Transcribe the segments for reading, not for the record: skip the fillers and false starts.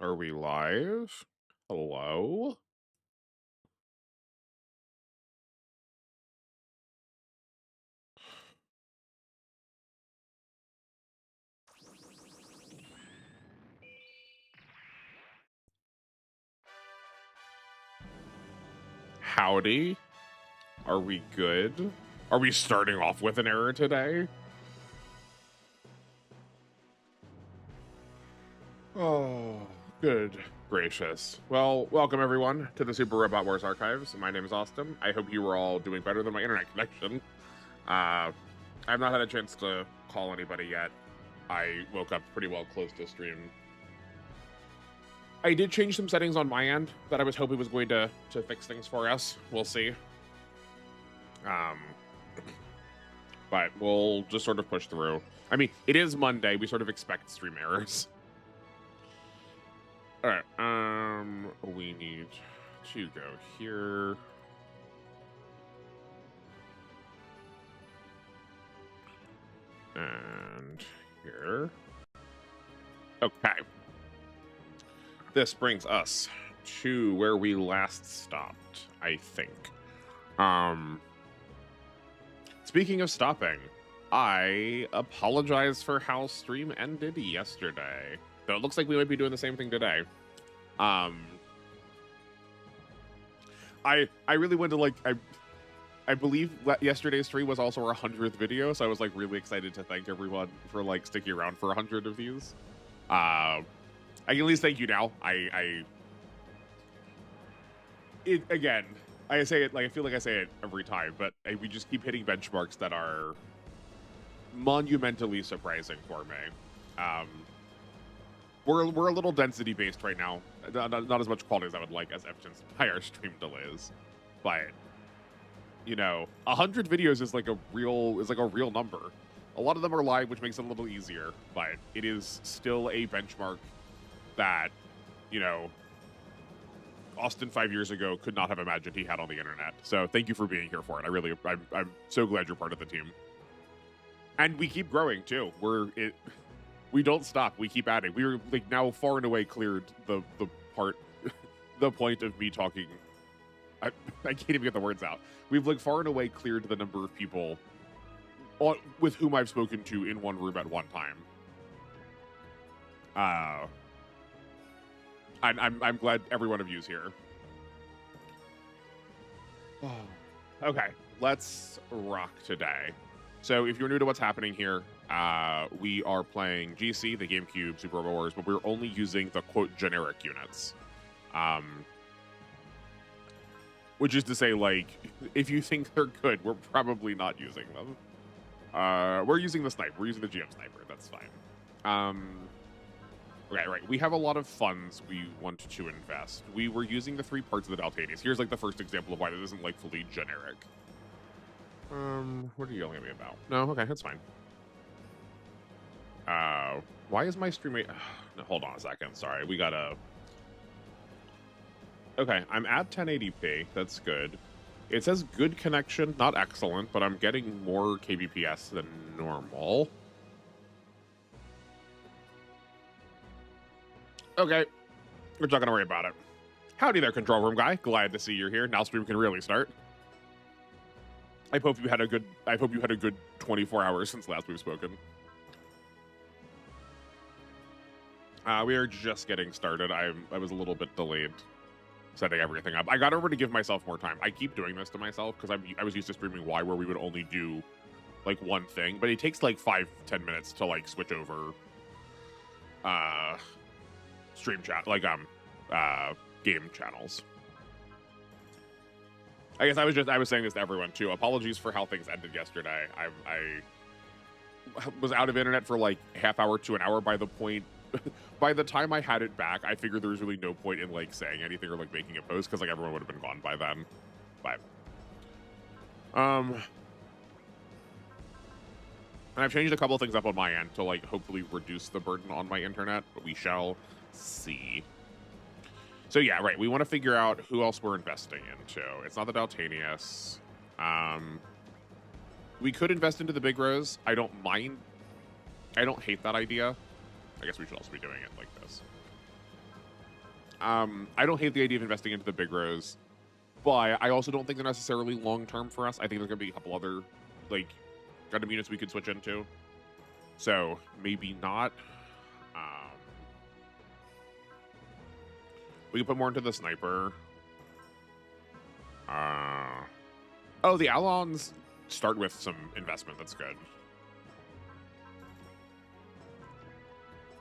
Are we live? Hello? Howdy? Are we good? Are we starting off with an error today? Oh, good gracious. Well, welcome everyone to the Super Robot Wars Archives. My name is Austin. I hope you were all doing better than my internet connection. I've not had a chance to call anybody yet. I woke up pretty well close to stream. I did change some settings on my end that I was hoping was going to fix things for us. We'll see. But we'll just sort of push through. I mean, it is Monday. We sort of expect stream errors. All right. We need to go here. And here. Okay. This brings us to where we last stopped, I think. Speaking of stopping, I apologize for how stream ended yesterday. Though it looks like we might be doing the same thing today. I really wanted to, like, I believe yesterday's stream was also our 100th video, so I was like really excited to thank everyone for like sticking around for 100 of these. I can at least thank you now. Again, I say it like I feel like I say it every time, but we just keep hitting benchmarks that are monumentally surprising for me. We're a little density based right now, not as much quality as I would like, as evidenced by our stream delays, but you know, 100 videos is like a real number. A lot of them are live, which makes it a little easier, but it is still a benchmark that, you know, Austin 5 years ago could not have imagined he had on the internet. So thank you for being here for it. I'm so glad you're part of the team. And we keep growing too. We don't stop. We keep adding. We were like now far and away cleared the point of me talking. I can't even get the words out. We've like far and away cleared the number of people with whom I've spoken to in one room at one time. I'm glad every one of you is here. Okay, let's rock today. So if you're new to what's happening here, we are playing GC, the GameCube Super Robot Wars, but we're only using the quote generic units. Which is to say, like, if you think they're good, we're probably not using them. We're using the sniper. We're using the GM sniper. That's fine. Okay, right. We have a lot of funds we want to invest. We were using the 3 parts of the Daltanians. Here's like the first example of why this isn't like fully generic. What are you yelling at me about? No, okay, that's fine. Why is my stream rate? No, hold on a second. Sorry, we gotta. Okay, I'm at 1080p. That's good. It says good connection, not excellent, but I'm getting more kbps than normal. Okay, we're not gonna worry about it. Howdy there, control room guy. Glad to see you're here. Now stream can really start. I hope you had a good 24 hours since last we've spoken. We are just getting started. I was a little bit delayed setting everything up. I got over to give myself more time. I keep doing this to myself because I was used to streaming Y where we would only do like one thing, but it takes like 5-10 minutes to like switch over stream chat, like game channels. I guess I was saying this to everyone too. Apologies for how things ended yesterday. I was out of internet for like half hour to an hour. By the time I had it back, I figured there was really no point in like saying anything or like making a post because like everyone would have been gone by then. But and I've changed a couple of things up on my end to like hopefully reduce the burden on my internet, but we shall see. So yeah, right. We want to figure out who else we're investing into. It's not the Daltanius. We could invest into the Big Rose. I don't mind. I don't hate that idea. I guess we should also be doing it like this. I don't hate the idea of investing into the big rows, but I also don't think they're necessarily long term for us. I think there's gonna be a couple other like random units we could switch into. So maybe not. We can put more into the sniper. Oh, the Alons start with some investment. That's good.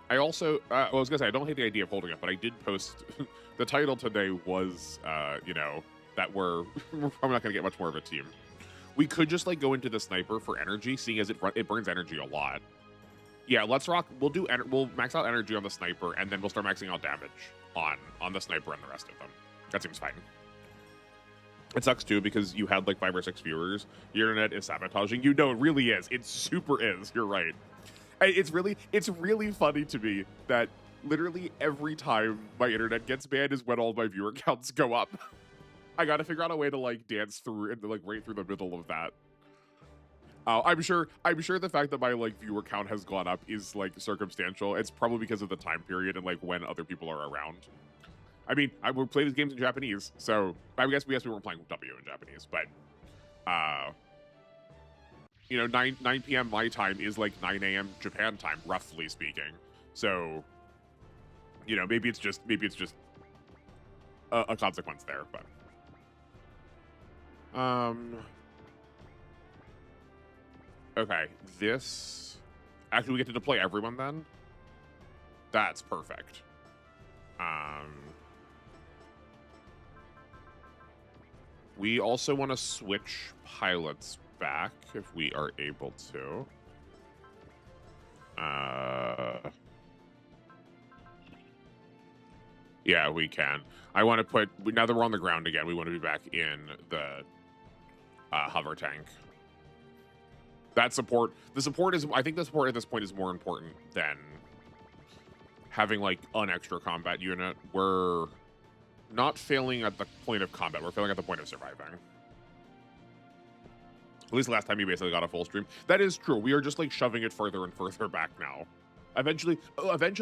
I also, I was gonna say, I don't hate the idea of holding it, but I did post the title today was, you know, that we're probably not gonna get much more of a team. We could just like go into the sniper for energy, seeing as it burns energy a lot. Yeah, let's rock. We'll max out energy on the sniper, and then we'll start maxing out damage on the sniper and the rest of them. That seems fine. It sucks too because you had like 5 or 6 viewers. Your internet is sabotaging. You know, it really is. It super is. You're right. It's really funny to me that literally every time my internet gets banned is when all my viewer counts go up. I gotta figure out a way to like dance through and like right through the middle of that. I'm sure the fact that my like viewer count has gone up is like circumstantial. It's probably because of the time period and like when other people are around. I mean, we're playing these games in Japanese, so I guess we weren't playing W in Japanese, but you know, 9 p.m. my time is like 9 a.m. Japan time, roughly speaking. So, you know, maybe it's just a consequence there, but okay, this actually we get to deploy everyone then. That's perfect. We also want to switch pilots back if we are able to. Yeah, we can. I want to put, now that we're on the ground again, we want to be back in the hover tank. That support, I think the support at this point is more important than having like an extra combat unit. We're not failing at the point of combat, we're failing at the point of surviving. At least last time you basically got a full stream. That is true. We are just like shoving it further and further back now. Eventually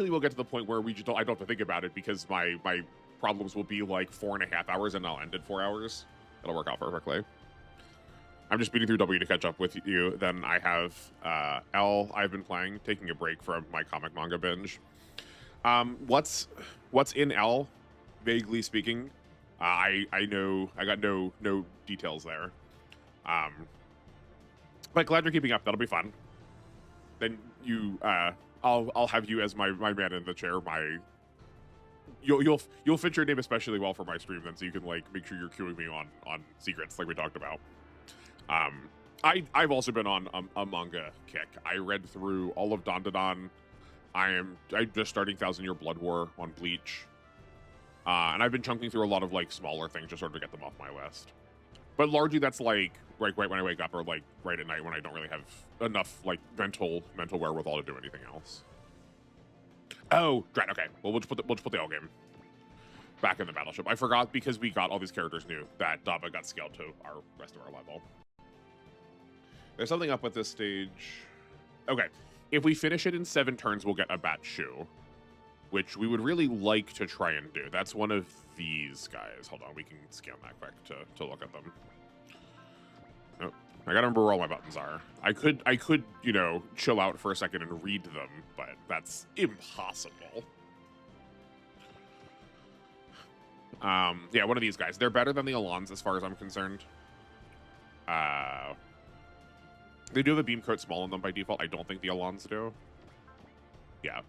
we'll get to the point where I don't have to think about it because my problems will be like 4.5 hours and I'll end in 4 hours. It'll work out perfectly. I'm just beating through W to catch up with you. Then I have L I've been playing, taking a break from my comic manga binge. What's in L, vaguely speaking? I got no details there. But glad you're keeping up. That'll be fun. Then you, I'll have you as my man in the chair. You'll fit your name especially well for my stream then, so you can like make sure you're queuing me on secrets like we talked about. I've also been on a manga kick. I read through all of Dandadan. I'm just starting 1,000-Year Blood War on Bleach. And I've been chunking through a lot of like smaller things just sort of to get them off my list. But largely that's like right when I wake up or like right at night when I don't really have enough like mental wherewithal to do anything else. Oh, right, okay. Well, we'll just put the L game back in the battleship. I forgot because we got all these characters new that Daba got scaled to our rest of our level. There's something up with this stage. Okay, if we finish it in 7 turns, we'll get a Bat Shoe, which we would really like to try and do. That's one of these guys. Hold on, we can scan that quick to look at them. Oh, I gotta remember where all my buttons are. I could, you know, chill out for a second and read them, but that's impossible. Yeah, one of these guys. They're better than the Alons as far as I'm concerned. They do have a beam coat small on them by default. I don't think the Alons do. Yeah.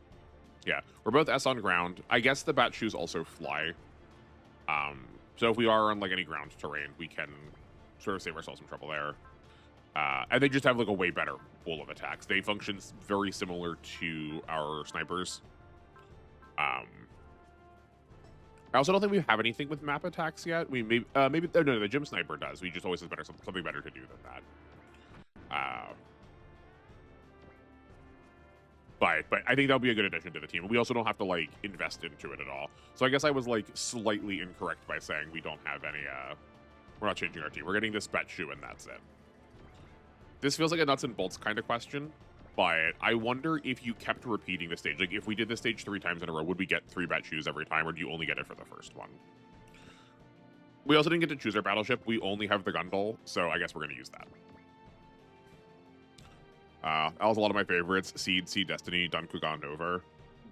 Yeah, we're both S on ground. I guess the Bat Shoes also fly. So if we are on like any ground terrain, we can sort of save ourselves some trouble there. And they just have like a way better pool of attacks. They function very similar to our snipers. I also don't think we have anything with map attacks yet. We maybe no, the gym sniper does. We just always have something better to do than that. But I think that'll be a good addition to the team. We also don't have to like invest into it at all. So I guess I was like slightly incorrect by saying we don't have any. We're not changing our team. We're getting this Bat Shoe and that's it. This feels like a nuts and bolts kind of question. But I wonder if you kept repeating the stage. Like, if we did this stage 3 times in a row, would we get 3-bet choose every time, or do you only get it for the first one? We also didn't get to choose our battleship. We only have the Gundle, so I guess we're going to use that. That was a lot of my favorites. Seed, Sea Destiny, Dankuga Nova.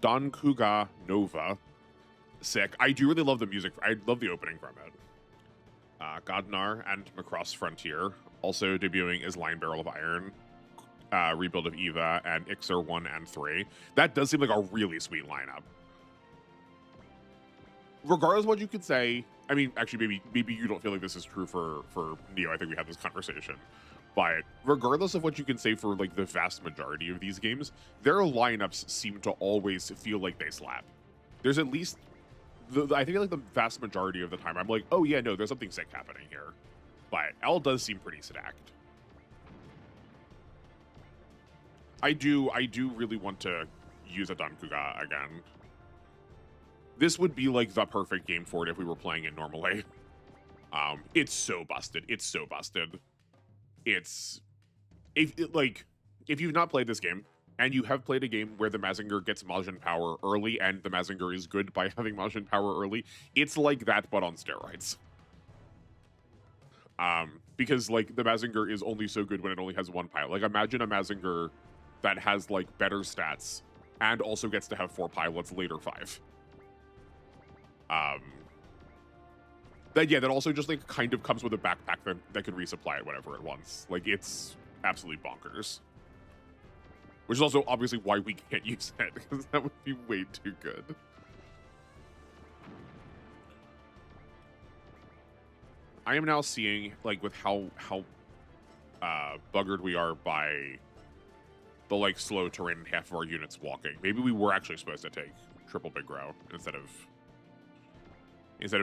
Dankuga Nova. Sick. I do really love the music. I love the opening from it. Godnar and Macross Frontier. Also debuting as Line Barrel of Iron. Rebuild of Eva and Ixer 1 and 3. That does seem like a really sweet lineup. Regardless of what you could say, I mean, actually, maybe you don't feel like this is true for Neo. I think we had this conversation. But regardless of what you can say for like the vast majority of these games, their lineups seem to always feel like they slap. There's at least, I think like the vast majority of the time, I'm like, oh yeah, no, there's something sick happening here. But L does seem pretty stacked. I do really want to use a Dankuga again. This would be like the perfect game for it if we were playing it normally. It's so busted. It's so busted. It's if you've not played this game and you have played a game where the Mazinger gets Majin power early and the Mazinger is good by having Majin power early, it's like that but on steroids. Because like the Mazinger is only so good when it only has one pilot. Like imagine a Mazinger that has like better stats and also gets to have 4 pilots, later 5. That also just like kind of comes with a backpack that can resupply it whenever it wants. Like it's absolutely bonkers. Which is also obviously why we can't use it, because that would be way too good. I am now seeing like with how buggered we are by the like slow terrain and half of our units walking. Maybe we were actually supposed to take triple big row instead of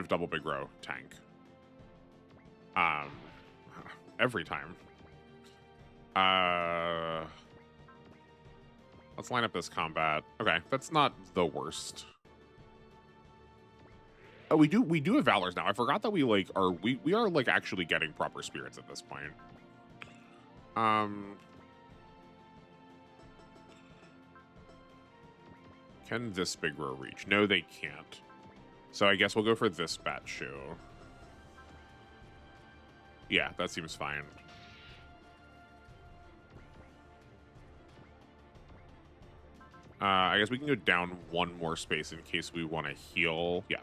double big row tank. Every time. Let's line up this combat. Okay, that's not the worst. Oh, we do have Valors now. I forgot that we like are we are like actually getting proper spirits at this point. Can this big row reach? No, they can't. So I guess we'll go for this bat shoe. Yeah, that seems fine. I guess we can go down one more space in case we want to heal. Yeah.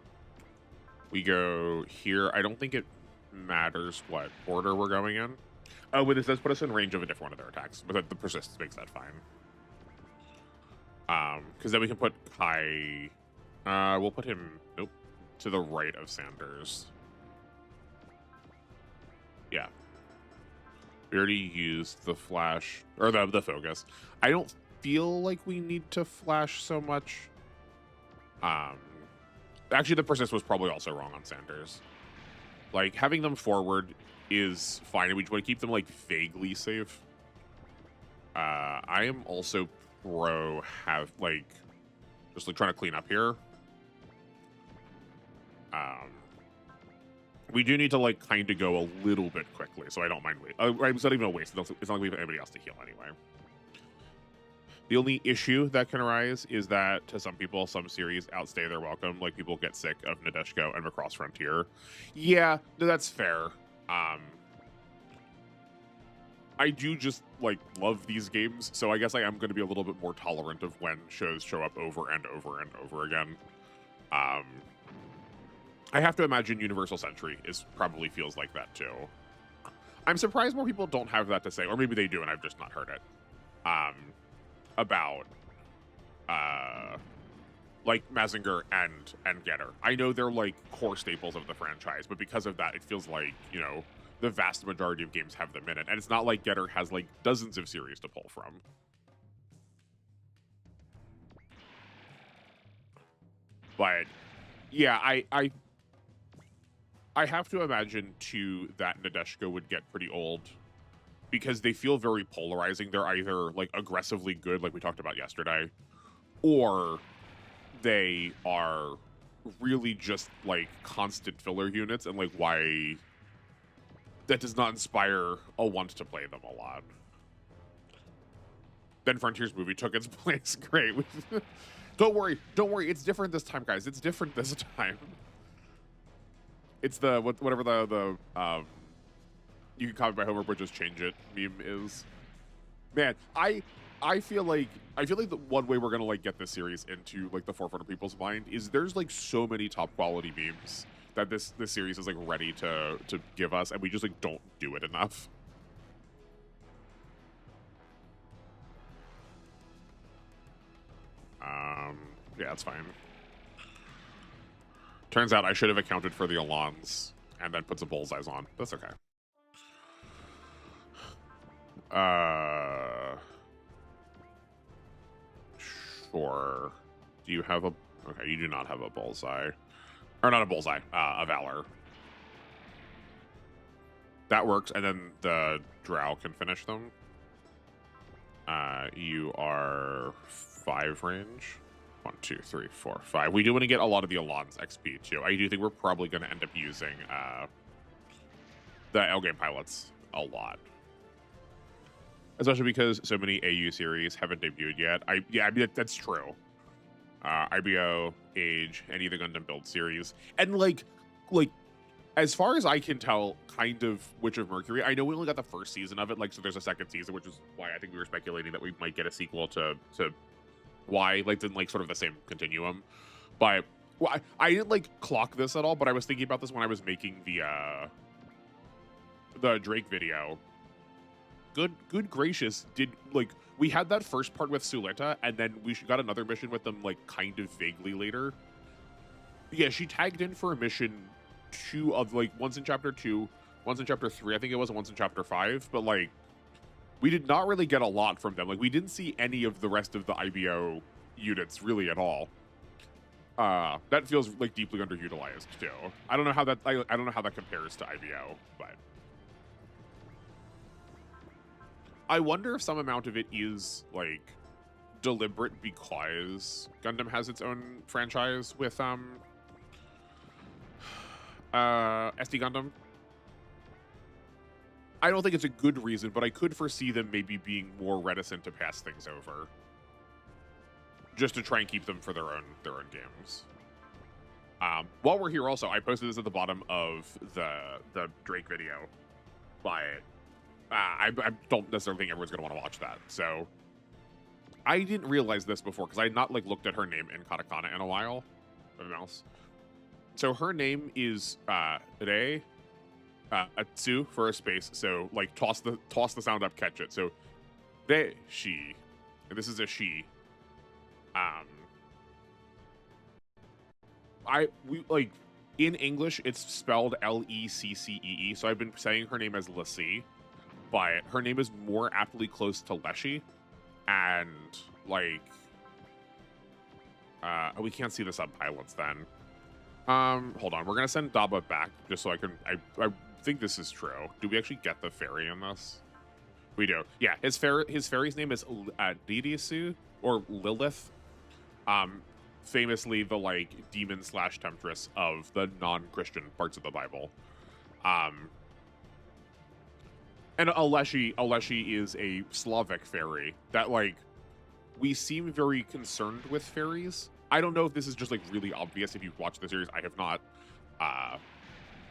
We go here. I don't think it matters what order we're going in. Oh, but this does put us in range of a different one of their attacks. But the persistence makes that fine. Because then we can put Kai... we'll put him... Nope. To the right of Sanders. Yeah. We already used the flash... Or the focus. I don't feel like we need to flash so much. Actually, the persist was probably also wrong on Sanders. Like, having them forward is fine. We want to keep them, like, vaguely safe. I am also like, just, like, trying to clean up here. We do need to, like, kind of go a little bit quickly, so I don't mind wait. It's not even a waste. It's not like we have anybody else to heal anyway. The only issue that can arise is that, to some people, some series outstay their welcome. Like, people get sick of Nadeshko and Macross Frontier. Yeah, no, that's fair. I do just, like, love these games, so I guess I am going to be a little bit more tolerant of when shows show up over and over and over again. I have to imagine Universal Century probably feels like that, too. I'm surprised more people don't have that to say, or maybe they do and I've just not heard it. About like Mazinger and Getter. I know they're like core staples of the franchise, but because of that, it feels like, you know, the vast majority of games have them in it. And it's not like Getter has like dozens of series to pull from. But yeah, I have to imagine too that Nadeshko would get pretty old, because they feel very polarizing. They're either like aggressively good, like we talked about yesterday, or they are really just like constant filler units, and like why that does not inspire a want to play them a lot. Then Frontier's movie took its place. Great. Don't worry. Don't worry. It's different this time, guys. It's different this time. It's the whatever the you can copy by Homer but just change it meme is. Man, I feel like the one way we're gonna like get this series into like the forefront of people's mind is there's like so many top quality memes that this series is like ready to give us, and we just like don't do it enough. Yeah, that's fine. Turns out I should have accounted for the Alans and then put some bullseyes on. That's okay. Sure. Do you have a... Okay, you do not have a bullseye. Or not a bullseye, a Valor. That works, and then the Drow can finish them. You are 5 range. 1, 2, 3, 4, 5. We do want to get a lot of the Alon's XP too. I do think we're probably going to end up using the L game pilots a lot, especially because so many AU series haven't debuted yet. I mean that's true. IBO, Age, any of the Gundam build series, and like as far as I can tell, kind of Witch of Mercury. I know we only got the first season of it, like so there's a second season, which is why I think we were speculating that we might get a sequel to why, like, in like sort of the same continuum. But well, I didn't like clock this at all, but I was thinking about this when I was making the Drake video. Good gracious, did like we had that first part with Suleta, and then we got another mission with them like kind of vaguely later. Yeah, she tagged in for a mission 2 of like once in chapter 2, once in chapter 3, I think it was, once in chapter 5, but like we did not really get a lot from them. Like we didn't see any of the rest of the IBO units really at all. That feels like deeply underutilized too. I don't know how that I don't know how that compares to IBO, but I wonder if some amount of it is like deliberate because Gundam has its own franchise with SD Gundam. I don't think it's a good reason, but I could foresee them maybe being more reticent to pass things over, just to try and keep them for their own games. While we're here, also, I posted this at the bottom of the Drake video, but I don't necessarily think everyone's gonna want to watch that. So I didn't realize this before because I had not like looked at her name in katakana in a while. Mouse. So her name is Rei. A tsu for a space, so like toss the sound up, catch it. So they she, and this is a she. We like in English it's spelled Leccee, so I've been saying her name as Lassie, but her name is more aptly close to Leshy, and like we can't see the subpilots then. Hold on, we're gonna send Daba back just so I can I think this is true. Do we actually get the fairy in this? We do. Yeah, his fairy's name is Didisu or Lilith. Famously the like demon / temptress of the non-Christian parts of the Bible. And Aleshi is a Slavic fairy that like we seem very concerned with fairies. I don't know if this is just like really obvious if you've watched the series. I have not.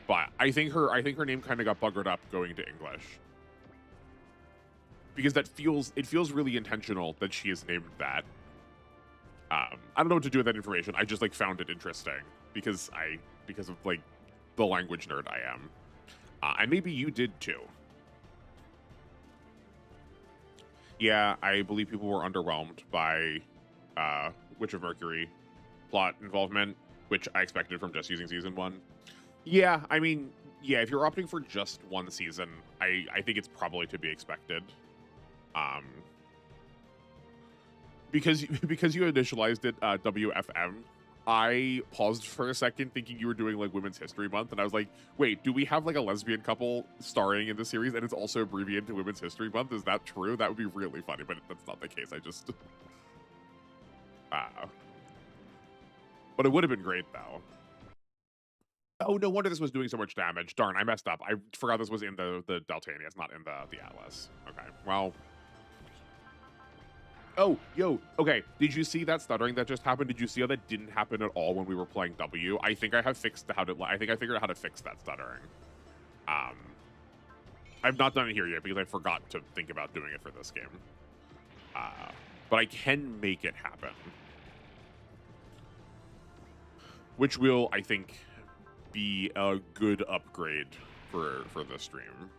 But I think her name kind of got buggered up going to English. Because it feels really intentional that she is named that. I don't know what to do with that information. I just like found it interesting because of like the language nerd I am. And maybe you did too. Yeah, I believe people were underwhelmed by Witch of Mercury plot involvement, which I expected from just using season 1. Yeah, I mean, yeah, if you're opting for just one season, I think it's probably to be expected. Because you initialized it WFM, I paused for a second thinking you were doing like Women's History Month, and I was like, wait, do we have like a lesbian couple starring in the series and it's also abbreviated to Women's History Month? Is that true? That would be really funny, but that's not the case. I just but it would have been great though. Oh, no wonder this was doing so much damage. Darn, I messed up. I forgot this was in the Deltania. It's not in the Atlas. Okay, well. Oh, yo, okay. Did you see that stuttering that just happened? Did you see how that didn't happen at all when we were playing W? I think I have fixed I think I figured out how to fix that stuttering. Um, I've not done it here yet because I forgot to think about doing it for this game. But I can make it happen. Which will, I think, be a good upgrade for the stream.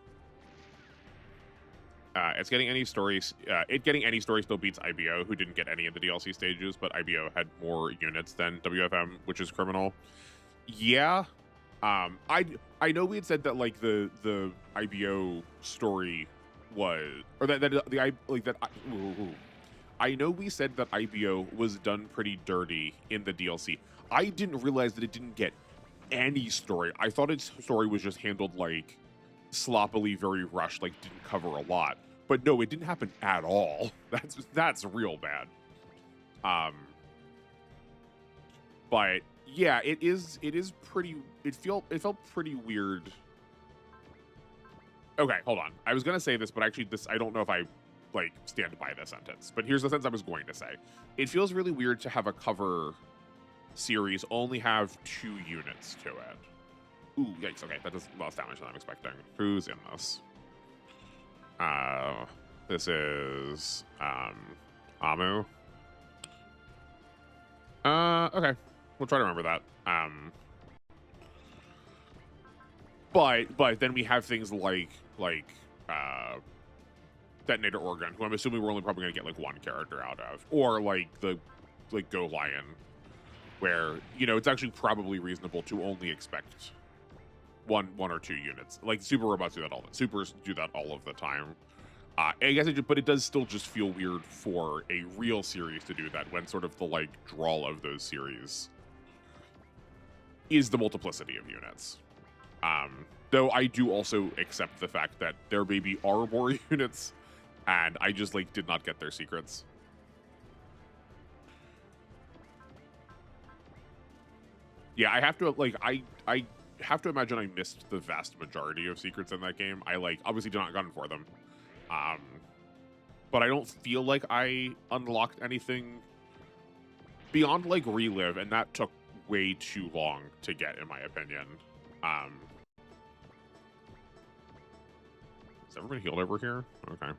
It's getting any stories. Getting any story still beats IBO, who didn't get any of the DLC stages, but IBO had more units than WFM, which is criminal. Yeah, I know we had said that like the IBO story was, or I know we said that IBO was done pretty dirty in the DLC. I didn't realize that it didn't get any story. I thought its story was just handled like sloppily, very rushed, like didn't cover a lot. But no, it didn't happen at all. That's real bad. But yeah, it is pretty. It felt pretty weird. Okay, hold on. I was gonna say this, but actually, I don't know if I like stand by this sentence. But here's the sentence I was going to say. It feels really weird to have a cover series only have 2 units to it. Ooh, yikes. Okay, that does less damage than I'm expecting. Who's in this? This is Amu. Okay. We'll try to remember that. But then we have things like Detonator Organ, who I'm assuming we're only probably gonna get like 1 character out of, or like Go Lion, where it's actually probably reasonable to only expect one or 2 units. Like super robots do that supers do that all of the time. I guess but it does still just feel weird for a real series to do that when sort of the like drawl of those series is the multiplicity of units. Though I do also accept the fact that there maybe are more units, and I just like did not get their secrets. Yeah, I have to like I have to imagine I missed the vast majority of secrets in that game. I like obviously did not gun for them. But I don't feel like I unlocked anything beyond like relive, and that took way too long to get, in my opinion. Has everyone healed over here? Okay.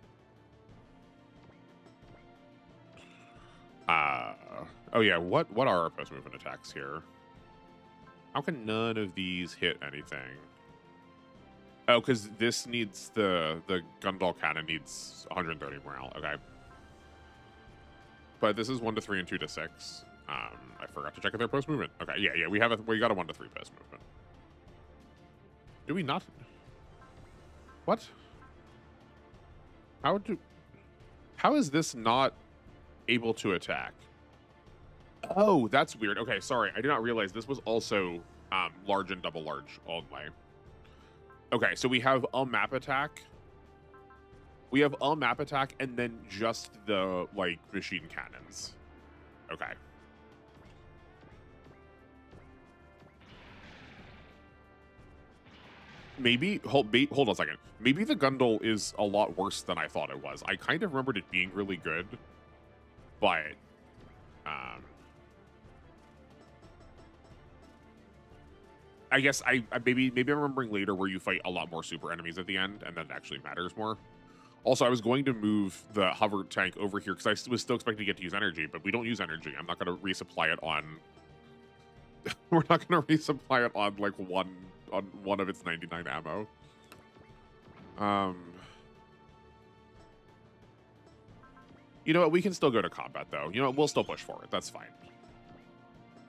Oh yeah, what are our post movement attacks here? How can none of these hit anything? Oh, because this needs the Gundal cannon needs 130 morale. Okay. But this is 1 to 3 and 2 to 6. I forgot to check if they're post movement. Okay, yeah, we got a 1 to 3 post movement. Do we not? What? How is this not able to attack? Oh, that's weird. Okay, sorry. I did not realize this was also large and double large only. Okay, so we have a map attack. We have a map attack and then just the like machine cannons. Okay. Maybe hold on a second. Maybe the Gundal is a lot worse than I thought it was. I kind of remembered it being really good, but I guess maybe I'm remembering later where you fight a lot more super enemies at the end, and that actually matters more. Also, I was going to move the hover tank over here because I was still expecting to get to use energy, but we don't use energy. I'm not going to resupply it on. We're not going to resupply it on like one of its 99 ammo. You know what? We can still go to combat though. You know what? We'll still push forward. That's fine.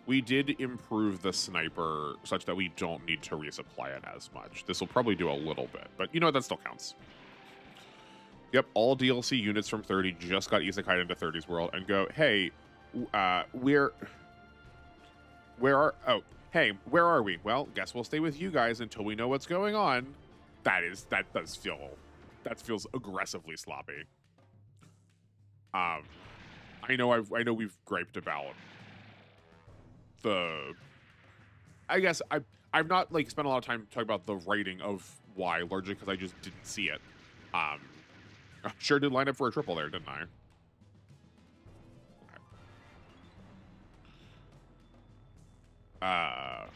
We did improve the sniper such that we don't need to resupply it as much. This will probably do a little bit, but you know what? That still counts. Yep, all DLC units from 30 just got isekai'd into 30's world and go, hey, where are we? Well, guess we'll stay with you guys until we know what's going on. That feels aggressively sloppy. I know we've griped about I guess I've not like spent a lot of time talking about the writing of why, largely because I just didn't see it. I sure did line up for a triple there, didn't I? But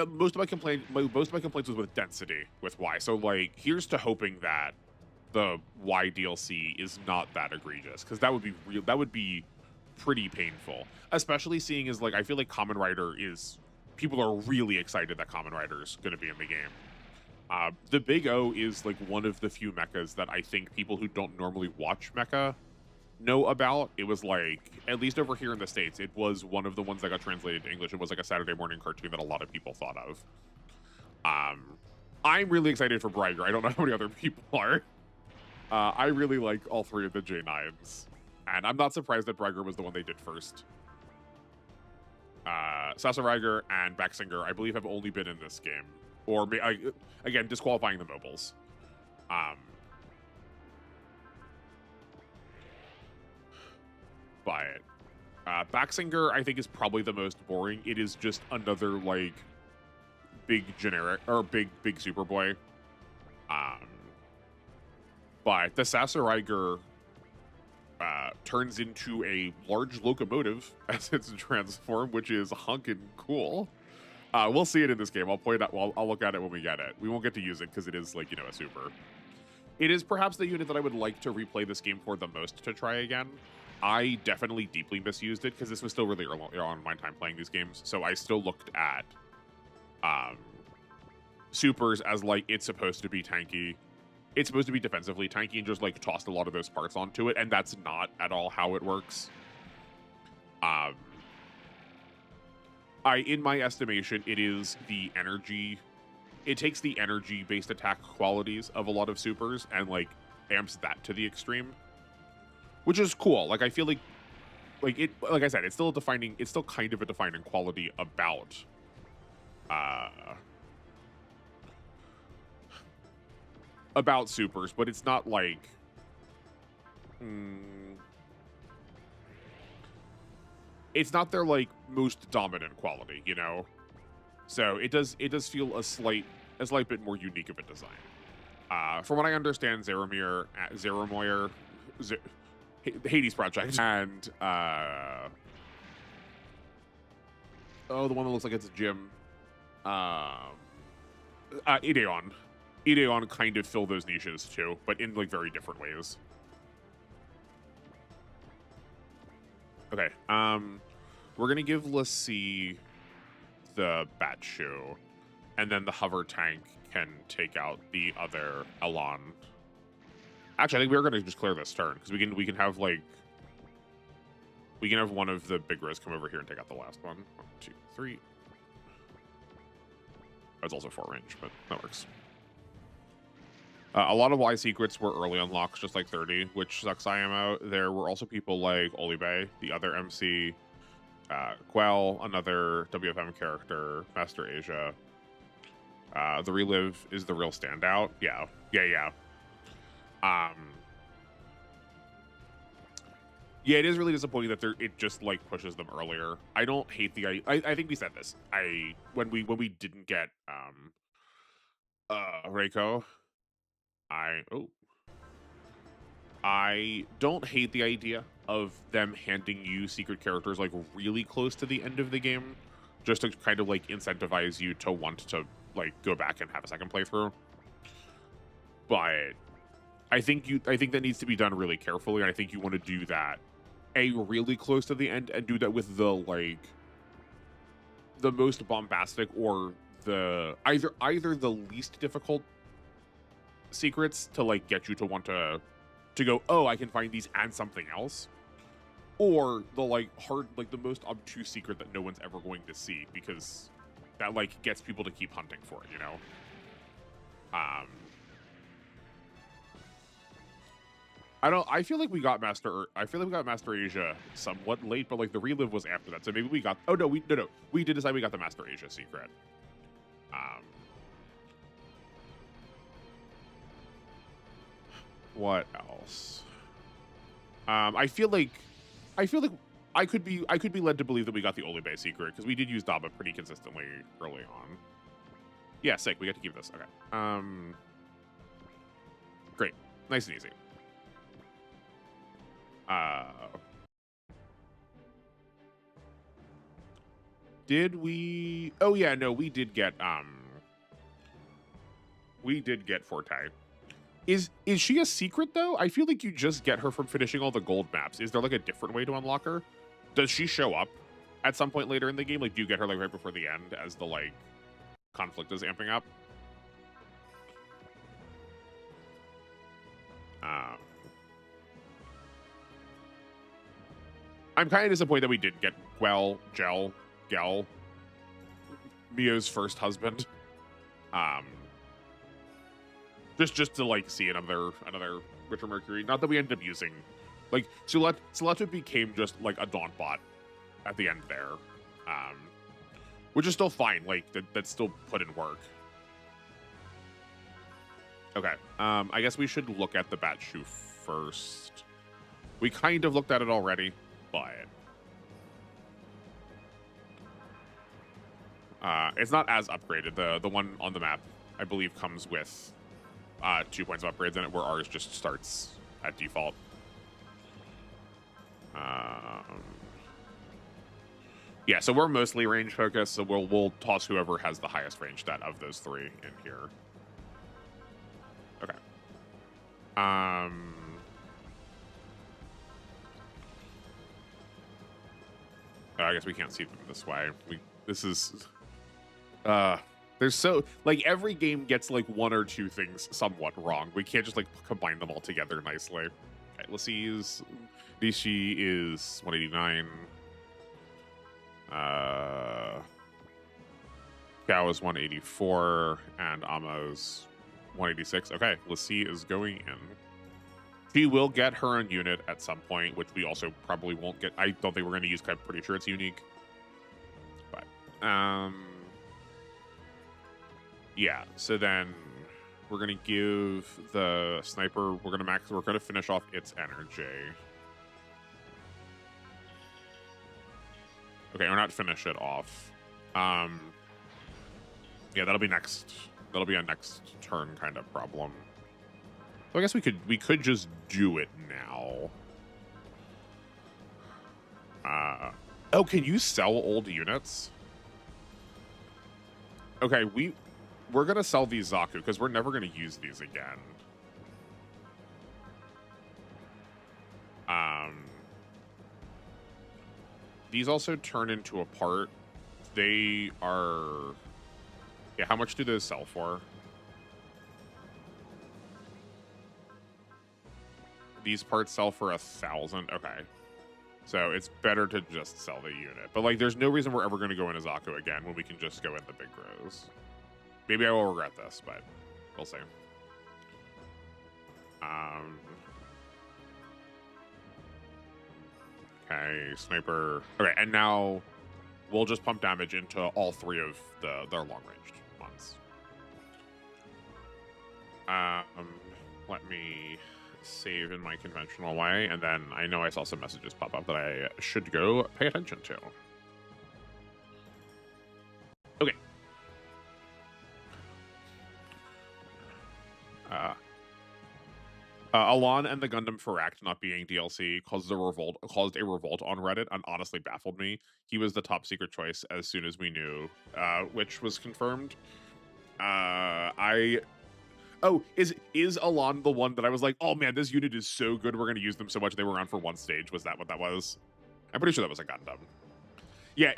most of my complaints was with density with Y. So like, here's to hoping that the Y DLC is not that egregious, because that would be real. That would be pretty painful, especially seeing as like I feel like Common Rider is. People are really excited that Common Rider is going to be in the game. The Big O is like one of the few mechas that I think people who don't normally watch mecha know about. It was like, at least over here in the States, it was one of the ones that got translated to English. It was like a Saturday morning cartoon that a lot of people thought of. I'm really excited for Bryger. I don't know how many other people are. I really like all three of the J9s. And I'm not surprised that Bryger was the one they did first. Sasoriger and Backsinger, I believe, have only been in this game. Or, again, disqualifying the mobiles. But Backsinger, I think, is probably the most boring. It is just another, like, big generic, or big Superboy. But the Sasoriger turns into a large locomotive as it's transformed, which is hunkin' cool. We'll see it in this game. I'll point out. Well, I'll look at it when we get it. We won't get to use it because it is like, you know, a super. It is perhaps the unit that I would like to replay this game for the most to try again. I definitely deeply misused it because this was still really early on my time playing these games. So I still looked at supers as like it's supposed to be tanky. It's supposed to be defensively tanky and just like tossed a lot of those parts onto it, and that's not at all how it works. In my estimation, it is the energy. It takes the energy-based attack qualities of a lot of supers and like amps that to the extreme, which is cool. Like I feel like it. Like I said, it's still defining. It's still kind of a defining quality about supers, but it's not like. It's not their like most dominant quality, you know. So it does feel a slight bit more unique of a design. From what I understand, Zeromoyer, the Hades Project, and the one that looks like it's a gym, Ideon kind of fill those niches too, but in like very different ways. Okay, we're gonna give Lassie the bat shoe, and then the hover tank can take out the other Elon. Actually, I think we're gonna just clear this turn because we can have like one of the big Riz come over here and take out the last one. 1, 2, 3. That's also 4 range, but that works. A lot of Y secrets were early unlocks, just like 30, which sucks IMO. There were also people like Olibe, the other MC, Quell, another WFM character, Master Asia. The Relive is the real standout. Yeah. Yeah, it is really disappointing that it just like pushes them earlier. I don't hate the I think we said this. When we didn't get Reiko, I don't hate the idea of them handing you secret characters like really close to the end of the game, just to kind of like incentivize you to want to like go back and have a second playthrough. But I think that needs to be done really carefully, and I think you want to do that really close to the end and do that with the like the most bombastic or the either the least difficult secrets to like get you to want to go, oh, I can find these and something else, or the like hard, like the most obtuse secret that no one's ever going to see, because that like gets people to keep hunting for it, you know. I feel like we got Master Asia somewhat late, but like the Relive was after that, so maybe we got. Oh no, we did decide we got the Master Asia secret. What else? I feel like I could be led to believe that we got the Olibe secret because we did use Daba pretty consistently early on. Yeah, sick. We got to keep this. Okay. Great. Nice and easy. Did we? Oh yeah, no, we did get Forte. Is she a secret though? I feel like you just get her from finishing all the gold maps. Is there like a different way to unlock her? Does she show up at some point later in the game? Like, do you get her like right before the end as the like conflict is amping up? I'm kind of disappointed that we didn't get Gel, Mio's first husband. Just to like see another Richer Mercury. Not that we ended up using, like, Suletta became just like a Daunt bot at the end there, which is still fine. Like that's still put in work. Okay, I guess we should look at the Bat Shoe first. We kind of looked at it already, but it's not as upgraded. The one on the map, I believe, comes with 2 points of upgrades in it, where ours just starts at default. Yeah, so we're mostly range focused, so we'll toss whoever has the highest range stat of those three in here. Okay. I guess we can't see them this way. There's so, like, every game gets like one or two things somewhat wrong. We can't just like combine them all together nicely. Okay, let's see. DC is 189. Gao is 184, and Amo's 186. Okay, Lassie is going in. She will get her own unit at some point, which we also probably won't get. I don't think we're going to use, 'cause I'm pretty sure it's unique. But, yeah, so then we're going to give the sniper, we're going to finish off its energy. Okay, we're not finish it off. Yeah, that'll be next. That'll be a next turn kind of problem. So I guess we could just do it now. Oh, can you sell old units? Okay, we're gonna sell these Zaku because we're never gonna use these again. These also turn into a part. They are. Yeah, how much do those sell for? These parts sell for 1,000. Okay. So it's better to just sell the unit. But like, there's no reason we're ever going to go into Zaku again when we can just go in the big grows. Maybe I will regret this, but we'll see. Okay, sniper. Okay, and now we'll just pump damage into all three of their long-ranged ones. Let me save in my conventional way, and then I know I saw some messages pop up that I should go pay attention to. Okay. Alon and the Gundam Ferract not being DLC caused a revolt on Reddit, and honestly baffled me. He was the top secret choice as soon as we knew, which was confirmed. Oh, is Alon the one that I was like, oh man, this unit is so good, we're gonna use them so much they were around for one stage? Was that what that was? I'm pretty sure that was a Gundam. Yeah,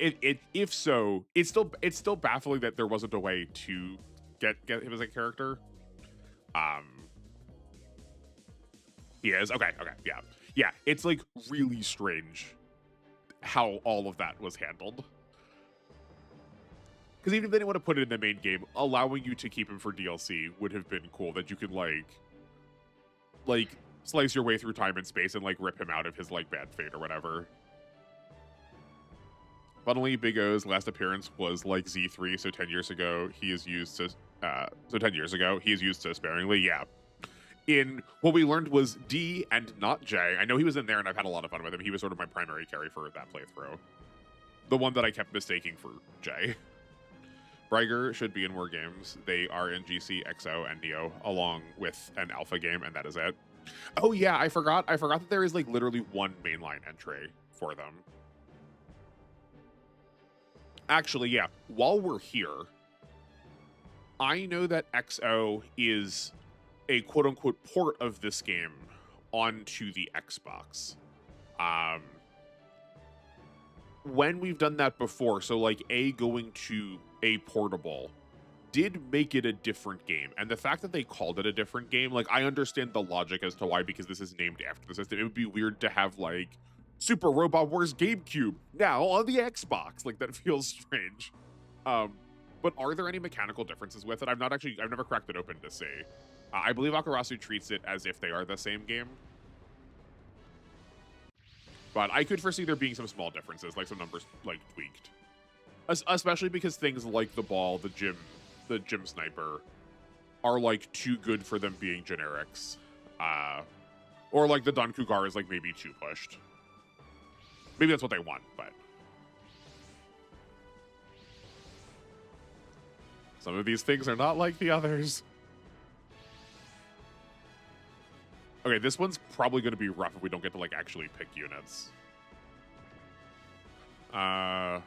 if so, it's still baffling that there wasn't a way to get him as a character. He is okay. Yeah. It's like really strange how all of that was handled. Because even if they didn't want to put it in the main game, allowing you to keep him for DLC would have been cool. That you could like slice your way through time and space and like rip him out of his like bad fate or whatever. Funnily, Big O's last appearance was like Z3, so 10 years ago he is used to. So 10 years ago he is used so sparingly. Yeah. In what we learned was D and not J. I know he was in there, and I've had a lot of fun with him. He was sort of my primary carry for that playthrough. The one that I kept mistaking for J. Bryger should be in more games. They are in GC, XO, and Neo, along with an alpha game, and that is it. Oh yeah, I forgot that there is like literally one mainline entry for them. Actually, yeah, while we're here, I know that XO is a quote-unquote port of this game onto the Xbox. When we've done that before, so like going to a portable did make it a different game. And the fact that they called it a different game, like, I understand the logic as to why, because this is named after the system. It would be weird to have, like, Super Robot Wars GameCube now on the Xbox. Like, that feels strange. But are there any mechanical differences with it? I've never cracked it open to see. I believe Akarasu treats it as if they are the same game. But I could foresee there being some small differences, like some numbers, like, tweaked. Especially because things like the ball, the gym sniper are, like, too good for them being generics. Or, like, the Dankugar is, like, maybe too pushed. Maybe that's what they want, but... some of these things are not like the others. Okay, this one's probably going to be rough if we don't get to, like, actually pick units. Oh,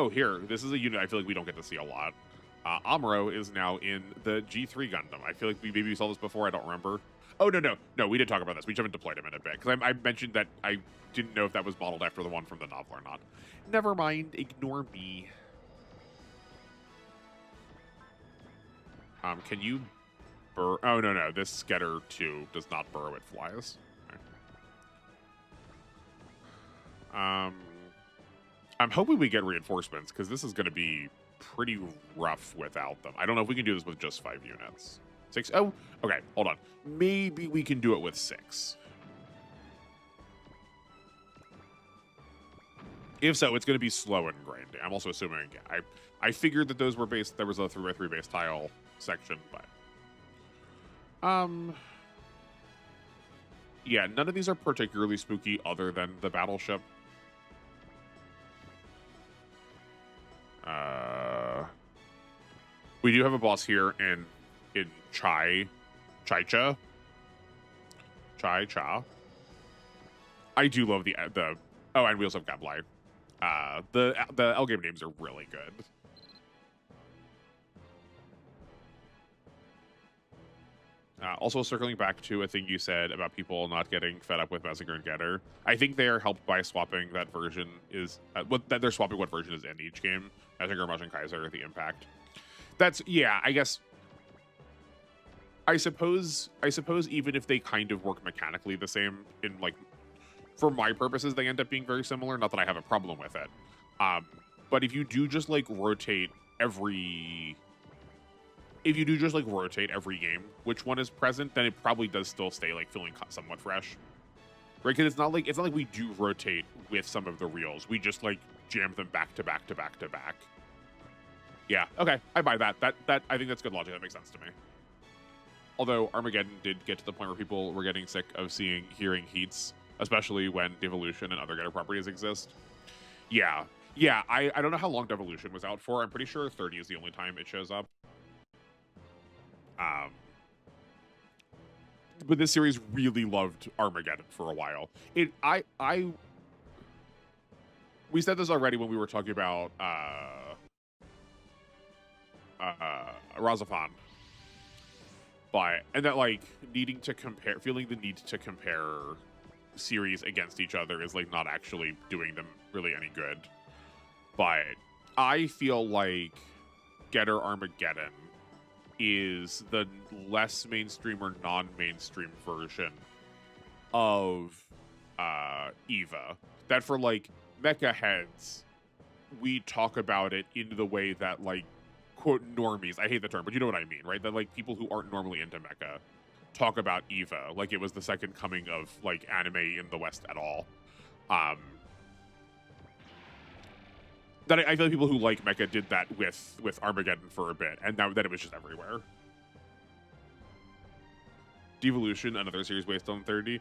here. This is a unit I feel like we don't get to see a lot. Amuro is now in the G3 Gundam. I feel like maybe we saw this before. I don't remember. Oh, no, we did talk about this. We just haven't deployed him in a bit. Because I mentioned that I didn't know if that was modeled after the one from the novel or not. Never mind. Ignore me. Can you burrow? Oh, no. This Getter 2 does not burrow. It flies. Okay. I'm hoping we get reinforcements, because this is going to be pretty rough without them. I don't know if we can do this with just 5 units. 6? Oh, okay, hold on. Maybe we can do it with 6. If so, it's going to be slow and grindy. I'm also assuming, yeah, I figured that those were based, there was a 3x3 base tile section, but... yeah, none of these are particularly spooky other than the battleship. We do have a boss here in Chai Cha. I do love the oh, and we also have Gablai. The L game names are really good. Also, circling back to a thing you said about people not getting fed up with Massacre and Getter, I think they are helped by swapping that version is that they're swapping what version is in each game. Massacre, Majin Kaiser, the Impact. That's, yeah, I guess. I suppose even if they kind of work mechanically the same, in, like, for my purposes, they end up being very similar. Not that I have a problem with it. But if you do just, like, rotate every game, which one is present, then it probably does still stay, like, feeling somewhat fresh. Right? Because it's not like we do rotate with some of the reels. We just, like, jam them back to back to back to back. Yeah, okay, I buy that. That I think that's good logic. That makes sense to me. Although Armageddon did get to the point where people were getting sick of hearing heats, especially when Devolution and other Getter properties exist. Yeah, I don't know how long Devolution was out for. I'm pretty sure 30 is the only time it shows up. But this series really loved Armageddon for a while. We said this already when we were talking about Razafan, and that, like, feeling the need to compare series against each other is, like, not actually doing them really any good. But I feel like Getter Armageddon is the less mainstream or non-mainstream version of EVA. That for, like, mecha heads, we talk about it in the way that, like, quote, normies, I hate the term, but you know what I mean, right? That, like, people who aren't normally into mecha talk about EVA like it was the second coming of, like, anime in the West at all. That I feel like people who like mecha did that with Armageddon for a bit, and now that it was just everywhere. Devolution, another series based on 30.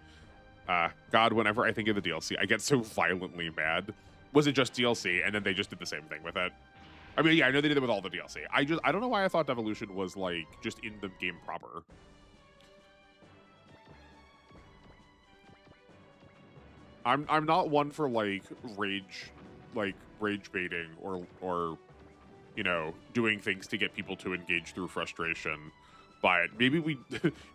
God, whenever I think of the DLC, I get so violently mad. Was it just DLC, and then they just did the same thing with it? I mean, yeah, I know they did it with all the DLC. I don't know why I thought Devolution was, like, just in the game proper. I'm not one for like rage baiting or you know, doing things to get people to engage through frustration. But maybe we,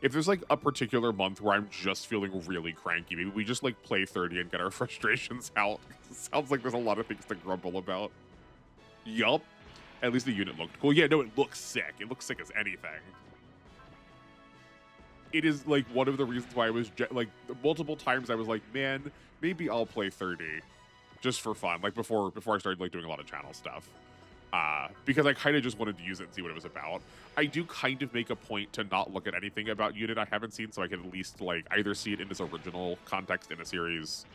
if there's like a particular month where I'm just feeling really cranky, maybe we just like play 30 and get our frustrations out. It sounds like there's a lot of things to grumble about. Yup. At least the unit looked cool. Yeah, no, it looks sick. It looks sick as anything. It is like one of the reasons why I was like multiple times I was like, man, maybe I'll play 30 just for fun. Like before I started like doing a lot of channel stuff. Because I kind of just wanted to use it and see what it was about. I do kind of make a point to not look at anything about unit I haven't seen, so I can at least like either see it in its original context in a series,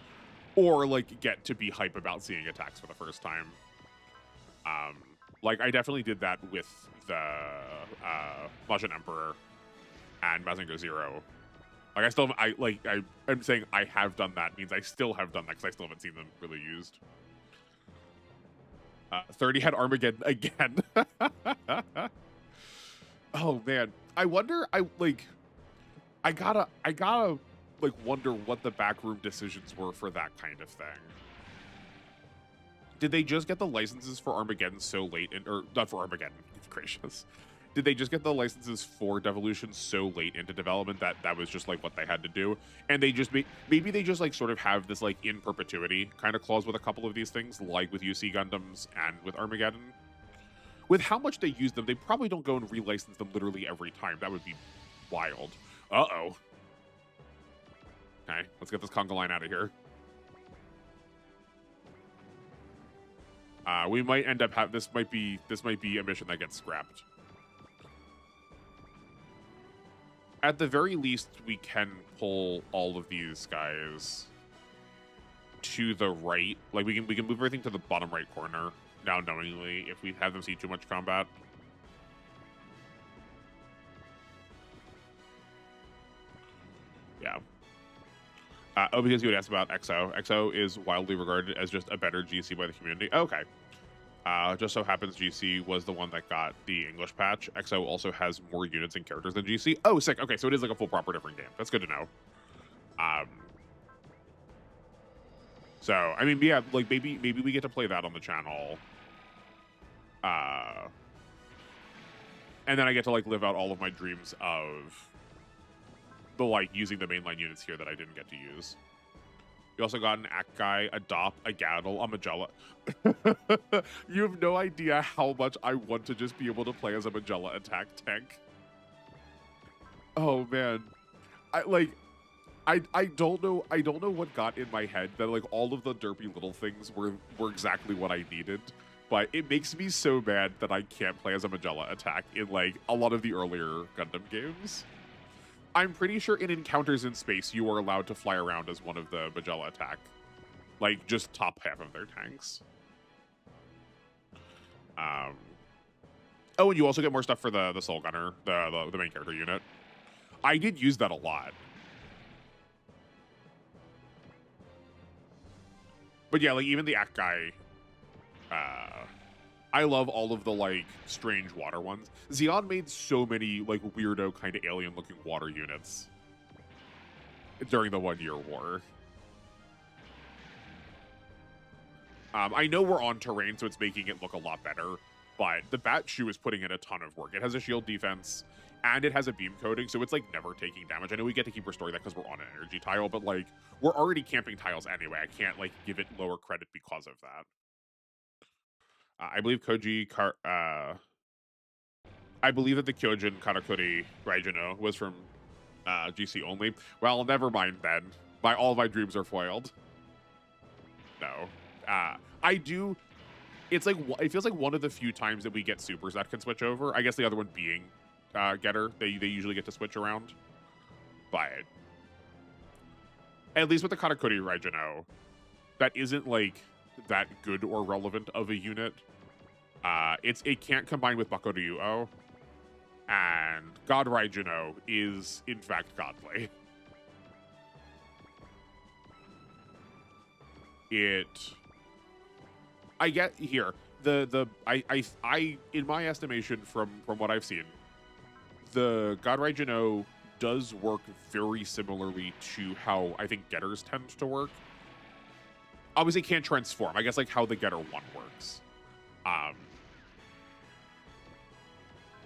or like get to be hype about seeing attacks for the first time. Like I definitely did that with the Majin Emperor and Mazinger Zero. Like I'm saying I have done that means I still have done that because I still haven't seen them really used. 30 had Armageddon again. Oh man, I wonder. I gotta like wonder what the backroom decisions were for that kind of thing. Did they just get the licenses for Armageddon so late, or not for Armageddon? Gracious. Did they just get the licenses for Devolution so late into development that that was just like what they had to do? And they just maybe they just like sort of have this like in perpetuity kind of clause with a couple of these things, like with UC Gundams and with Armageddon. With how much they use them, they probably don't go and relicense them literally every time. That would be wild. Uh-oh. Okay, let's get this conga line out of here. We might end up this might be a mission that gets scrapped. At the very least, we can pull all of these guys to the right. Like we can move everything to the bottom right corner now knowingly if we have them see too much combat. Yeah. Oh, because you would ask about XO. XO is wildly regarded as just a better GC by the community. Okay. Just so happens GC was the one that got the English patch. XO also has more units and characters than GC. Oh, sick. Okay, so it is like a full proper different game. That's good to know. So, I mean, yeah, like maybe we get to play that on the channel. And then I get to like live out all of my dreams of the like using the mainline units here that I didn't get to use. You also got an Akai, a Dop, a Gaddle, a Magella. You have no idea how much I want to just be able to play as a Magella attack tank. Oh man. I don't know what got in my head that like all of the derpy little things were exactly what I needed. But it makes me so mad that I can't play as a Magella attack in like a lot of the earlier Gundam games. I'm pretty sure in encounters in space, you are allowed to fly around as one of the Magella attack. Like, just top half of their tanks. Oh, and you also get more stuff for the Soul Gunner, the main character unit. I did use that a lot. But yeah, like, even the Akai, I love all of the, like, strange water ones. Zeon made so many, like, weirdo kind of alien-looking water units during the 1 Year War. I know we're on terrain, so it's making it look a lot better, but the Bat Shoe is putting in a ton of work. It has a shield defense, and it has a beam coating, so it's, like, never taking damage. I know we get to keep restoring that because we're on an energy tile, but, like, we're already camping tiles anyway. I can't, like, give it lower credit because of that. I believe I believe that the Kyojin Karakuri Raijino was from GC only. Well, never mind then. All my dreams are foiled. No. I do. It's like it feels like one of the few times that we get supers that can switch over. I guess the other one being Getter. They usually get to switch around. But at least with the Karakuri Raijino, that isn't like that good or relevant of a unit. It can't combine with Bakuryu-o, and God Raijino is in fact godly. I get here I in my estimation from what I've seen, the God Raijino does work very similarly to how I think Getters tend to work. obviously can't transform. I guess like how the Getter 1 works.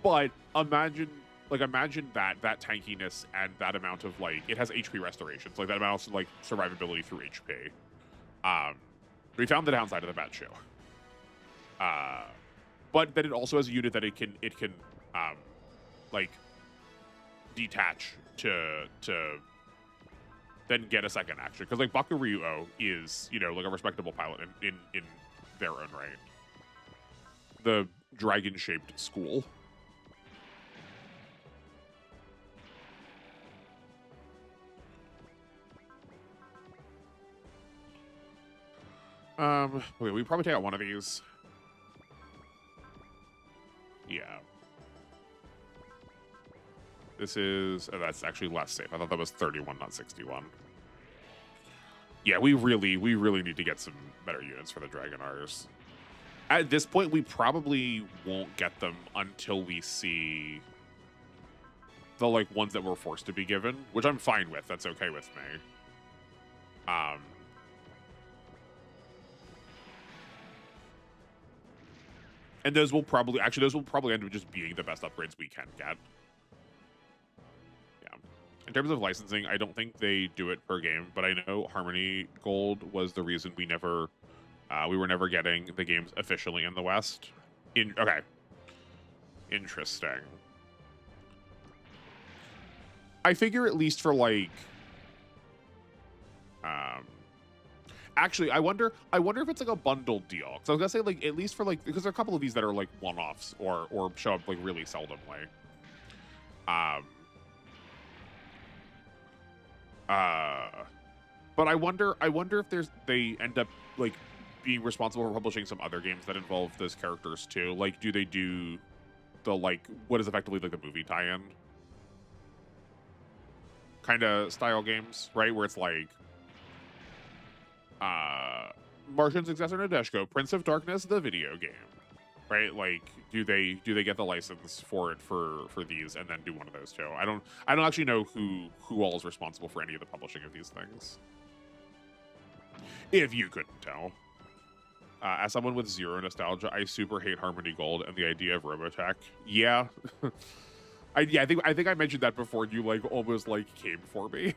But imagine that tankiness and that amount of like, it has HP restorations, like that amount of like survivability through HP. We found the downside of the bat shoe. But then it also has a unit that it can like detach to then get a second action, because like Bakuryuo is, you know, like a respectable pilot in their own right. The dragon-shaped school. Okay, we probably take out one of these. Yeah. This is, oh, that's actually less safe. I thought that was 31, not 61. Yeah, we really need to get some better units for the Dragon R's. At this point, we probably won't get them until we see the like ones that we're forced to be given, which I'm fine with. That's okay with me. And those will probably end up just being the best upgrades we can get. Yeah. In terms of licensing, I don't think they do it per game, but I know Harmony Gold was the reason we were never getting the games officially in the West. Okay. Interesting. I figure at least for like actually, I wonder if it's like a bundled deal. Because I was gonna say, like, at least for like, because there are a couple of these that are like one-offs or show up like really seldomly. But I wonder if they end up like being responsible for publishing some other games that involve those characters too. Like, do they do the like what is effectively like the movie tie-in kind of style games, right? Where it's like Martian Successor Nadeshiko, Prince of Darkness, the video game, right? Like, do they get the license for it for these and then do one of those two? I don't actually know who all is responsible for any of the publishing of these things. If you couldn't tell. As someone with zero nostalgia, I super hate Harmony Gold and the idea of Robotech. Yeah. I think I mentioned that before. You like almost like came for me.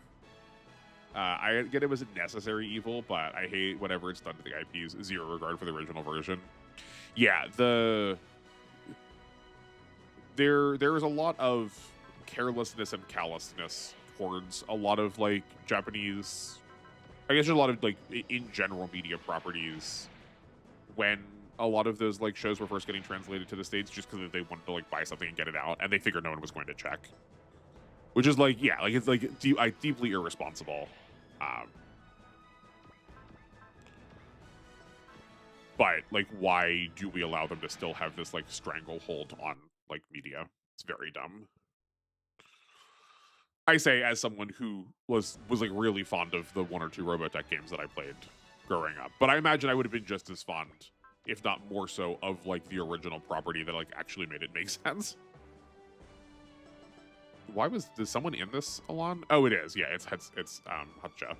I get it was a necessary evil, but I hate whatever it's done to the IPs. Zero regard for the original version. Yeah, there is a lot of carelessness and callousness towards a lot of like Japanese, I guess there's a lot of like in general media properties when a lot of those like shows were first getting translated to the States just because they wanted to like buy something and get it out, and they figured no one was going to check. Which is like, yeah, like it's like deeply irresponsible. But like, why do we allow them to still have this like stranglehold on like media? It's very dumb. I say as someone who was like really fond of the one or two Robotech games that I played growing up, but I imagine I would have been just as fond, if not more so, of like the original property that like actually made it make sense. Is someone in this, Alon? Oh, it is. Yeah, it's Hutcha.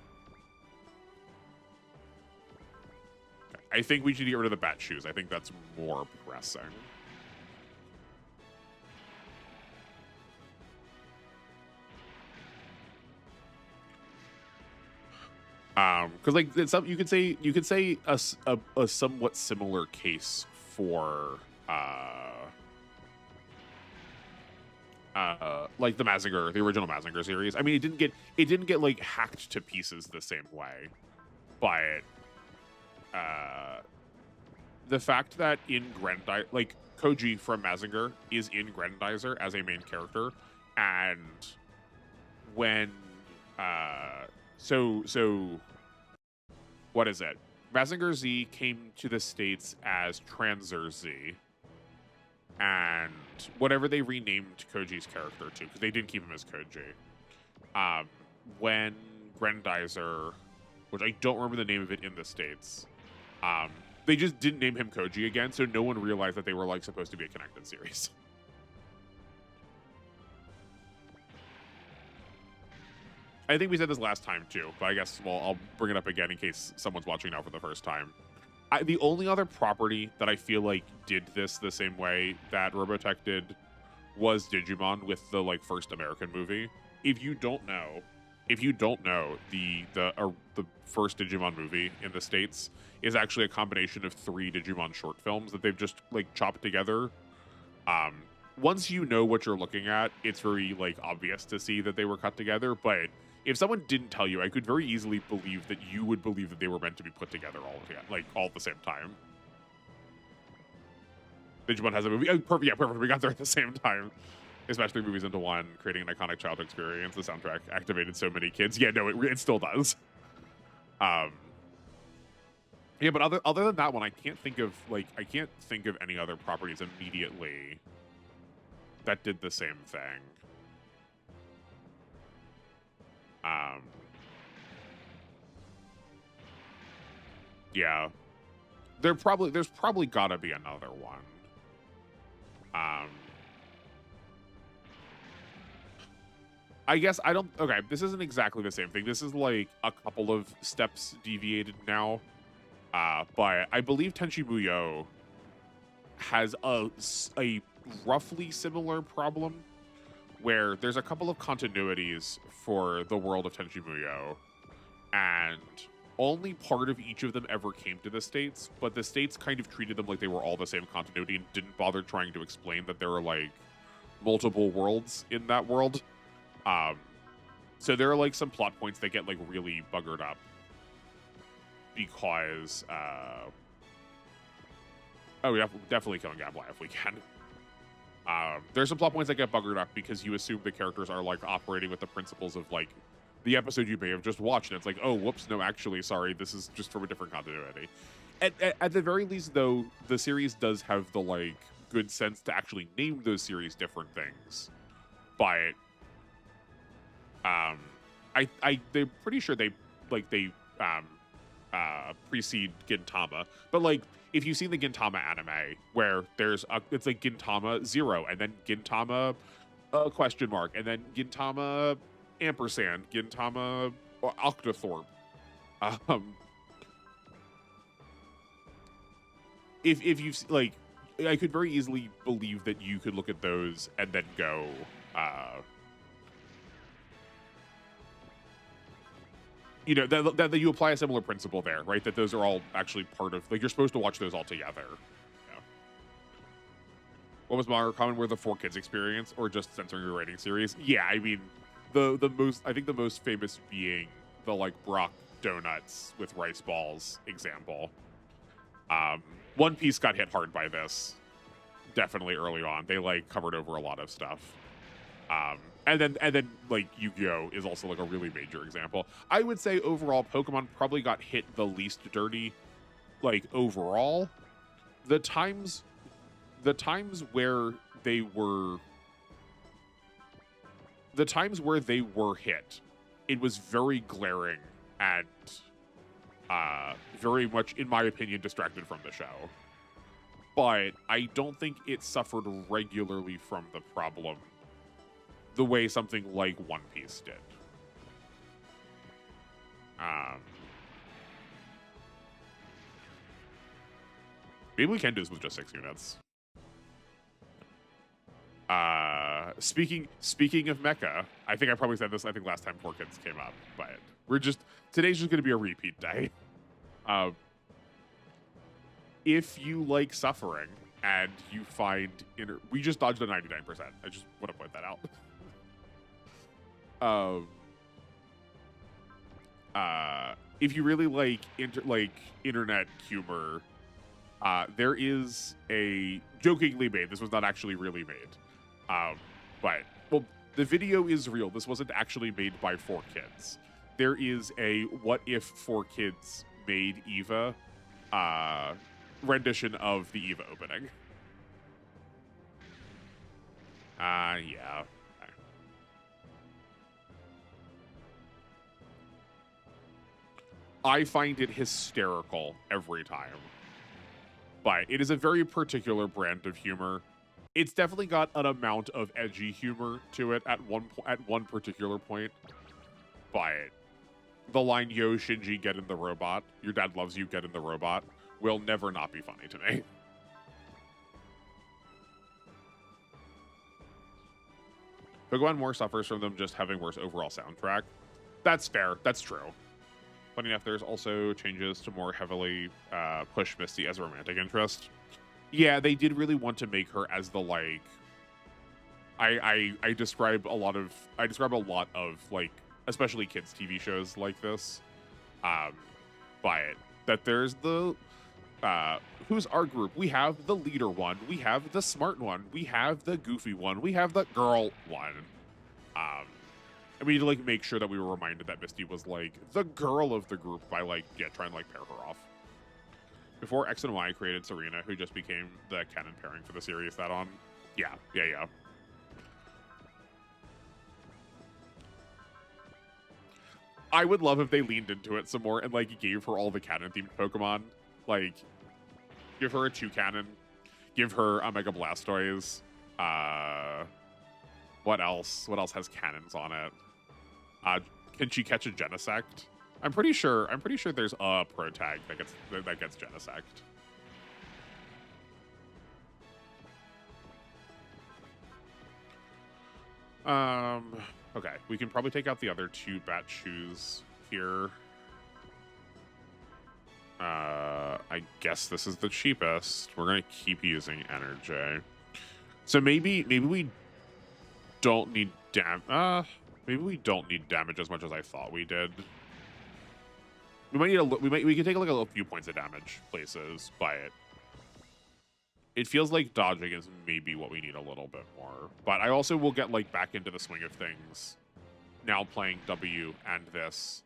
I think we should get rid of the bat shoes. I think that's more pressing. Because like you could say a somewhat similar case for like the Mazinger, the original Mazinger series. I mean, it didn't get like hacked to pieces the same way, but the fact that in Grendizer, like Koji from Mazinger is in Grendizer as a main character, and when so what is it? Mazinger Z came to the States as Transer Z. And whatever they renamed Koji's character to, because they didn't keep him as Koji. When Grendizer, which I don't remember the name of it in the States, they just didn't name him Koji again, so no one realized that they were like supposed to be a connected series. I think we said this last time too, but I guess, well, I'll bring it up again in case someone's watching now for the first time. The only other property that I feel like did this the same way that Robotech did was Digimon with the like first American movie. If you don't know, the first Digimon movie in the States is actually a combination of 3 Digimon short films that they've just like chopped together. Once you know what you're looking at, it's very like obvious to see that they were cut together, but if someone didn't tell you, I could very easily believe that you would believe that they were meant to be put together all at the same time. Digimon has a movie. Oh, perfect. Yeah, perfect. We got there at the same time. Especially movies into one, creating an iconic childhood experience. The soundtrack activated so many kids. Yeah, no, it still does. Yeah, but other than that one, I can't think of any other properties immediately that did the same thing. Yeah, there's probably gotta be another one. I guess I don't. Okay, this isn't exactly the same thing. This is like a couple of steps deviated now. But I believe Tenchi Muyo has a roughly similar problem where there's a couple of continuities for the world of Tenchi Muyo, and only part of each of them ever came to the States, but the States kind of treated them like they were all the same continuity and didn't bother trying to explain that there are like multiple worlds in that world. So there are like some plot points that get like really buggered up because oh yeah, definitely killing Gabla if we can. There's some plot points that get buggered up because you assume the characters are like operating with the principles of like the episode you may have just watched, and it's like, oh, whoops, no, actually, sorry, this is just from a different continuity. At the very least, though, the series does have the like good sense to actually name those series different things, but they're pretty sure they precede Gintama, but like if you've seen the Gintama anime where it's like Gintama 0 and then Gintama question mark and then Gintama ampersand, Gintama Octothorpe. If you've like, I could very easily believe that you could look at those and then go, you know, that you apply a similar principle there, right? That those are all actually part of, like, you're supposed to watch those all together. Yeah. What was more common were the 4Kids experience or just censoring your rating series? Yeah, I mean, I think the most famous being the like Brock donuts with rice balls example. One Piece got hit hard by this, definitely early on. They like covered over a lot of stuff. And then like Yu-Gi-Oh is also like a really major example. I would say overall Pokemon probably got hit the least dirty, like overall. The times where they were hit, it was very glaring and very much, in my opinion, distracted from the show. But I don't think it suffered regularly from the problem the way something like One Piece did. Maybe we can do this with just 6 units. Speaking of mecha, I think I probably said this, I think last time 4Kids came up, but today's just gonna be a repeat day. If you like suffering and you find we just dodged a 99%. I just want to point that out. If you really like internet humor, there is a jokingly made. This was not actually really made, but well, the video is real. This wasn't actually made by 4Kids. There is a what if 4Kids made Eva rendition of the Eva opening. Yeah. I find it hysterical every time. But it is a very particular brand of humor. It's definitely got an amount of edgy humor to it at one particular point. but the line, "Yo, Shinji, get in the robot. Your dad loves you, get in the robot," will never not be funny to me. Pokemon more suffers from them just having worse overall soundtrack. That's fair. That's true. Funny enough, there's also changes to more heavily push Misty as a romantic interest. Yeah, they did really want to make her as the, like, I describe a lot of like, especially kids TV shows like this, but that there's the who's our group? We have the leader one, we have the smart one, we have the goofy one, we have the girl one. And we need to, like, make sure that we were reminded that Misty was, like, the girl of the group by, like, trying to, like, pair her off. Before X and Y created Serena, who just became the canon pairing for the series that on. Yeah. I would love if they leaned into it some more and, like, gave her all the canon-themed Pokemon. Like, give her a Toucannon, give her a Mega Blastoise. What else? What else has cannons on it? Can she catch a Genesect? I'm pretty sure there's a pro tag that gets Genesect. Okay, we can probably take out the other two bat shoes here. I guess this is the cheapest. We're gonna keep using Energy. So maybe we don't need maybe we don't need damage as much as I thought we did. We might need we can take like a few points of damage places, but it feels like dodging is maybe what we need a little bit more. But I also will get, like, back into the swing of things now playing W and this,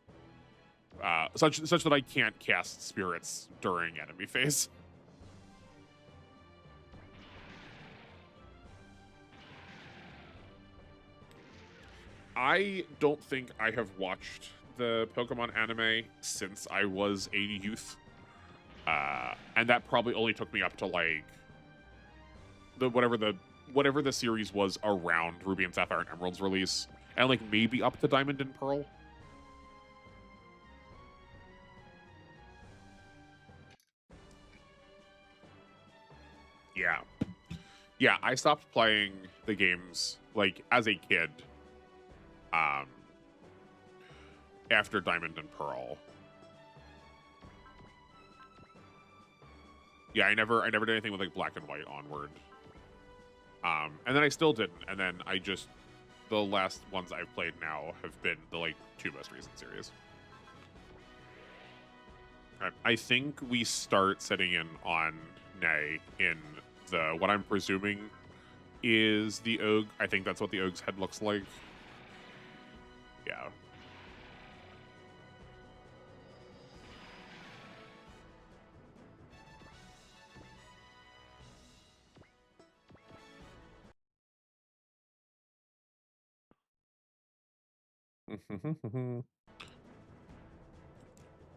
such that I can't cast spirits during enemy phase. I don't think I have watched the Pokemon anime since I was a youth. And that probably only took me up to, like, whatever the series was around Ruby and Sapphire and Emerald's release. And, like, maybe up to Diamond and Pearl. Yeah. Yeah, I stopped playing the games, like, as a kid. After Diamond and Pearl. Yeah, I never did anything with, like, Black and White onward. And then I still didn't. And then the last ones I've played now have been the, like, two most recent series. All right, I think we start setting in on Nay in what I'm presuming is the Ogue. I think that's what the Ogue's head looks like. Yeah.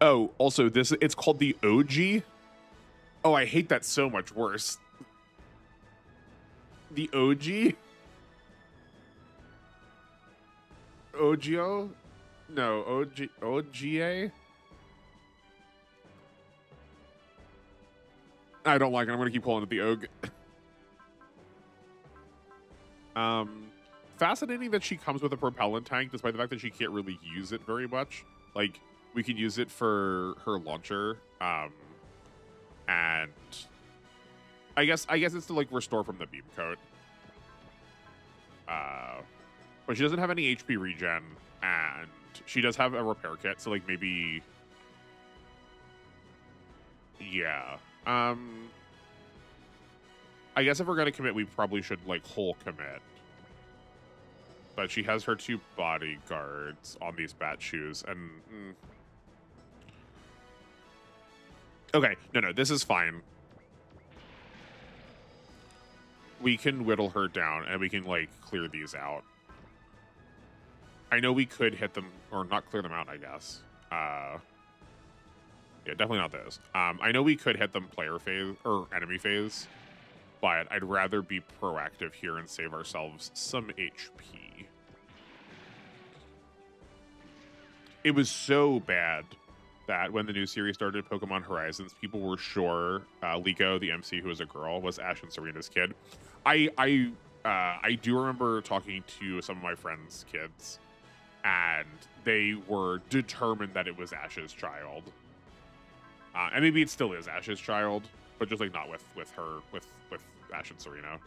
Oh, also it's called the OG. Oh, I hate that so much worse. The OG? OGO? No, OGA? I don't like it. I'm gonna keep calling it the OG. Fascinating that she comes with a propellant tank, despite the fact that she can't really use it very much. Like, we can use it for her launcher, and I guess it's to, like, restore from the beam coat. But she doesn't have any HP regen, and she does have a repair kit, so, like, maybe, yeah. I guess if we're gonna commit, we probably should, like, whole commit. But she has her two bodyguards on these bat shoes, and okay, no, this is fine. We can whittle her down, and we can, like, clear these out. I know we could hit them, or not clear them out, I guess. Yeah, definitely not those. I know we could hit them player phase, or enemy phase, but I'd rather be proactive here and save ourselves some HP. It was so bad that when the new series started, Pokemon Horizons, people were sure Liko, the MC who was a girl, was Ash and Serena's kid. I do remember talking to some of my friends' kids, and they were determined that it was Ash's child. And maybe it still is Ash's child, but just like not with her with Ash and Serena.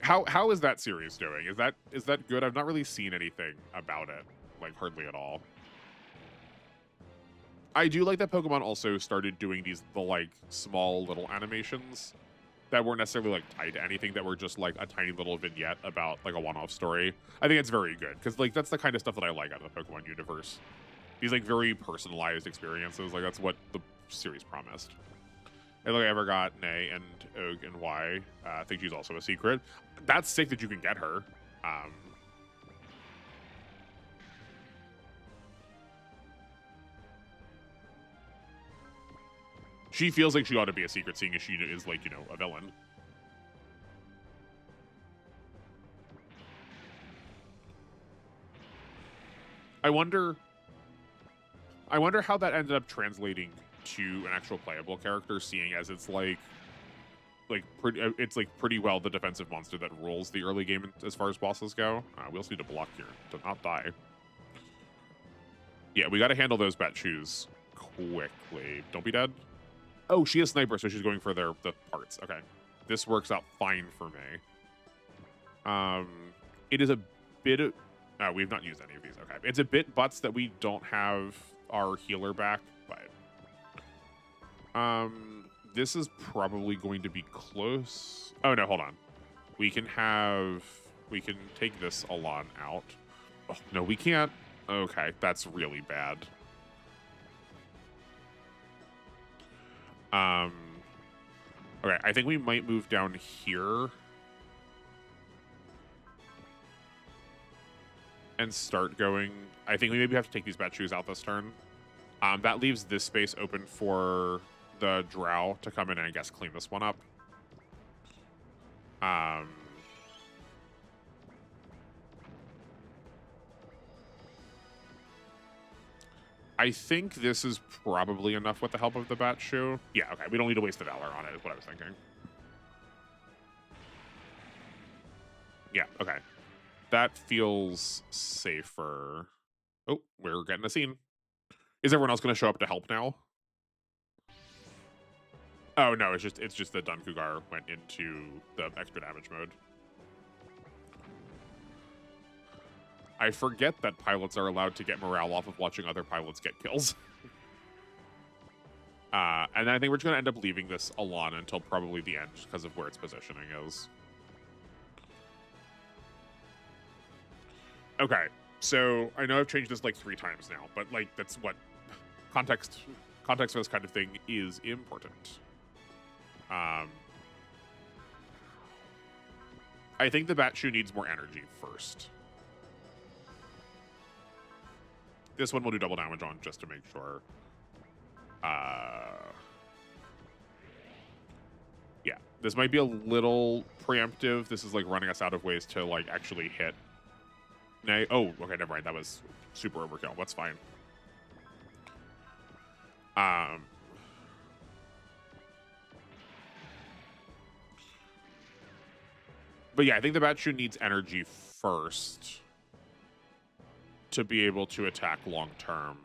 How is that series doing? Is that good? I've not really seen anything about it, like hardly at all. I do like that Pokemon also started doing the like small little animations that weren't necessarily like tied to anything, that were just like a tiny little vignette about like a one-off story. I think it's very good because like that's the kind of stuff that I like out of the Pokemon universe. These like very personalized experiences, like that's what the series promised. And like I ever got Nay and Og and Y. I think she's also a secret. That's sick that you can get her. She feels like she ought to be a secret, seeing as she is like, you know, a villain. I wonder how that ended up translating to an actual playable character, seeing as it's pretty well the defensive monster that rules the early game as far as bosses go. We also need to block here to not die. Yeah, we got to handle those bat shoes quickly. Don't be dead. Oh, she is sniper, so she's going for the parts. Okay, this works out fine for me. It is a bit of... we've not used any of these. Okay, it's a bit butts that we don't have our healer back, but this is probably going to be close. Oh no, hold on. We can take this Alon out. Oh, no, we can't. Okay, that's really bad. Okay, I think we might move down here and start going. I think we maybe have to take these bat shoes out this turn. That leaves this space open for the Drow to come in and I guess clean this one up. I think this is probably enough with the help of the bat shoe. Yeah, okay, we don't need to waste the Valor on it, is what I was thinking. Yeah, okay. That feels safer. Oh, we're getting a scene. Is everyone else going to show up to help now? Oh no, it's just that Dunkugar went into the extra damage mode. I forget that pilots are allowed to get morale off of watching other pilots get kills. And I think we're just going to end up leaving this Alon until probably the end because of where its positioning is. Okay, so I know I've changed this like 3 times now, but like that's what context for this kind of thing is important. I think the bat shoe needs more energy first. This one will do double damage on just to make sure. Yeah, this might be a little preemptive. This is like running us out of ways to like actually hit. Nay. Oh, okay, never mind. That was super overkill. That's fine. But yeah, I think the bat shoe needs energy first to be able to attack long term.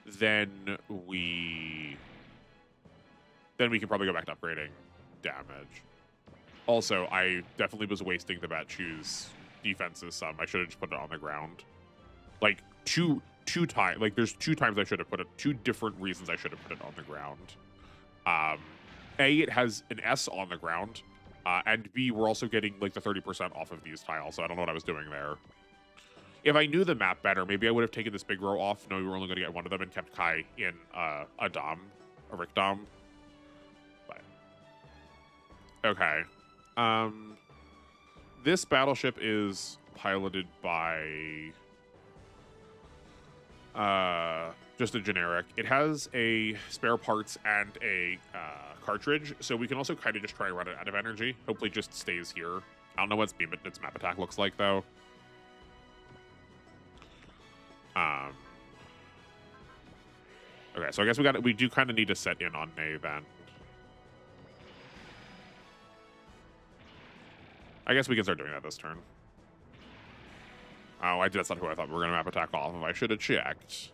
Then we can probably go back to upgrading damage. Also, I definitely was wasting the bat shoe's defenses some. I should have just put it on the ground. Like two times. Like there's 2 times I should have put it. 2 different reasons I should have put it on the ground. A, it has an S on the ground. And B, we're also getting like the 30% off of these tiles, so I don't know what I was doing there. If I knew the map better, maybe I would have taken this big row off. No, we were only going to get one of them and kept Kai in a Rick Dom. But okay. This battleship is piloted by just a generic. It has a spare parts and a cartridge, so we can also kind of just try and run it out of energy. Hopefully, it just stays here. I don't know what its map attack looks like though. Okay, so I guess we do kind of need to set in on Nay then. I guess we can start doing that this turn. Oh, that's not who I thought we were going to map attack off of. I should have checked.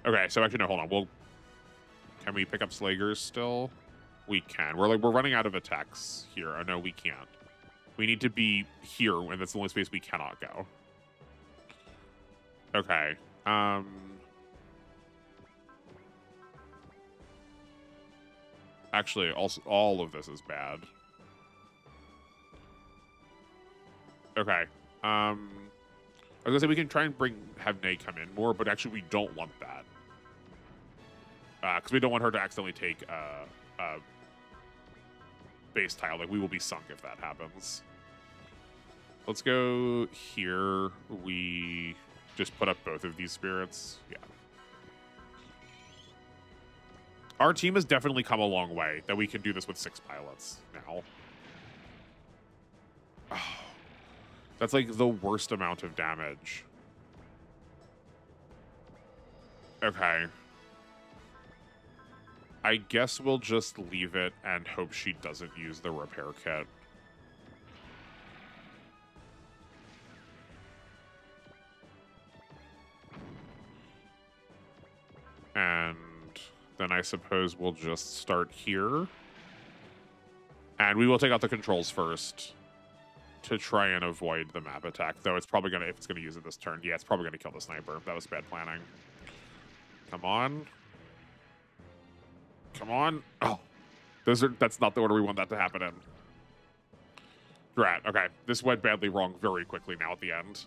Okay, so actually, no, hold on. Can we pick up Slagers still? We can. We're running out of attacks here. Oh, no, we can't. We need to be here, and that's the only space we cannot go. Okay. Actually, also, all of this is bad. Okay. I was gonna say we can try and have Nay come in more, but actually we don't want that. Because we don't want her to accidentally take a base tile. Like, we will be sunk if that happens. Let's go here. We just put up both of these spirits. Yeah. Our team has definitely come a long way that we can do this with 6 pilots now. Oh, that's like the worst amount of damage. Okay. I guess we'll just leave it and hope she doesn't use the repair kit. And then I suppose we'll just start here. And we will take out the controls first to try and avoid the map attack. Though it's probably gonna, if it's gonna use it this turn, yeah, it's probably gonna kill the sniper. That was bad planning. Come on. Come on. Oh, that's not the order we want that to happen in. Drat. Okay, this went badly wrong very quickly now at the end.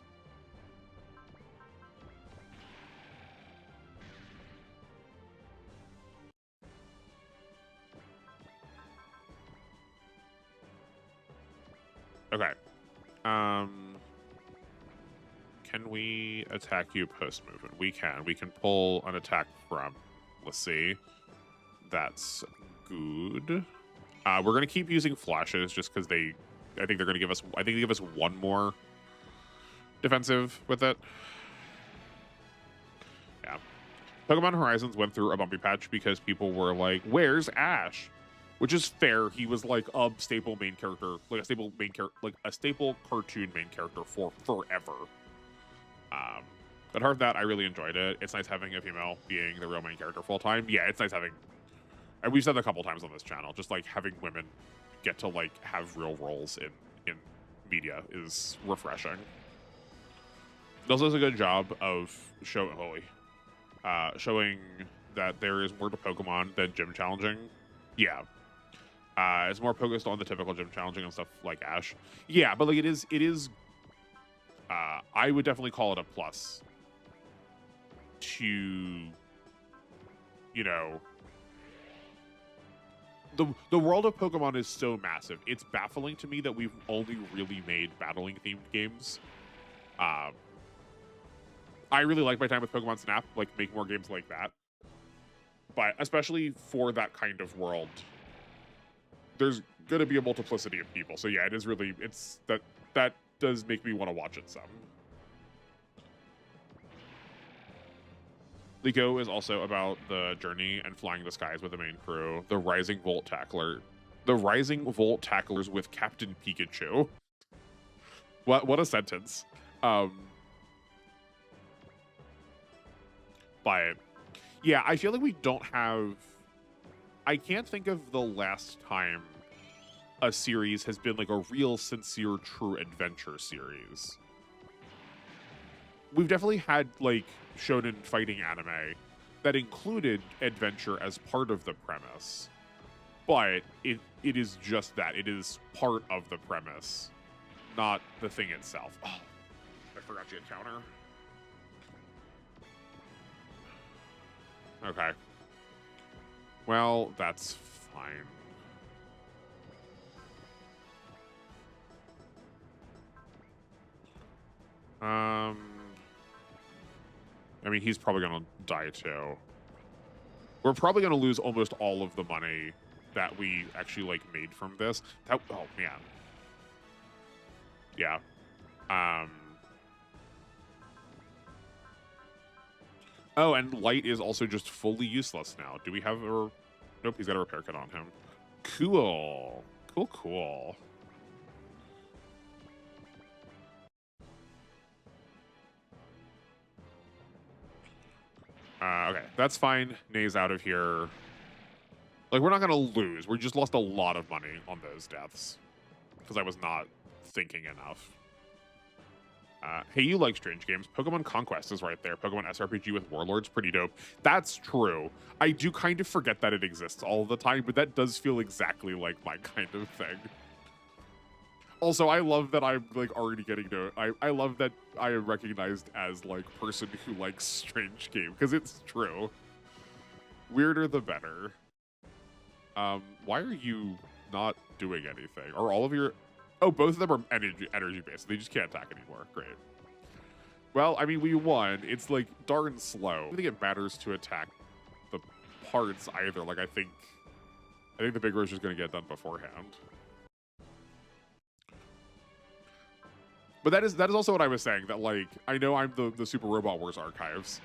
Okay. Can we attack you post movement? We can. We can pull an attack from. Let's see. That's good. We're gonna keep using flashes just because I think they're gonna give us. I think they give us one more defensive with it. Yeah. Pokemon Horizons went through a bumpy patch because people were like, "Where's Ash?" Which is fair. He was like a staple main character, like a staple main character, like a staple cartoon main character for forever. But apart from that, I really enjoyed it. It's nice having a female being the real main character full time. Yeah, it's nice having, and we've said that a couple times on this channel, just like having women get to like have real roles in media is refreshing. It also does a good job of showing that there is more to Pokemon than gym challenging. Yeah. It's more focused on the typical gym challenging and stuff like Ash. Yeah, but like it is I would definitely call it a plus to, you know, the world of Pokemon is so massive. It's baffling to me that we've only really made battling themed games. I really like my time with Pokemon Snap, like make more games like that. But especially for that kind of world, there's gonna be a multiplicity of people. So yeah, it is really, that does make me want to watch it some. Liko is also about the journey and flying the skies with the main crew. The Rising Volt Tacklers with Captain Pikachu. What a sentence. But yeah, I feel like we don't have. I can't think of the last time a series has been like a real, sincere, true adventure series. We've definitely had like shonen fighting anime that included adventure as part of the premise, but it is just that. It is part of the premise, not the thing itself. Oh, I forgot you had counter. Okay. Well, that's fine. I mean, he's probably gonna die too. We're probably gonna lose almost all of the money that we actually like made from this. That, oh man. Yeah. Oh, and light is also just fully useless now. Do we have a... Nope, he's got a repair kit on him. Cool. Cool. Okay, that's fine. Nay's out of here. Like, we're not going to lose. We just lost a lot of money on those deaths. Because I was not thinking enough. Hey, you like strange games. Pokemon Conquest is right there. Pokemon SRPG with Warlords, pretty dope. That's true. I do kind of forget that it exists all the time, but that does feel exactly like my kind of thing. Also, I love that I'm like already getting to it. I love that I am recognized as like person who likes strange game, because it's true. Weirder the better. Why are you not doing anything? Are all of your... Oh, both of them are energy based. They just can't attack anymore. Great. Well, I mean, we won. It's like darn slow. I don't think it matters to attack the parts either. Like, I think the big rush is going to get done beforehand. But that is also what I was saying. That like, I know I'm the Super Robot Wars archives,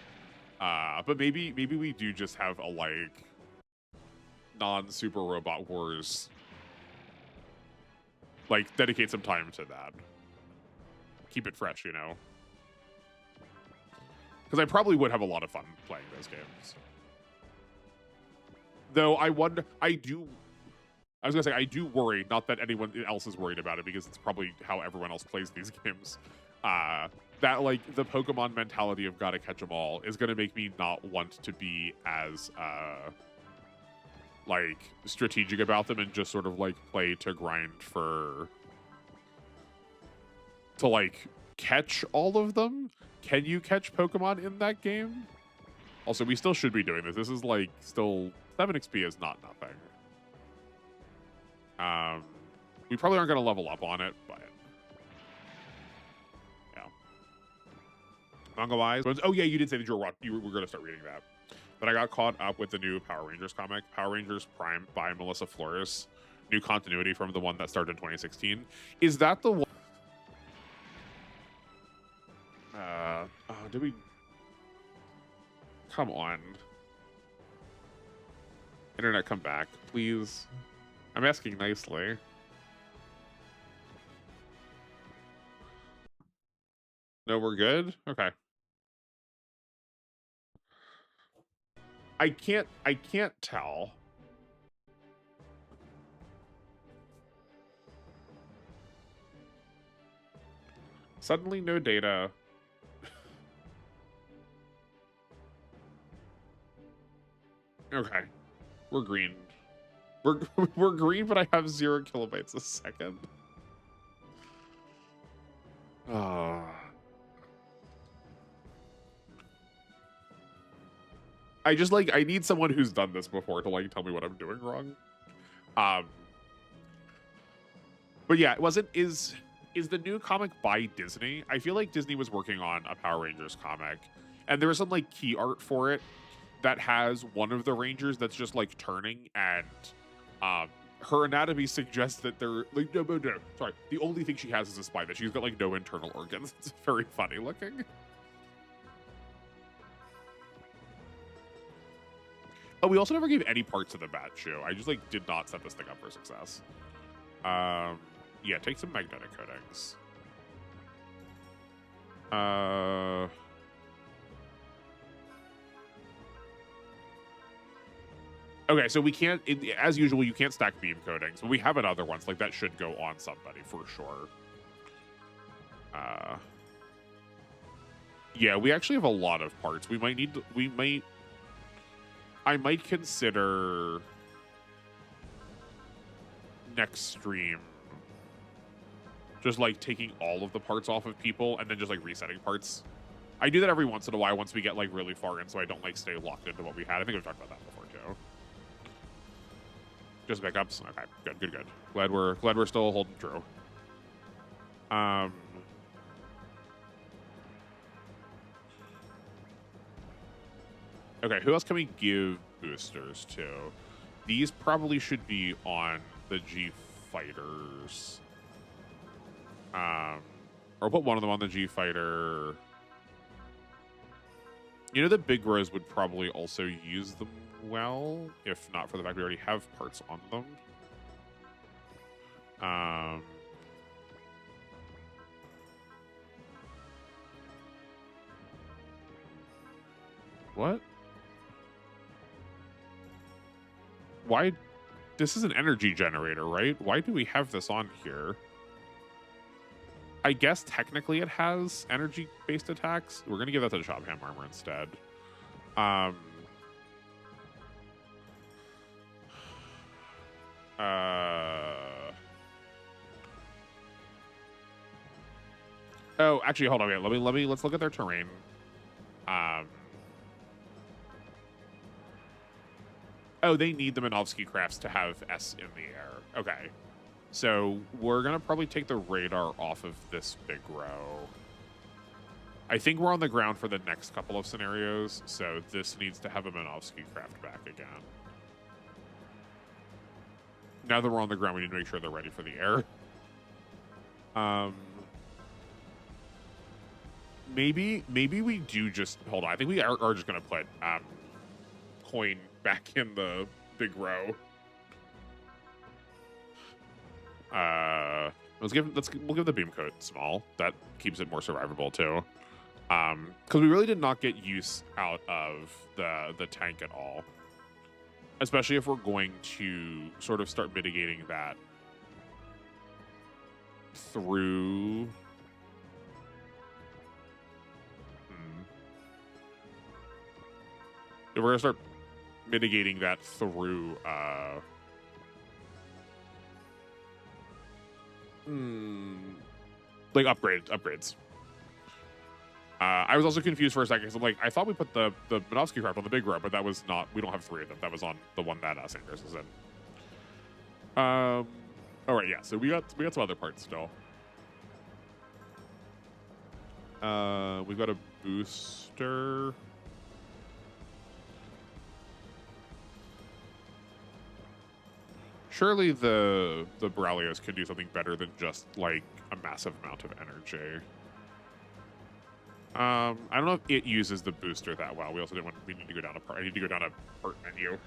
but maybe we do just have a like non-Super Robot Wars. Like, dedicate some time to that. Keep it fresh, you know? Because I probably would have a lot of fun playing those games. Though I was gonna say, I do worry, not that anyone else is worried about it, because it's probably how everyone else plays these games. That, like, the Pokemon mentality of gotta catch them all is gonna make me not want to be as, like, strategic about them and just sort of like play to grind to like catch all of them. Can you catch Pokemon in that game? Also, we still should be doing this. This is like still 7 XP is not nothing. We probably aren't going to level up on it, but yeah. Manga wise, oh yeah, you did say that you were going to start reading that. But I got caught up with the new Power Rangers comic, Power Rangers Prime by Melissa Flores. New continuity from the one that started in 2016. Is that the one? Did we? Come on. Internet, come back, please. I'm asking nicely. No, we're good? Okay. I can't tell. Suddenly no data. Okay. We're green. We're green, but I have 0 kilobytes a second. I just like, I need someone who's done this before to like tell me what I'm doing wrong. But yeah, is the new comic by Disney? I feel like Disney was working on a Power Rangers comic, and there was some like key art for it that has one of the Rangers that's just like turning, and her anatomy suggests that they're like no, sorry. The only thing she has is a spine. That she's got like no internal organs. It's very funny looking. Oh, we also never gave any parts of the bat shoe. I just like did not set this thing up for success. Yeah, take some magnetic coatings. Okay, so we can't, as usual, you can't stack beam coatings, but we have other ones. Like, that should go on somebody for sure. Yeah, we actually have a lot of parts. We might need to, I might consider next stream just like taking all of the parts off of people and then just like resetting parts. I do that every once in a while once we get like really far in, so I don't like stay locked into what we had. I think we've talked about that before too. Just backups. Okay, good. Glad we're still holding true. Okay, who else can we give boosters to? These probably should be on the G fighters. Or put one of them on the G fighter. You know, the big rows would probably also use them well, if not for the fact we already have parts on them. What? Why? This is an energy generator, right? Why do we have this on here? I guess technically it has energy-based attacks. We're going to give that to the Shop Ham Armor instead. Oh, actually, hold on. Wait, let's look at their terrain. Oh, they need the Minovsky crafts to have S in the air. Okay. So we're going to probably take the radar off of this big row. I think we're on the ground for the next couple of scenarios, so this needs to have a Minovsky craft back again. Now that we're on the ground, we need to make sure they're ready for the air. Maybe we do just... Hold on. I think we are just going to put coin back in the big row. We'll give the beam coat small. That keeps it more survivable too. Because we really did not get use out of the tank at all. Especially if we're going to sort of start mitigating that through... If we're going to start mitigating that through... like upgrades. I was also confused for a second because I'm like, I thought we put the Minovsky craft on the big row, but that was not. We don't have 3 of them. That was on the one that Sanders is in. All right, yeah. So we got some other parts still. We've got a booster. Surely the Borrelios could do something better than just like a massive amount of energy. I don't know if it uses the booster that well. We also didn't want. We need to go down a part. I need to go down a part menu.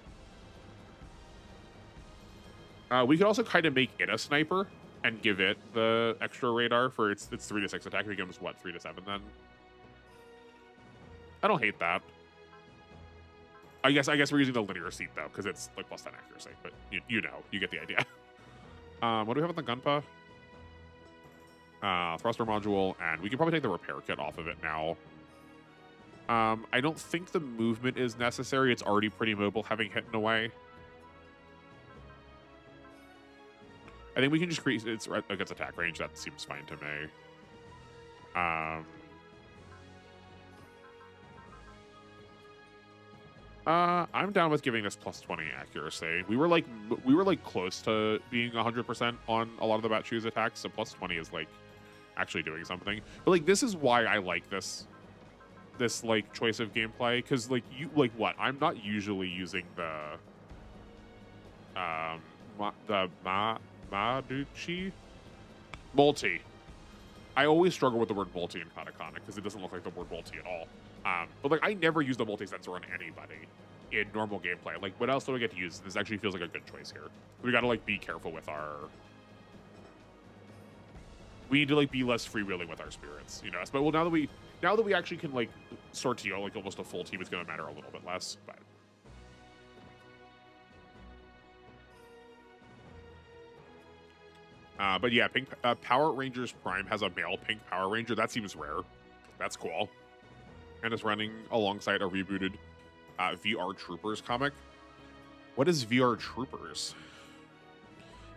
We could also kind of make it a sniper and give it the extra radar for its 3 to 6 attack. It becomes what, 3 to 7 then? I don't hate that. I guess we're using the linear seat though, because it's like +10 accuracy. But you know, you get the idea. What do we have on the Gunpa? Thruster module, and we can probably take the repair kit off of it now. I don't think the movement is necessary. It's already pretty mobile, having hit away. I think we can just create its against attack range. That seems fine to me. I'm down with giving this +20 accuracy. We were like close to being 100% on a lot of the Bat-Shoes attacks, so +20 is like actually doing something. But like this is why I like this like choice of gameplay, because like what? I'm not usually using the Maduchi multi. I always struggle with the word multi in Katakana because it doesn't look like the word multi at all. But like I never use the multi-sensor on anybody in normal gameplay. Like what else do I get to use? This actually feels like a good choice here. We gotta like be careful with our... We need to like be less freewheeling with our spirits, you know. But well, now that we actually can like sortio like almost a full team, it's gonna matter a little bit less. But yeah, Pink Power Rangers Prime has a male Pink Power Ranger. That seems rare. That's cool. And it's running alongside a rebooted VR Troopers comic. What is VR Troopers?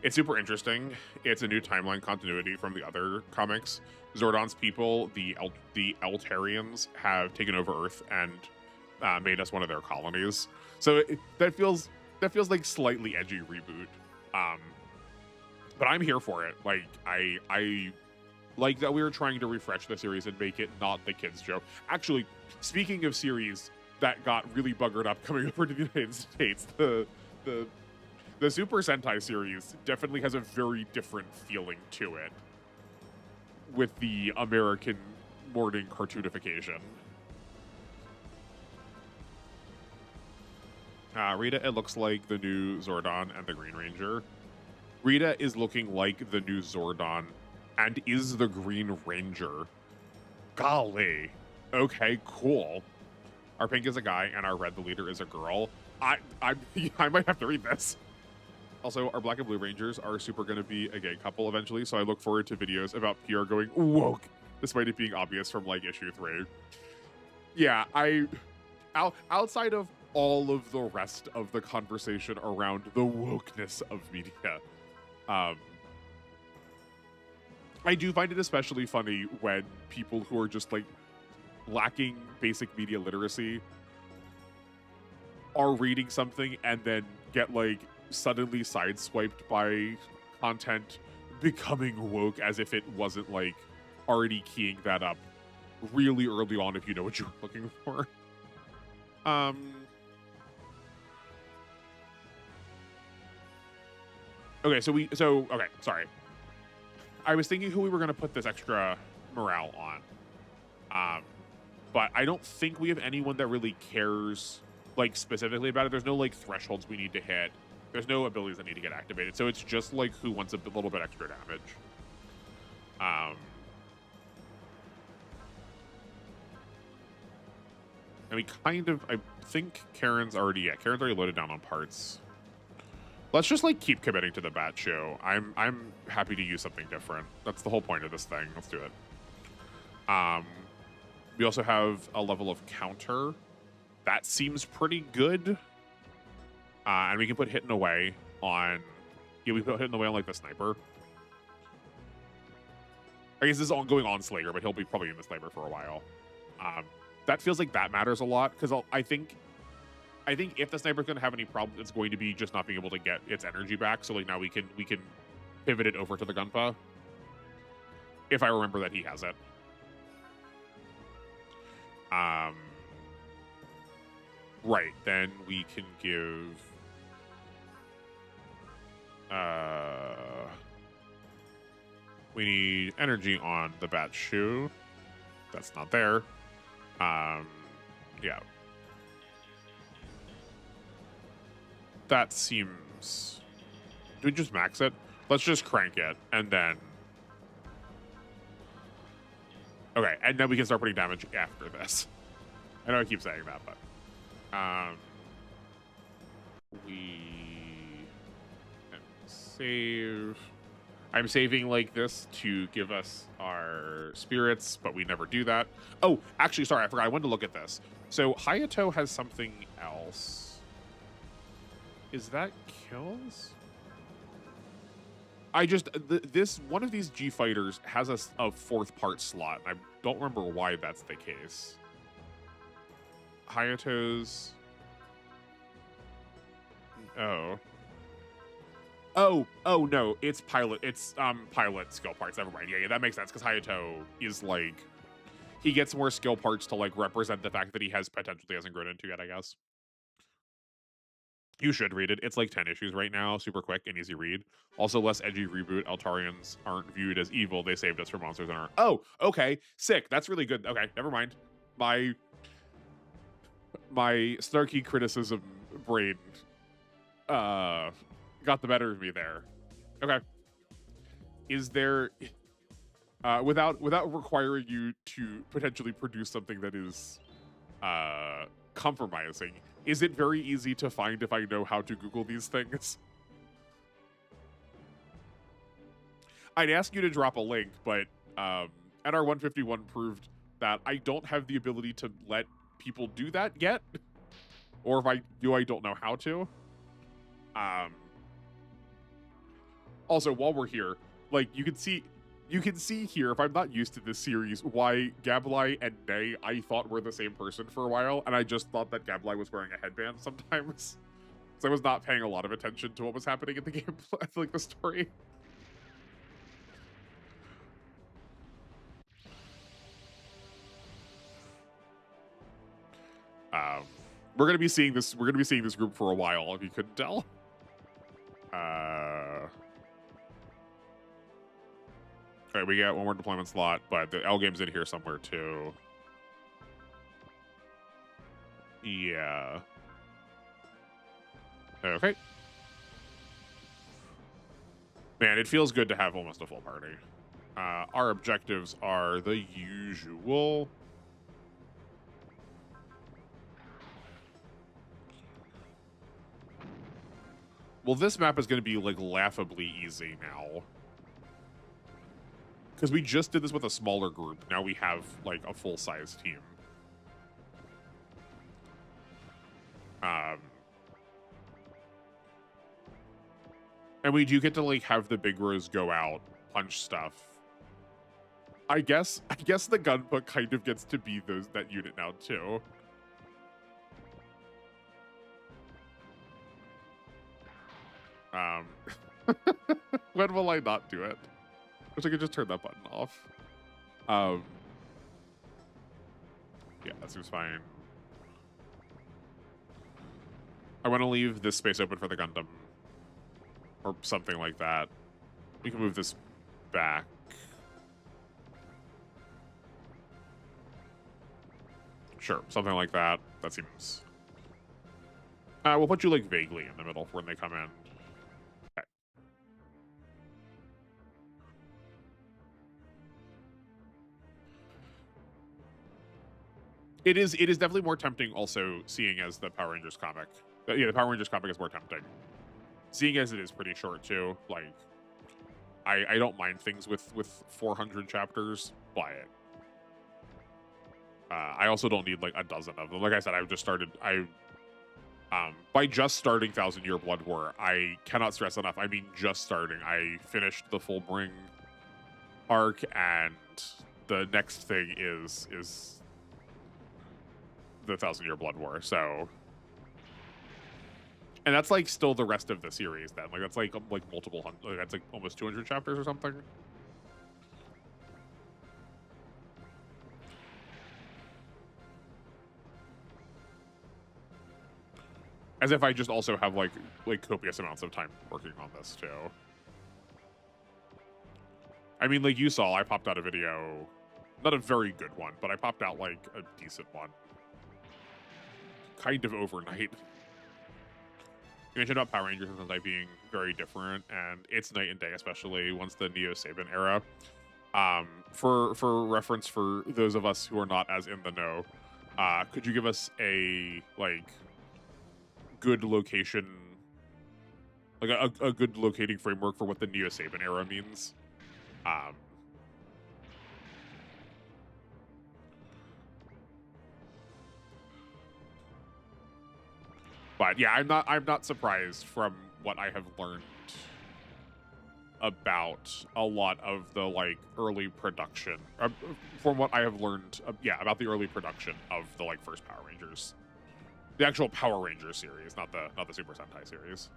It's super interesting. It's a new timeline continuity from the other comics. Zordon's people, the Eltarians, have taken over Earth and made us one of their colonies. So that feels like slightly edgy reboot. But I'm here for it. Like I like that we were trying to refresh the series and make it not the kids' show. Actually, speaking of series that got really buggered up coming over to the United States. The the Super Sentai series definitely has a very different feeling to it with the American morning cartoonification. Rita, it looks like the new Zordon and the Green Ranger. Rita is looking like the new Zordon and is the Green Ranger. Golly. Okay, cool. Our pink is a guy and our red, the leader, is a girl. I might have to read this. Also, our black and blue Rangers are super going to be a gay couple eventually, so I look forward to videos about PR going woke, despite it being obvious from like issue 3. Yeah, outside of all of the rest of the conversation around the wokeness of media, I do find it especially funny when people who are just like lacking basic media literacy are reading something and then get like suddenly sideswiped by content becoming woke as if it wasn't like already keying that up really early on if you know what you're looking for. Okay, okay, sorry. I was thinking who we were going to put this extra morale on. But I don't think we have anyone that really cares like specifically about it. There's no like thresholds we need to hit. There's no abilities that need to get activated. So it's just like who wants a little bit extra damage. And we kind of, I think Karen's already loaded down on parts. Let's just like keep committing to the bat show. I'm happy to use something different. That's the whole point of this thing. Let's do it. We also have a level of counter. That seems pretty good. And we can put hidden away on, yeah, we put hidden away on like the sniper. I guess this is going on Slayer, but he'll be probably in the sniper for a while. That feels like that matters a lot because I think if the sniper's going to have any problems, it's going to be just not being able to get its energy back. So like now we can pivot it over to the Gunpa if I remember that he has it. Right, then we can give we need energy on the bat shoe. That's not there. Yeah. That seems... Do we just max it? Let's just crank it, and then... Okay, and then we can start putting damage after this. I know I keep saying that, but... we... save... I'm saving like this to give us our spirits, but we never do that. Oh, actually, sorry, I forgot. I wanted to look at this. So Hayato has something else. Is that kills? I just, this, one of these G fighters has a fourth part slot. I don't remember why that's the case. Hayato's... Oh no, it's pilot skill parts. Never mind. Yeah, that makes sense because Hayato is like, he gets more skill parts to like represent the fact that he has potential he hasn't grown into yet, I guess. You should read it. It's like 10 issues right now, super quick and easy read. Also less edgy reboot. Altarians aren't viewed as evil. They saved us from monsters and aren't. Oh, okay, sick. That's really good. Okay, never mind. My snarky criticism brain got the better of me there. Okay. Is there, without requiring you to potentially produce something that is compromising, is it very easy to find if I know how to Google these things? I'd ask you to drop a link, but NR 151 proved that I don't have the ability to let people do that yet. Or if I do, I don't know how to. Also, while we're here, like you can see here, if I'm not used to this series, why Gablai and Nay I thought were the same person for a while, and I just thought that Gablai was wearing a headband sometimes. So I was not paying a lot of attention to what was happening in the game, like the story. Um, we're gonna be seeing this. We're gonna be seeing this group for a while, if you couldn't tell. All right, we got one more deployment slot, but the L game's in here somewhere too. Yeah. Okay. Man, it feels good to have almost a full party. Our objectives are the usual. Well, this map is going to be like laughably easy now. Because we just did this with a smaller group. Now we have like a full-size team. And we do get to like have the big rows go out, punch stuff. I guess the gunbook kind of gets to be that unit now too. When will I not do it? Wish I could just turn that button off. Yeah, that seems fine. I want to leave this space open for the Gundam. Or something like that. We can move this back. Sure, something like that. That seems... we'll put you, like, vaguely in the middle when they come in. Okay. It is definitely more tempting also, seeing as the Power Rangers comic. Yeah, the Power Rangers comic is more tempting. Seeing as it is pretty short, too. Like, I don't mind things with 400 chapters, but... I also don't need like a dozen of them. Like I said, I've just started. By just starting 1,000 Year Blood War, I cannot stress enough. I mean, just starting. I finished the full Bring arc, and the next thing is the 1,000 Year Blood War. So, and that's like still the rest of the series. Then, like that's like multiple hundred. That's like almost 200 chapters or something. As if I just also have like copious amounts of time working on this too. I mean, like you saw, I popped out a video, not a very good one, but I popped out like a decent one. Kind of overnight. You mentioned about Power Rangers and Sentai being very different, and it's night and day, especially once the Neo Saban era. For reference, for those of us who are not as in the know, could you give us a like good location, like a good locating framework for what the Neo Saban era means? But yeah, I'm not surprised from what I have learned about a lot of the like early production, from what I have learned, about the early production of the like first Power Rangers. The actual Power Rangers series, not the Super Sentai series.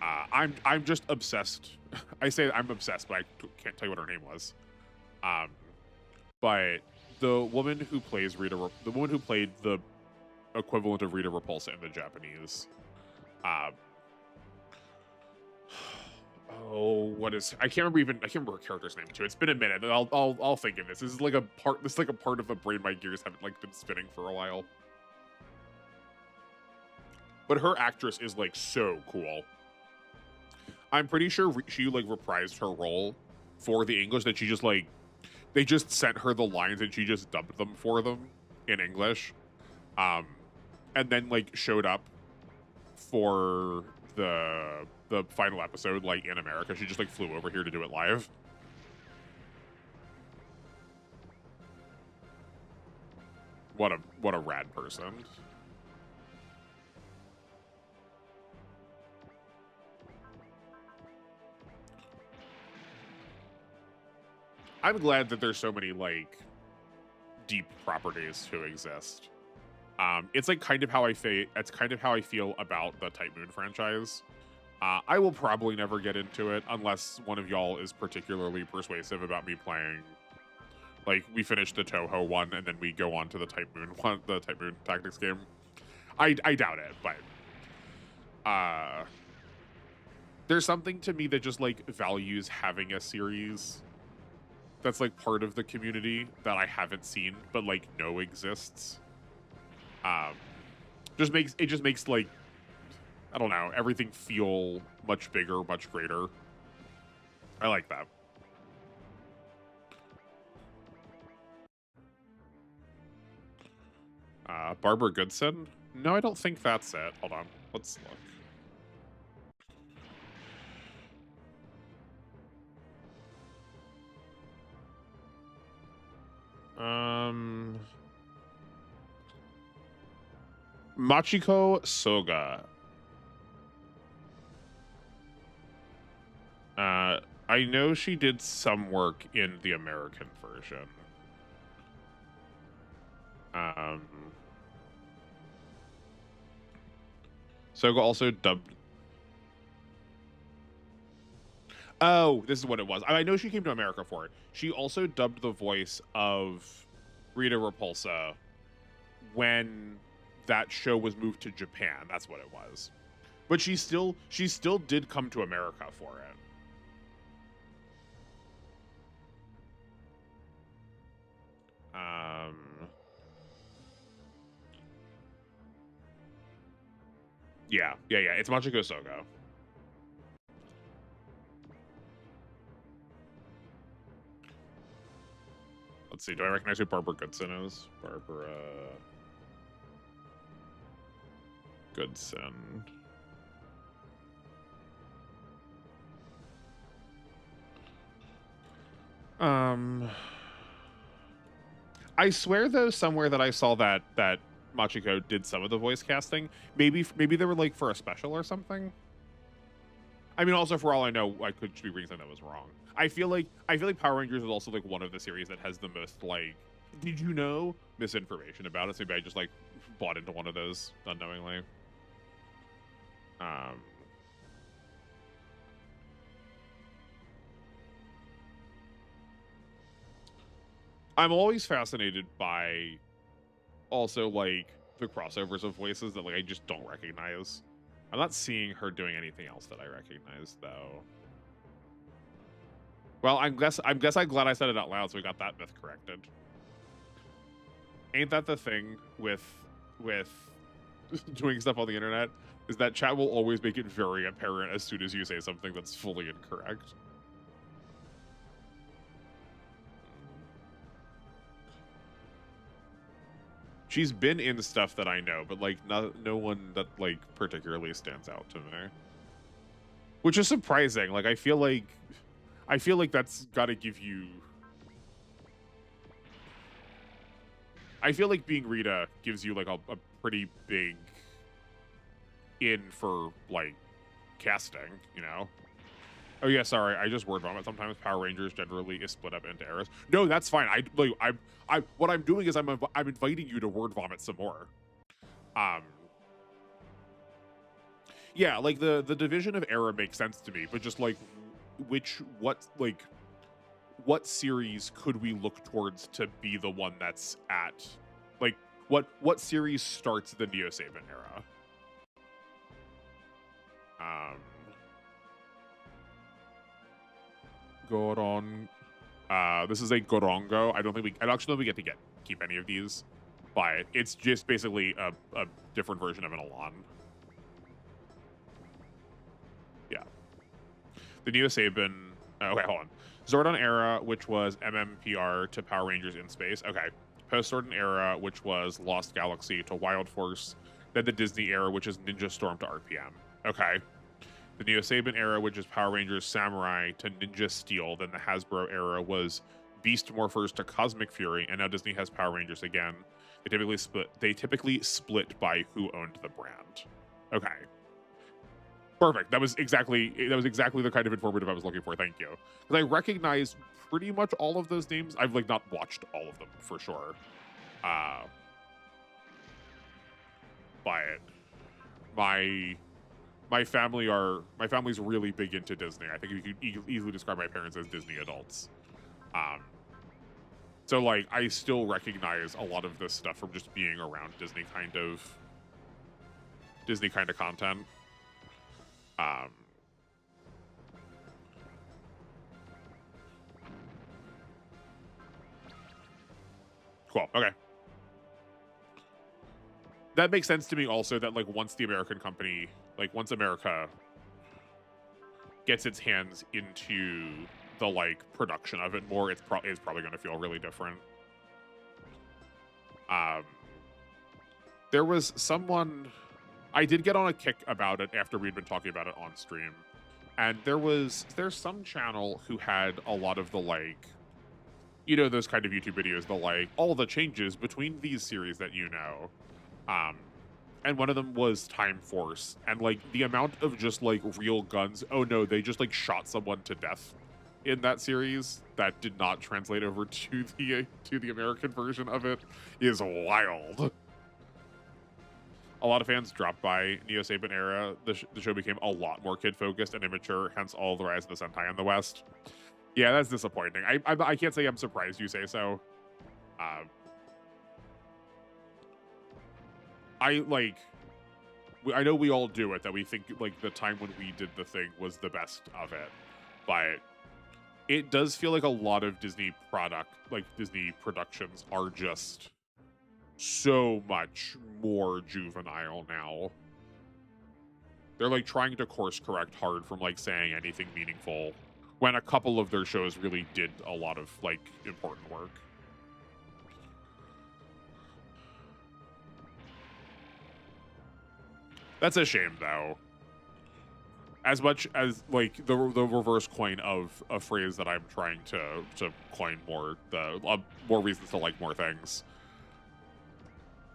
I'm just obsessed. I say I'm obsessed, but I can't tell you what her name was. But the woman who plays Rita, the woman who played the equivalent of Rita Repulsa in the Japanese. I can't remember her character's name too. It's been a minute. I'll think of this. This is like a part of the brain my gears haven't like been spinning for a while. But her actress is like so cool. I'm pretty sure she like reprised her role for the English, that she just like, they just sent her the lines and she just dubbed them for them in English. And then like showed up for the final episode like in America. She just like flew over here to do it live. What a rad person. I'm glad that there's so many like deep properties to exist. It's like kind of how I feel about the Type Moon franchise. I will probably never get into it unless one of y'all is particularly persuasive about me playing Like, we finish the Toho one, and then we go on to the Type Moon one, the Type Moon Tactics game. I doubt it, but there's something to me that just like values having a series that's like part of the community that I haven't seen but like know exists. Just makes like, I don't know, everything feel much bigger, much greater. I like that. Barbara Goodson? No, I don't think that's it. Hold on. Let's look. Machiko Soga. I know she did some work in the American version. Soga also dubbed. Oh, this is what it was. I know she came to America for it. She also dubbed the voice of Rita Repulsa when that show was moved to Japan. That's what it was. But she still did come to America for it. Yeah. It's Machiko Soga. Let's see. Do I recognize who Barbara Goodson is? Barbara Goodson. I swear though somewhere that I saw that Machiko did some of the voice casting. Maybe they were like for a special or something. I mean, also for all I know, I could be reading something that was wrong. I feel like Power Rangers is also like one of the series that has the most like, did you know, misinformation about it. So maybe I just like bought into one of those unknowingly. I'm always fascinated by also like the crossovers of voices that like I just don't recognize. I'm not seeing her doing anything else that I recognize though. Well, I'm glad I said it out loud so we got that myth corrected. Ain't that the thing with doing stuff on the internet, is that chat will always make it very apparent as soon as you say something that's fully incorrect. She's been in stuff that I know, but like no one that like particularly stands out to me. Which is surprising. Like I feel like that's got to give you, I feel like being Rita gives you like a pretty big in for like casting, you know? Oh yeah, sorry, I just word vomit. Sometimes Power Rangers generally is split up into eras. No, that's fine. What I'm doing is I'm inviting you to word vomit some more. Yeah, like the division of era makes sense to me, but just like what series could we look towards to be the one that's at, like what series starts the Neo Saban era? Goron. This is a Gorongo. I don't actually know we get to keep any of these, but it's just basically a different version of an Elan. Yeah. The Neo Saban. Okay, hold on. Zordon era, which was MMPR to Power Rangers in Space. Okay. Post Zordon era, which was Lost Galaxy to Wild Force. Then the Disney era, which is Ninja Storm to RPM. Okay. The Neo Saban era, which is Power Rangers Samurai to Ninja Steel. Then the Hasbro era was Beast Morphers to Cosmic Fury, and now Disney has Power Rangers again. They typically split by who owned the brand. Okay. Perfect. That was exactly the kind of informative I was looking for. Thank you. Because I recognize pretty much all of those names. I've like not watched all of them for sure. But my family's really big into Disney. I think you could easily describe my parents as Disney adults. So like I still recognize a lot of this stuff from just being around Disney kind of content. Um, cool. Okay. That makes sense to me also that like once once America gets its hands into the like production of it more, it's probably going to feel really different. Um, there was someone I did get on a kick about it after we'd been talking about it on stream, and there's some channel who had a lot of the like, you know, those kind of YouTube videos, the like all the changes between these series that you know. Um, and one of them was Time Force, and like the amount of just like real guns. Oh no, they just like shot someone to death in that series that did not translate over to the American version of it is wild. A lot of fans dropped by Neo Saban era. The show became a lot more kid focused and immature, hence all the rise of the Sentai in the West. Yeah, that's disappointing. I can't say I'm surprised you say so. I know we all do it, that we think like the time when we did the thing was the best of it, but it does feel like a lot of Disney productions are just so much more juvenile now. They're like trying to course correct hard from like saying anything meaningful when a couple of their shows really did a lot of like important work. That's a shame, though. As much as like the reverse coin of a phrase that I'm trying to coin more, more reasons to like more things.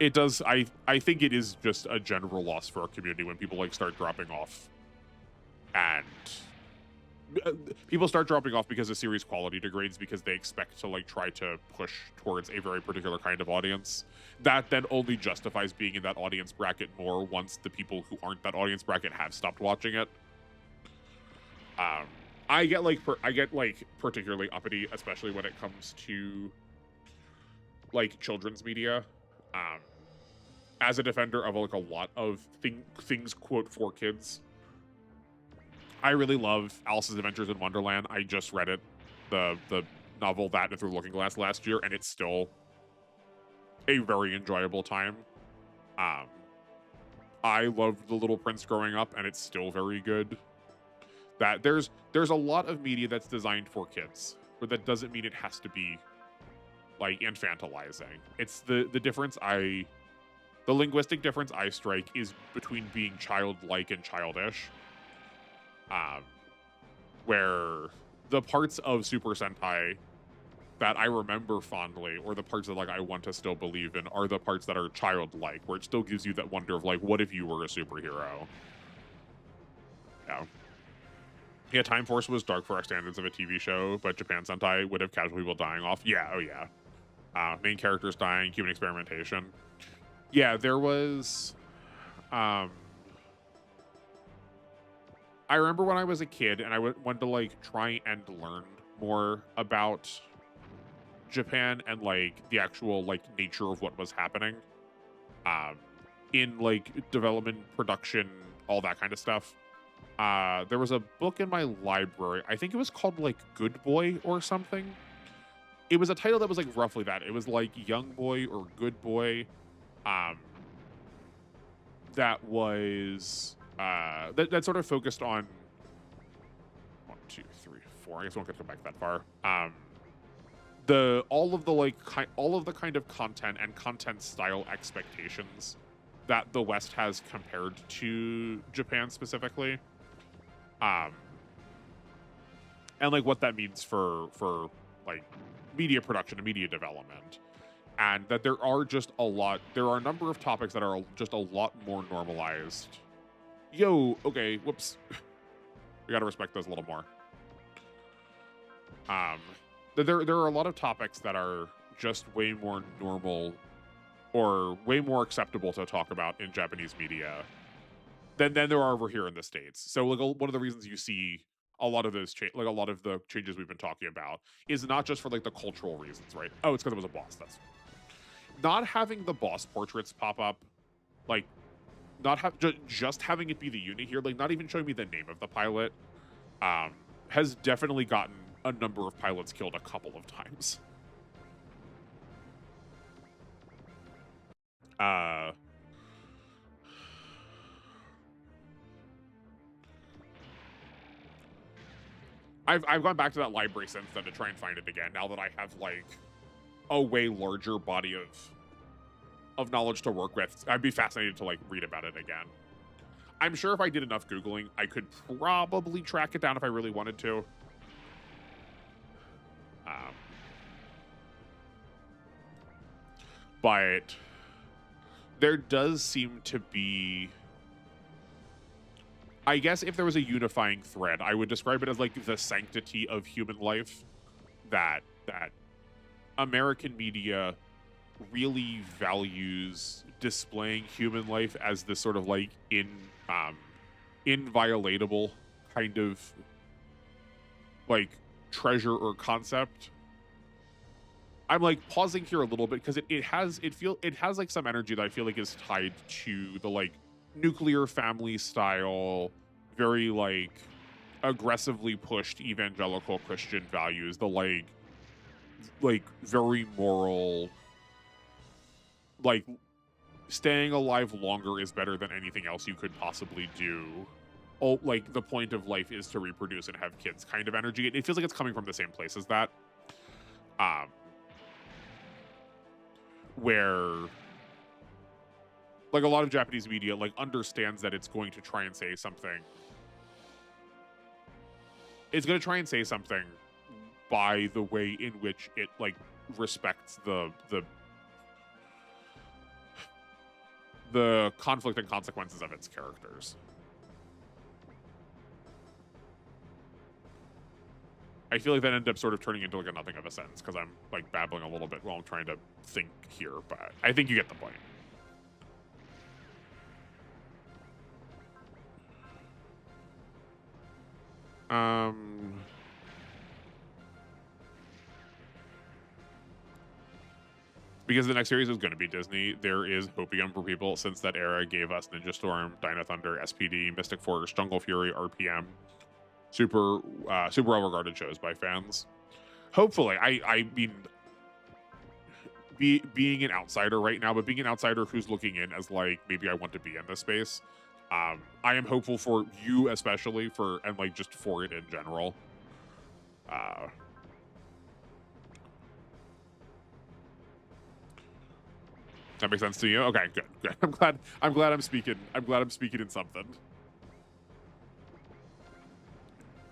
It does. I think it is just a general loss for our community when people like start dropping off, and people start dropping off because the series quality degrades because they expect to like try to push towards a very particular kind of audience that then only justifies being in that audience bracket more once the people who aren't that audience bracket have stopped watching it. I get particularly uppity, especially when it comes to like children's media. As a defender of like a lot of things quote for kids, I really love Alice's Adventures in Wonderland. I just read it, the novel that Through the Looking Glass last year, and it's still a very enjoyable time. I loved The Little Prince growing up, and it's still very good. That there's a lot of media that's designed for kids, but that doesn't mean it has to be like infantilizing. It's the difference the linguistic difference I strike is between being childlike and childish. Where the parts of Super Sentai that I remember fondly, or the parts that like I want to still believe in, are the parts that are childlike, where it still gives you that wonder of like, what if you were a superhero? Yeah. Yeah, Time Force was dark for our standards of a TV show, but Japan Sentai would have casual people dying off. Yeah, oh yeah. Main characters dying, human experimentation. Yeah, there was... I remember when I was a kid and I wanted to like try and learn more about Japan and like the actual like nature of what was happening in like development, production, all that kind of stuff. There was a book in my library. I think it was called like Good Boy or something. It was a title that was like roughly that. It was like Young Boy or Good Boy. That was that sort of focused on 1, 2, 3, 4. I guess we won't get to go back that far. All of the kind of content and content style expectations that the West has compared to Japan specifically, and like what that means for like media production and media development. And that there are a number of topics that are just a lot more normalized. Yo, okay, whoops. We gotta respect those a little more. There are a lot of topics that are just way more normal or way more acceptable to talk about in Japanese media than there are over here in the States. So like one of the reasons you see a lot of those like a lot of the changes we've been talking about is not just for like the cultural reasons, right? Oh, it's because it was a boss. That's not having the boss portraits pop up, like not have just having it be the unit here, like not even showing me the name of the pilot, has definitely gotten a number of pilots killed a couple of times. I've gone back to that library since then to try and find it again, now that I have like a way larger body of knowledge to work with. I'd be fascinated to like read about it again. I'm sure if I did enough Googling, I could probably track it down if I really wanted to. But there does seem to be, I guess if there was a unifying thread, I would describe it as like the sanctity of human life, that American media really values displaying human life as this sort of like inviolatable kind of like treasure or concept. I'm like pausing here a little bit because it has like some energy that I feel like is tied to the like nuclear family style, very like aggressively pushed evangelical Christian values, the like very moral, like staying alive longer is better than anything else you could possibly do. Oh, like the point of life is to reproduce and have kids kind of energy. It feels like it's coming from the same place as that. Where like a lot of Japanese media like understands that it's going to try and say something. It's going to try and say something by the way in which it like respects the conflict and consequences of its characters. I feel like that ended up sort of turning into like a nothing of a sentence because I'm like babbling a little bit while I'm trying to think here, but I think you get the point. Because the next series is going to be Disney, there is hopium for people since that era gave us Ninja Storm, Dino Thunder, SPD, Mystic Force, Jungle Fury, RPM. Super well regarded shows by fans. Hopefully, I mean, being an outsider right now, but being an outsider who's looking in as like maybe I want to be in this space. I am hopeful for you especially for and like just for it in general. That makes sense to you? Okay, good. I'm glad I'm speaking in something.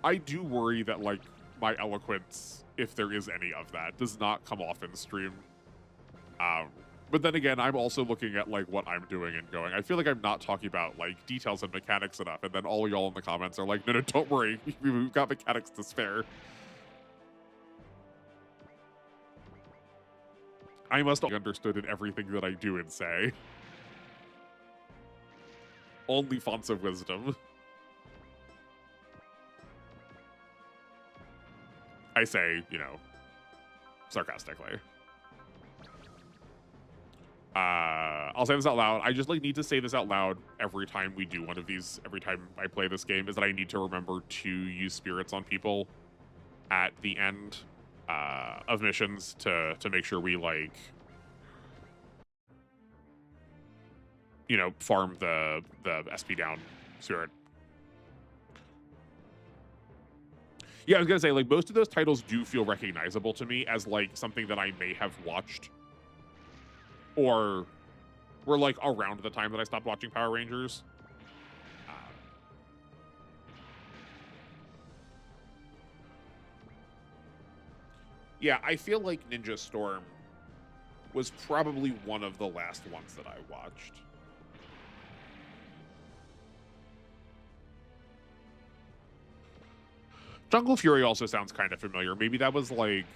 I do worry that like my eloquence, if there is any of that, does not come off in stream. But then again, I'm also looking at like what I'm doing and going, I feel like I'm not talking about like details and mechanics enough. And then all y'all in the comments are like, no, don't worry. We've got mechanics to spare. I must have understood in everything that I do and say. Only fonts of wisdom. I say, you know, sarcastically. I'll say this out loud. I just like need to say this out loud every time we do one of these, every time I play this game, is that I need to remember to use spirits on people at the end of missions to make sure we like, you know, farm the SP down spirit. Yeah, I was gonna say, like, most of those titles do feel recognizable to me as like something that I may have watched or were like around the time that I stopped watching Power Rangers. Yeah, I feel like Ninja Storm was probably one of the last ones that I watched. Jungle Fury also sounds kind of familiar. Maybe that was like,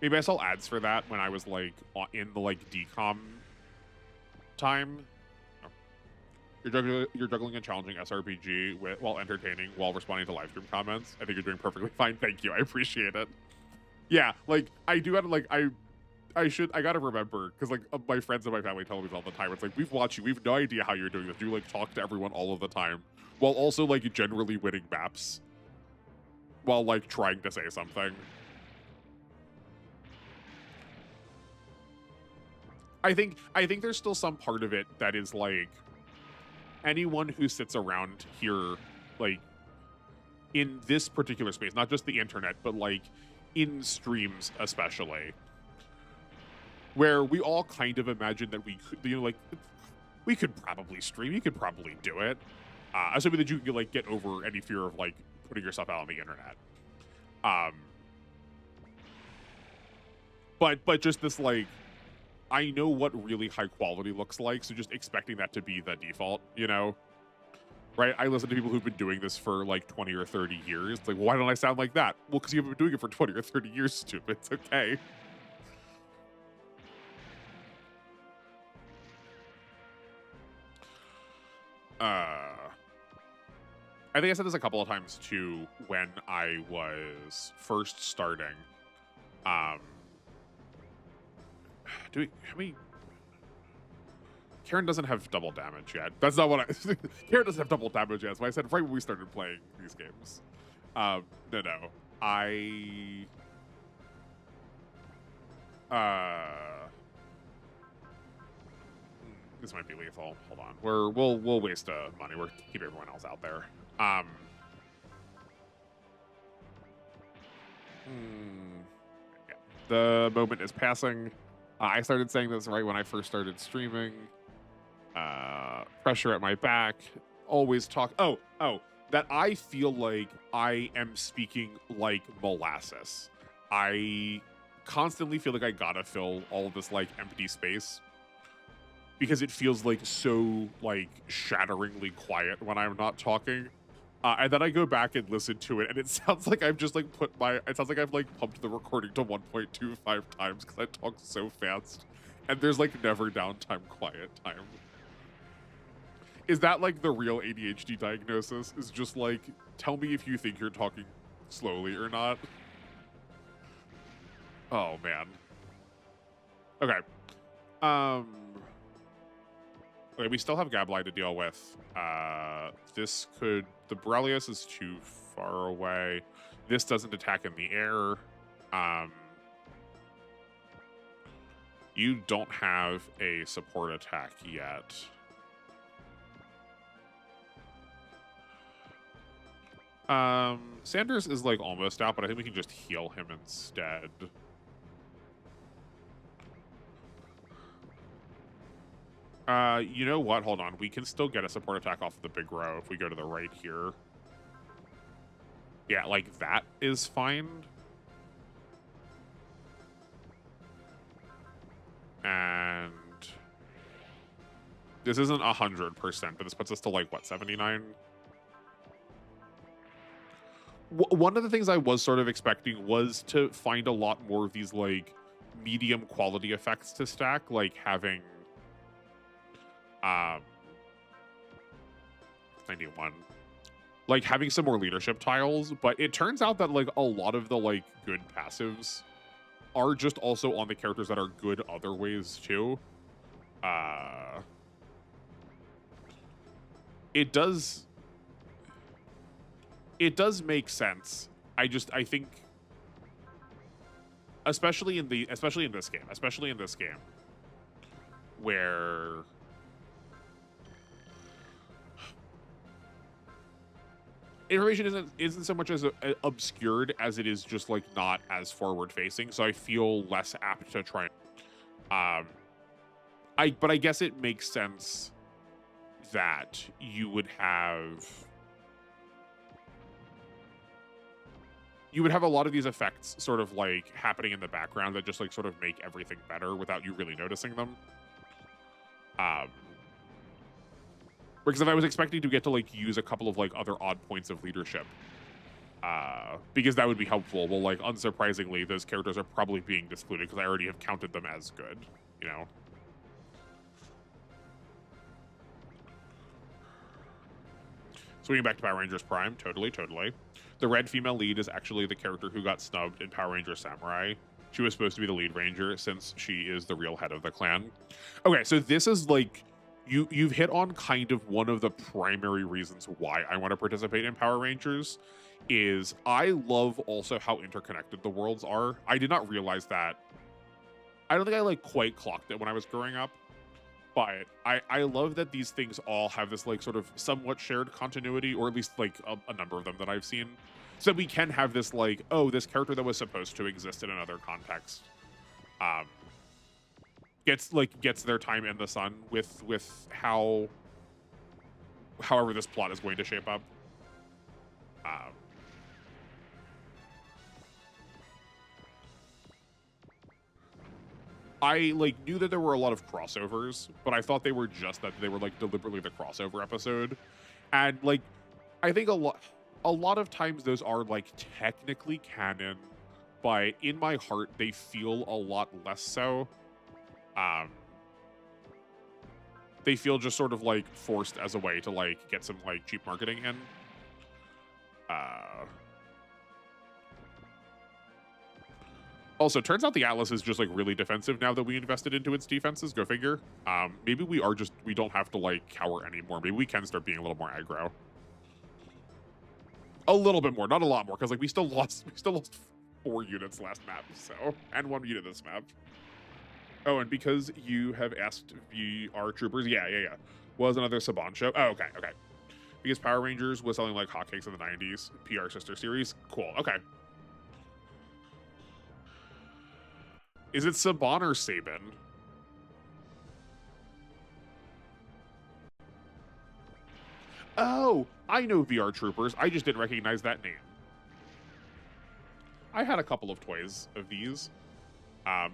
maybe I saw ads for that when I was like in the like decom time. You're juggling a challenging SRPG while entertaining, while responding to live stream comments. I think you're doing perfectly fine. Thank you. I appreciate it. Yeah, like I do gotta like I gotta remember because like my friends and my family tell me this all the time. It's like we've watched you. We've no idea how you're doing this. You like talk to everyone all of the time while also like generally winning maps while like trying to say something. I think there's still some part of it that is like anyone who sits around here, like in this particular space, not just the internet, but like in streams especially, where we all kind of imagine that we could, you know, like we could probably stream, you could probably do it, assuming that you can like get over any fear of like putting yourself out on the internet. But just this like, I know what really high quality looks like, so just expecting that to be the default, you know? Right? I listen to people who've been doing this for like 20 or 30 years. It's like, why don't I sound like that? Well, because you've been doing it for 20 or 30 years, stupid. It's okay. I think I said this a couple of times too when I was first starting. Karen doesn't have double damage yet. That's not what I... Karen doesn't have double damage yet. So I said right when we started playing these games. No. This might be lethal. Hold on. We'll waste money. We'll keep everyone else out there. Yeah. The moment is passing. I started saying this right when I first started streaming. Pressure at my back. Always talk. Oh, that I feel like I am speaking like molasses. I constantly feel like I gotta fill all of this like empty space because it feels like so like shatteringly quiet when I'm not talking. And then I go back and listen to it, and it sounds like I've just like it sounds like I've like pumped the recording to 1.25 times because I talk so fast. And there's like never downtime, quiet time. Is that like the real ADHD diagnosis? Is just like, tell me if you think you're talking slowly or not. Oh man. Okay. Okay, we still have Gablai to deal with. The Borrelios is too far away. This doesn't attack in the air. You don't have a support attack yet. Sanders is like almost out, but I think we can just heal him instead. You know what? Hold on. We can still get a support attack off of the big row if we go to the right here. Yeah, like that is fine. And this isn't 100%, but this puts us to like, what, 79? One of the things I was sort of expecting was to find a lot more of these like medium quality effects to stack, like having 91, like having some more leadership tiles, but it turns out that like a lot of the like good passives are just also on the characters that are good other ways too. It does make sense. I think especially in this game where information isn't so much as obscured as it is just like not as forward facing, so I feel less apt to try. But I guess it makes sense that you would have a lot of these effects sort of like happening in the background that just like sort of make everything better without you really noticing them. Because if I was expecting to get to like use a couple of like other odd points of leadership, because that would be helpful. Well, like unsurprisingly, those characters are probably being discluded because I already have counted them as good, you know? Swinging back to Power Rangers Prime, totally. The red female lead is actually the character who got snubbed in Power Rangers Samurai. She was supposed to be the lead ranger since she is the real head of the clan. Okay, so this is like, you've hit on kind of one of the primary reasons why I want to participate in Power Rangers. Is I love also how interconnected the worlds are. I did not realize that. I don't think I like quite clocked it when I was growing up, but I love that these things all have this like sort of somewhat shared continuity, or at least like a number of them that I've seen. So we can have this like, oh, this character that was supposed to exist in another context gets their time in the sun with however this plot is going to shape up. I like knew that there were a lot of crossovers, but I thought they were just that they were like deliberately the crossover episode. And like I think a lot of times those are like technically canon, but in my heart they feel a lot less so. They feel just sort of like forced as a way to like get some like cheap marketing in. Also, turns out the Atlas is just like really defensive now that we invested into its defenses. Go figure. Maybe we don't have to like cower anymore. Maybe we can start being a little more aggro. A little bit more, not a lot more, because like we still lost 4 units last map, so, and 1 unit this map. Oh, and because you have asked VR Troopers, yeah. Was another Saban show. Oh, okay. Because Power Rangers was selling like hotcakes in the 90s. PR sister series. Cool. Okay. Is it Saban or Sabin? Oh, I know VR Troopers. I just didn't recognize that name. I had a couple of toys of these. I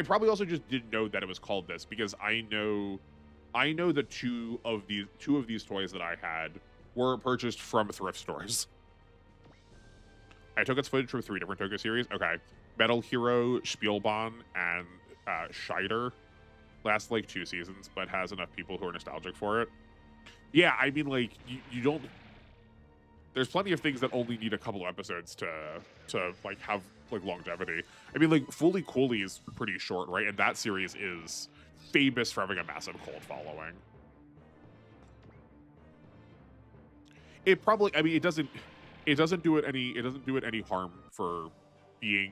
probably also just didn't know that it was called this because I know that two of these toys that I had were purchased from thrift stores. I took its footage from 3 different Toku series. Okay. Metal Hero, Spielbahn, and Scheider. Lasts like 2 seasons, but has enough people who are nostalgic for it. Yeah, I mean, like, you don't... There's plenty of things that only need a couple episodes to like, have, like, longevity. I mean, like, Fully Cooley is pretty short, right? And that series is famous for having a massive cult following. It probably... I mean, it doesn't do it any harm for being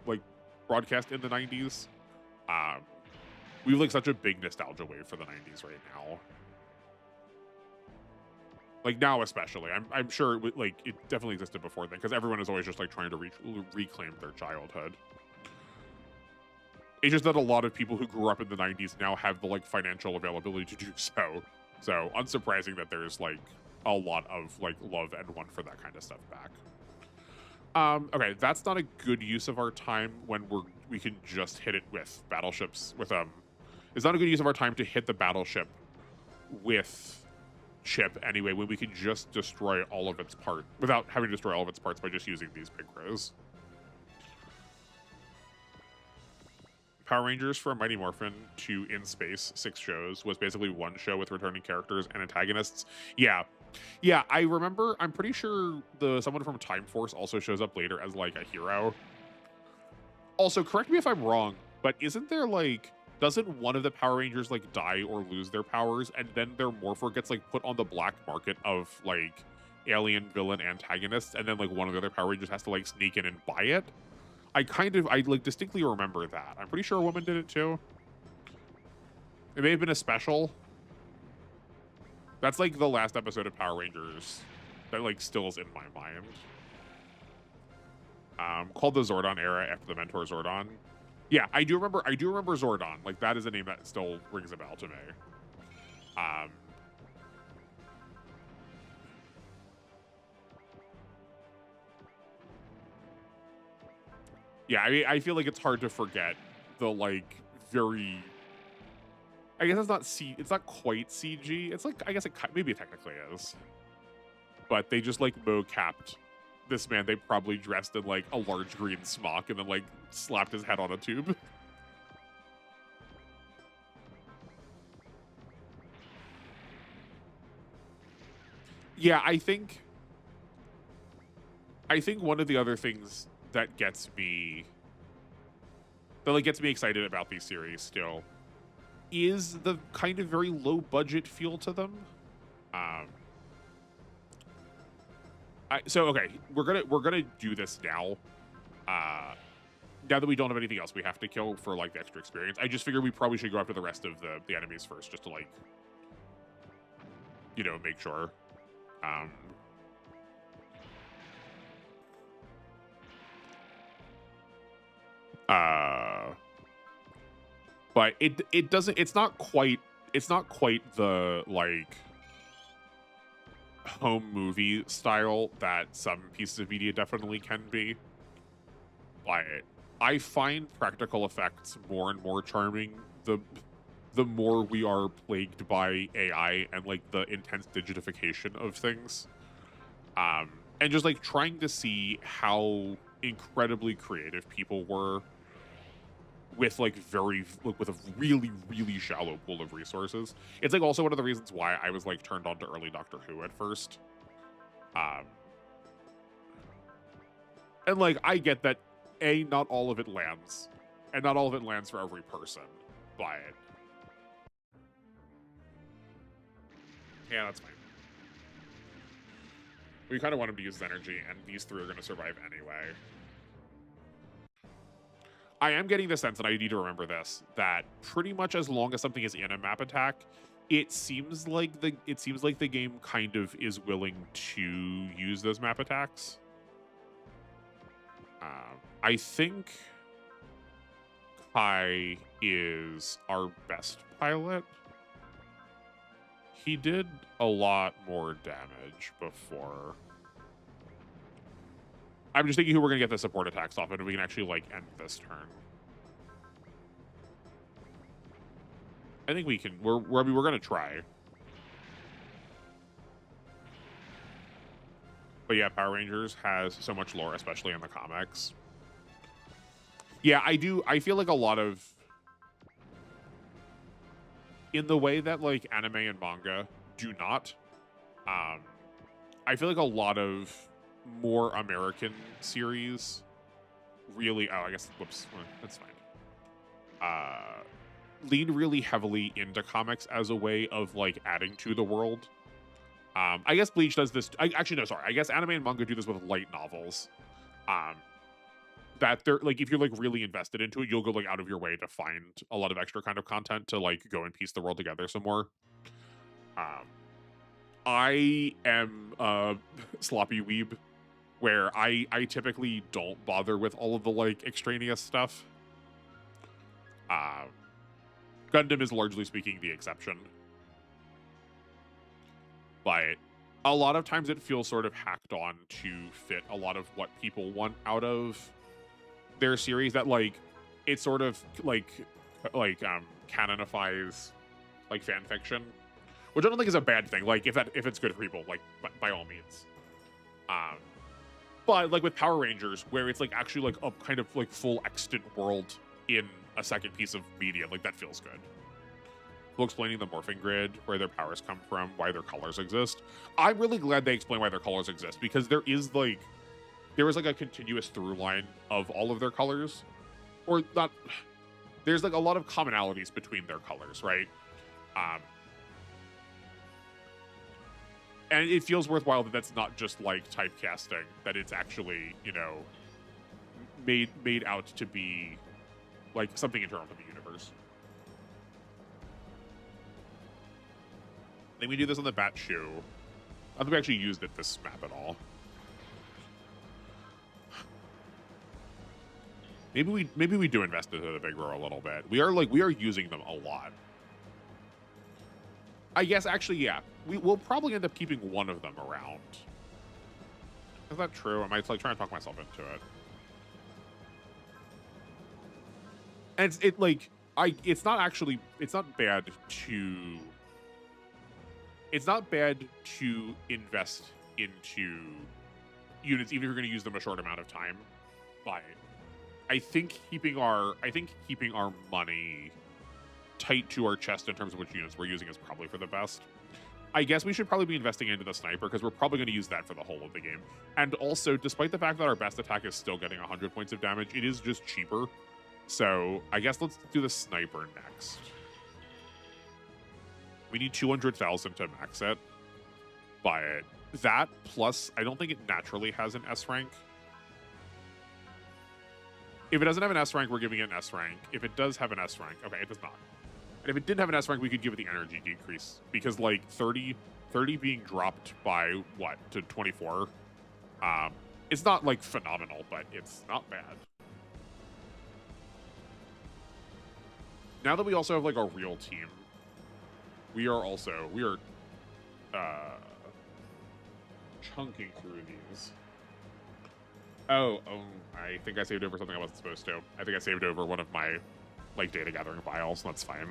like broadcast in the 90s. We have like such a big nostalgia wave for the 90s right now. Like now especially. I'm sure it definitely existed before then because everyone is always just like trying to reclaim their childhood. It's just that a lot of people who grew up in the 90s now have the like financial availability to do so. So unsurprising that there's like a lot of like love and want for that kind of stuff back. Okay, that's not a good use of our time when we can just hit it with battleships with it's not a good use of our time to hit the battleship with Chip anyway when we can just destroy all of its parts without having to destroy all of its parts by just using these big rows. Power Rangers from Mighty Morphin to In Space, 6 shows, was basically 1 show with returning characters and antagonists. Yeah, I remember. I'm pretty sure someone from Time Force also shows up later as like a hero. Also, correct me if I'm wrong, but isn't there like, doesn't one of the Power Rangers like die or lose their powers, and then their morpher gets like put on the black market of like alien villain antagonists, and then like one of the other Power Rangers has to like sneak in and buy it? I like distinctly remember that. I'm pretty sure a woman did it too. It may have been a special. That's like the last episode of Power Rangers that like still is in my mind. Called the Zordon era after the Mentor Zordon. Yeah, I do remember Zordon. Like that is a name that still rings a bell to me. Yeah, I feel like it's hard to forget the like very. I guess it's not quite CG. It's like, I guess maybe it technically is. But they just like mo-capped this man. They probably dressed in like a large green smock and then like slapped his head on a tube. Yeah, I think one of the other things that gets me excited about these series still is the kind of very low budget feel to them. Um, so okay, we're gonna do this now. Now that we don't have anything else we have to kill for like the extra experience, I just figured we probably should go after the rest of the enemies first, just to like, make sure. Um, but it doesn't. It's not quite the like home movie style that some pieces of media definitely can be. But I find practical effects more and more charming the more we are plagued by AI and like the intense digitification of things. And just like trying to see how incredibly creative people were with like with a really, really shallow pool of resources. It's like also one of the reasons why I was like turned on to early Doctor Who at first. And like I get that not all of it lands, and not all of it lands for every person, but yeah, that's fine. We kind of want him to use his energy, and these three are going to survive anyway. I am getting the sense, and I need to remember this, that pretty much as long as something is in a map attack, it seems like the game kind of is willing to use those map attacks. I think Kai is our best pilot. He did a lot more damage before. I'm just thinking who we're going to get the support attacks off, and we can actually, like, end this turn. I think we can. We're going to try. But yeah, Power Rangers has so much lore, especially in the comics. Yeah, I do. I feel like a lot of... in the way that, like, anime and manga do not, I feel like a lot of more American series really... oh, I guess... whoops. Well, that's fine. Lean really heavily into comics as a way of, like, adding to the world. I guess Bleach does this... actually, no, sorry. I guess anime and manga do this with light novels. That they're like, if you're like really invested into it, you'll go like out of your way to find a lot of extra kind of content to like go and piece the world together some more. I am a sloppy weeb where I typically don't bother with all of the like extraneous stuff. Gundam is largely speaking the exception. But a lot of times it feels sort of hacked on to fit a lot of what people want out of their series, that like it sort of like canonifies like fan fiction, which I don't think is a bad thing. Like if it's good for people, like by all means. But like with Power Rangers, where it's like actually like a kind of like full extant world in a second piece of media, like that feels good. People explaining the morphing grid, where their powers come from, why their colors exist. I'm really glad they explain why their colors exist, because there is like a continuous through line of all of their colors, or not. There's like a lot of commonalities between their colors, right? And it feels worthwhile that that's not just like typecasting, that it's actually, made out to be like something internal to the universe. Then we do this on the Bat Shoe. I don't think we actually used it this map at all. Maybe we do invest into the Big Row a little bit. We are using them a lot. I guess actually, yeah, we'll probably end up keeping one of them around. Is that true? Am I like trying to talk myself into it? And it's not bad to invest into units even if you're going to use them a short amount of time. But I think keeping our money tight to our chest in terms of which units we're using is probably for the best. I guess we should probably be investing into the sniper because we're probably going to use that for the whole of the game. And also, despite the fact that our best attack is still getting 100 points of damage, it is just cheaper. So I guess let's do the sniper next. We need 200,000 to max it. But that plus, I don't think it naturally has an S rank. If it doesn't have an S rank, we're giving it an S rank. If it does have an S rank, okay, it does not. And if it didn't have an S rank, we could give it the energy decrease. Because, like, 30 being dropped by, what, to 24? It's not, like, phenomenal, but it's not bad. Now that we also have, like, a real team, we are chunking through these. Oh, I think I saved over something I wasn't supposed to. I think I saved over one of my, like, data gathering files. That's fine.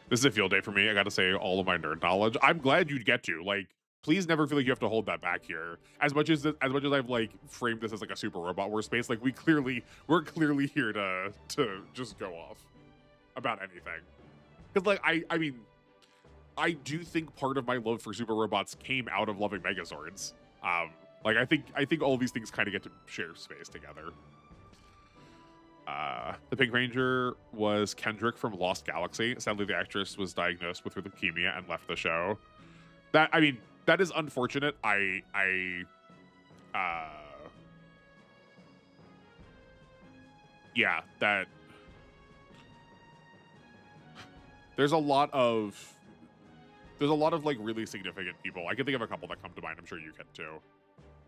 This is a field day for me. I got to say all of my nerd knowledge. I'm glad you'd get to. Like, please never feel like you have to hold that back here. As much as I've like framed this as like a super robot war space, like we're clearly here to just go off about anything. Because like I mean, I do think part of my love for super robots came out of loving Megazords. Like I think all of these things kind of get to share space together. The Pink Ranger was Kendrick from Lost Galaxy. Sadly, the actress was diagnosed with leukemia and left the show. That, I mean, that is unfortunate. Yeah, that there's a lot of like really significant people. I can think of a couple that come to mind. I'm sure you can too.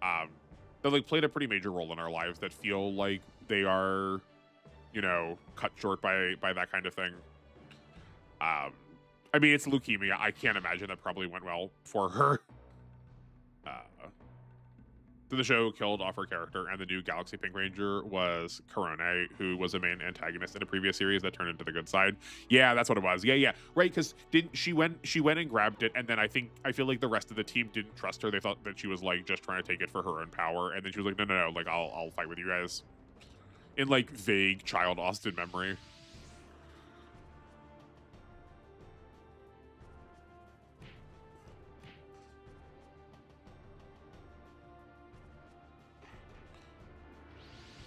That like played a pretty major role in our lives that feel like they are, you know, cut short by that kind of thing. I mean, it's leukemia. I can't imagine that probably went well for her. So the show killed off her character, and the new Galaxy Pink Ranger was Corone, who was a main antagonist in a previous series that turned into the good side. Yeah, that's what it was. Yeah, right. Because didn't she went and grabbed it, and then I feel like the rest of the team didn't trust her. They thought that she was like just trying to take it for her own power, and then she was like, no, like I'll fight with you guys. In like vague child Austin memory.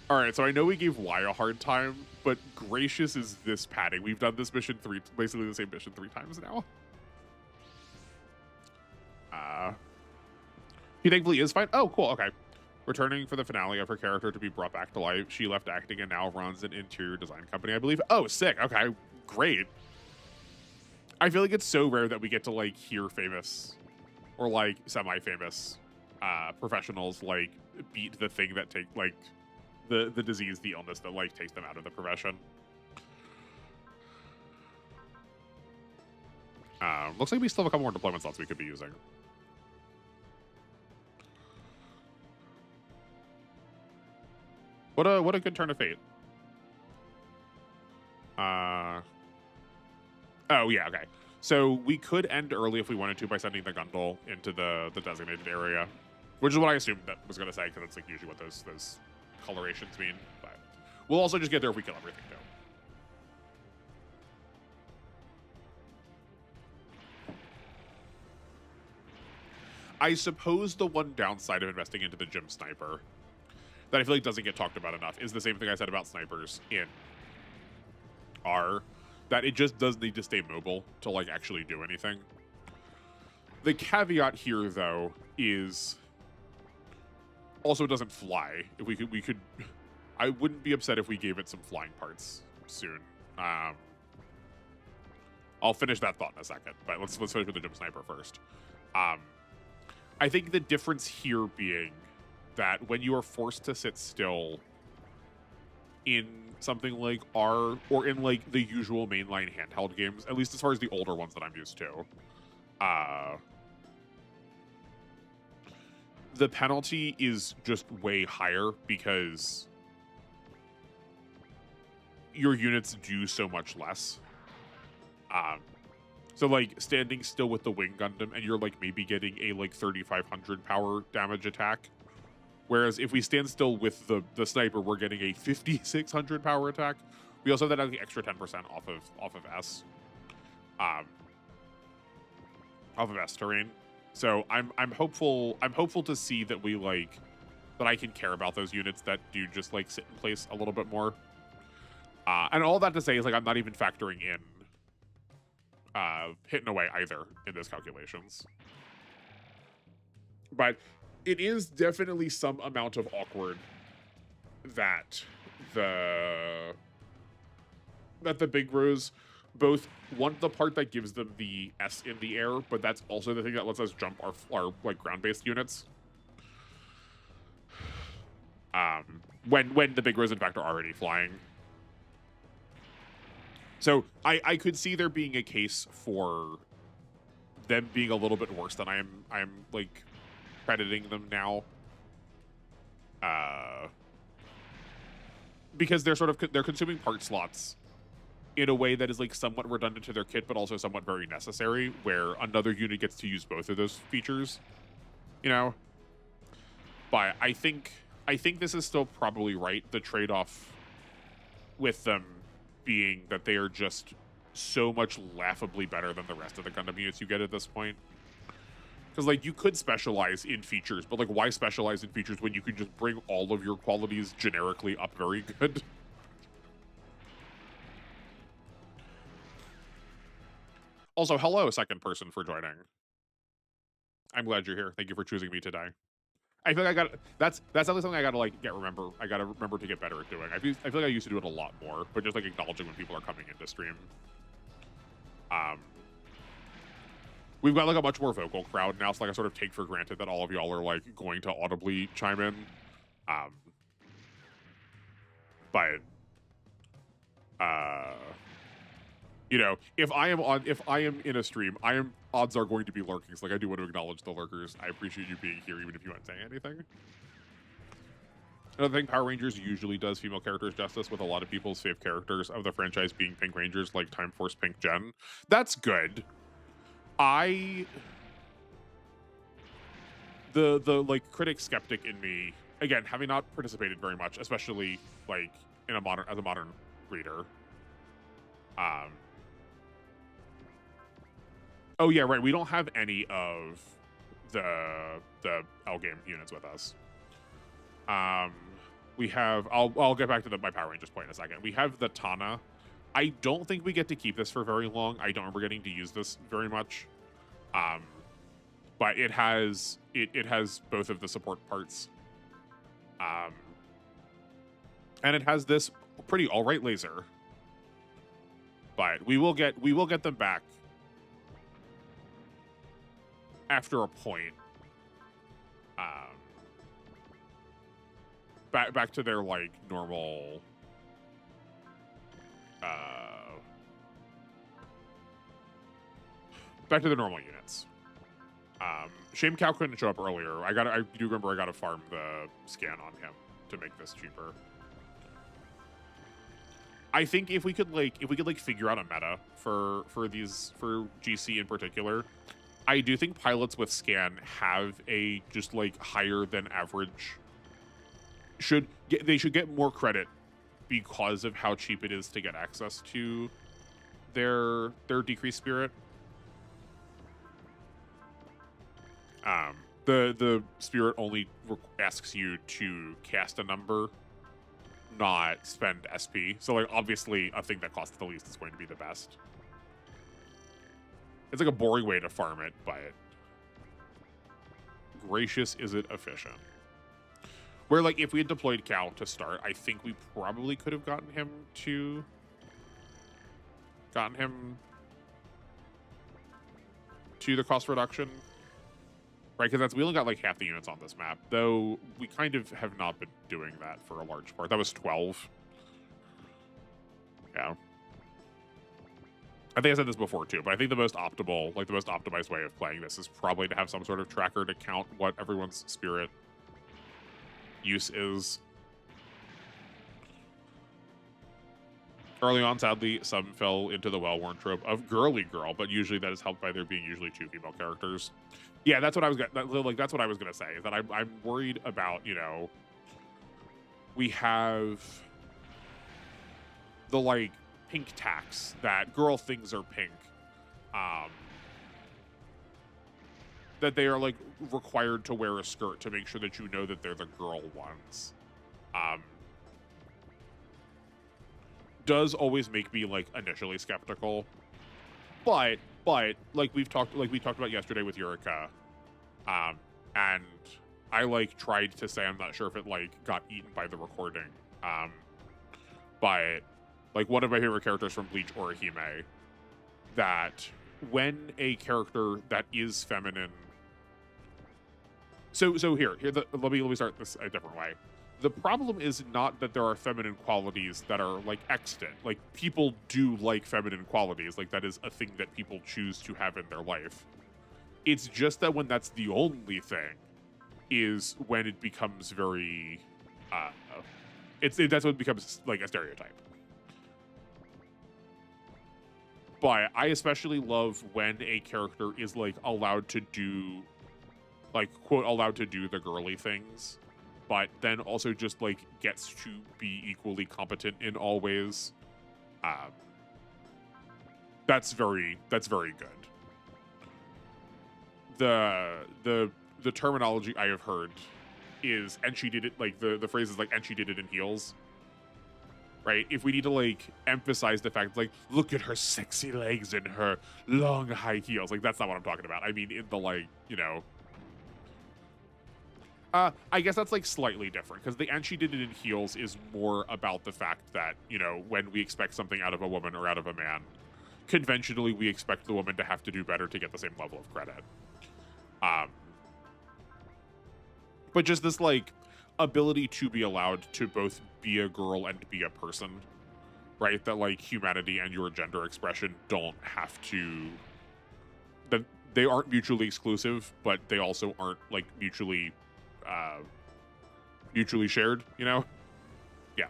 All right, so I know we gave Y a hard time, but gracious is this padding. We've done this mission basically the same mission 3 times now. He thankfully is fine. Oh, cool. Okay. Returning for the finale of her character to be brought back to life, she left acting and now runs an interior design company, I believe. Oh, sick. Okay, great. I feel like it's so rare that we get to like hear famous or like semi-famous professionals like beat the thing that take like the disease, the illness that like takes them out of the profession. Looks like we still have a couple more deployment slots we could be using. What a good turn of fate. Oh yeah, okay. So we could end early if we wanted to by sending the Gundle into the designated area, which is what I assumed that was going to say, because that's like usually what those colorations mean. But we'll also just get there if we kill everything too. I suppose the one downside of investing into the gym sniper that I feel like doesn't get talked about enough is the same thing I said about snipers in R, that it just does need to stay mobile to like actually do anything. The caveat here though is also it doesn't fly. If we could I wouldn't be upset if we gave it some flying parts soon. I'll finish that thought in a second, but let's finish with the gym sniper first. I think the difference here being that when you are forced to sit still in something like R, or in like the usual mainline handheld games, at least as far as the older ones that I'm used to, the penalty is just way higher because your units do so much less. So like standing still with the Wing Gundam and you're like maybe getting a like 3,500 power damage attack. Whereas if we stand still with the sniper, we're getting a 5,600 power attack. We also have that extra 10% off of S. um, off of S terrain. So I'm hopeful to see that we like that I can care about those units that do just like sit in place a little bit more. And all that to say is like I'm not even factoring in hitting away either in those calculations. But it is definitely some amount of awkward that the big rows both want the part that gives them the S in the air, but that's also the thing that lets us jump our like ground-based units. When the big rows in fact are already flying. So I could see there being a case for them being a little bit worse than I'm like crediting them now. Because they're consuming part slots in a way that is like somewhat redundant to their kit, but also somewhat very necessary, where another unit gets to use both of those features, you know? But I think this is still probably right. The trade-off with them being that they are just so much laughably better than the rest of the Gundam units you get at this point. Because, like, you could specialize in features, but, like, why specialize in features when you can just bring all of your qualities generically up very good? Also, hello, second person, for joining. I'm glad you're here. Thank you for choosing me today. I feel like that's definitely something I gotta, like, I gotta remember to get better at doing. I feel like I used to do it a lot more, but just, like, acknowledging when people are coming into stream. We've got like a much more vocal crowd now, so like I sort of take for granted that all of y'all are like going to audibly chime in. But you know, if I am in a stream, odds are going to be lurking. So like I do want to acknowledge the lurkers. I appreciate you being here, even if you aren't saying anything. Another thing, Power Rangers usually does female characters justice, with a lot of people's fave characters of the franchise being Pink Rangers, like Time Force Pink Gen. That's good. The like critic skeptic in me, again, having not participated very much, especially like as a modern reader. Oh yeah, right. We don't have any of the L game units with us. We have. I'll get back to my Power Rangers point in a second. We have the Tana. I don't think we get to keep this for very long. I don't remember getting to use this very much. But it has both of the support parts. And it has this pretty alright laser. But we will get them back after a point. Back to their like normal back to the normal units. Shame Cow couldn't show up earlier. I do remember I gotta farm the scan on him to make this cheaper. I think if we could figure out a meta for GC in particular, I do think pilots with scan have a just like higher than average. They should get more credit because of how cheap it is to get access to their decreased spirit. The spirit only asks you to cast a number, not spend SP. So like obviously a thing that costs the least is going to be the best. It's like a boring way to farm it, but gracious is it efficient. Where like if we had deployed Cal to start, I think we probably could have gotten him to the cost reduction. Right, because we only got like half the units on this map, though we kind of have not been doing that for a large part. That was 12. Yeah. I think I said this before too, but I think the most optimized way of playing this is probably to have some sort of tracker to count what everyone's spirit use is. Early on, sadly, some fell into the well-worn trope of girly girl, but usually that is helped by there being usually 2 female characters. Yeah, that's what I was gonna say. Is that I'm worried about, you know, we have the like pink tax that girl things are pink, um, that they are like required to wear a skirt to make sure that you know that they're the girl ones. Does always make me like initially skeptical, but like we talked about yesterday with Eureka, and I like tried to say I'm not sure if it like got eaten by the recording, but like one of my favorite characters from Bleach, Orihime, that when a character that is feminine. So here, let me start this a different way. The problem is not that there are feminine qualities that are like extant. Like people do like feminine qualities. Like that is a thing that people choose to have in their life. It's just that when that's the only thing, is when it becomes very, that's when it becomes like a stereotype. But I especially love when a character is like allowed to do, like quote, allowed to do the girly things, but then also just like gets to be equally competent in all ways. That's very good. The terminology I have heard is, and she did it, like the phrase is like, and she did it in heels. Right? If we need to like emphasize the fact, like, look at her sexy legs and her long high heels, like that's not what I'm talking about. I mean, in the like, you know, I guess that's like slightly different because the and she did it in heels is more about the fact that, you know, when we expect something out of a woman or out of a man, conventionally we expect the woman to have to do better to get the same level of credit. But just this like ability to be allowed to both be a girl and be a person, right? That like humanity and your gender expression don't have to, that they aren't mutually exclusive, but they also aren't like mutually shared, you know? Yeah.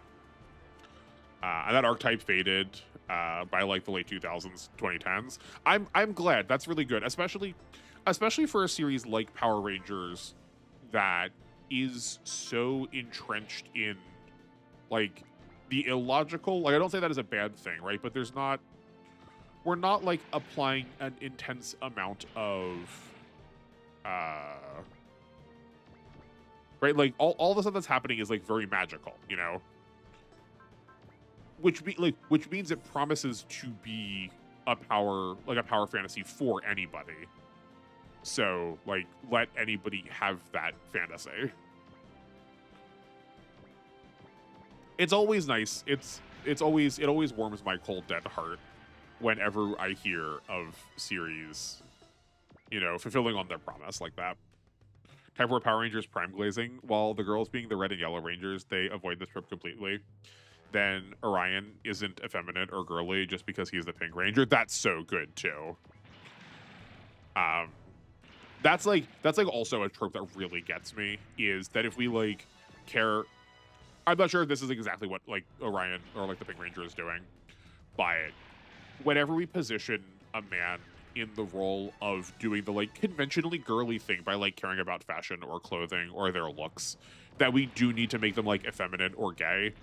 And that archetype faded by like the late 2000s, 2010s. I'm glad. That's really good, especially for a series like Power Rangers that is so entrenched in like the illogical. Like I don't say that as a bad thing, right? But we're not like applying an intense amount of right, like all the stuff that's happening is like very magical, you know, which means it promises to be a power fantasy for anybody. So like let anybody have that fantasy. It's always nice. It always warms my cold dead heart whenever I hear of series, you know, fulfilling on their promise like that. Type 4 Power Rangers prime glazing. While the girls being the red and yellow Rangers, they avoid this trope completely. Then Orion isn't effeminate or girly just because he's the pink ranger. That's so good too. That's like also a trope that really gets me, is that if we like care, I'm not sure if this is exactly what like Orion or like the Pink Ranger is doing, but whenever we position a man in the role of doing the like conventionally girly thing by like caring about fashion or clothing or their looks, that we do need to make them like effeminate or gay.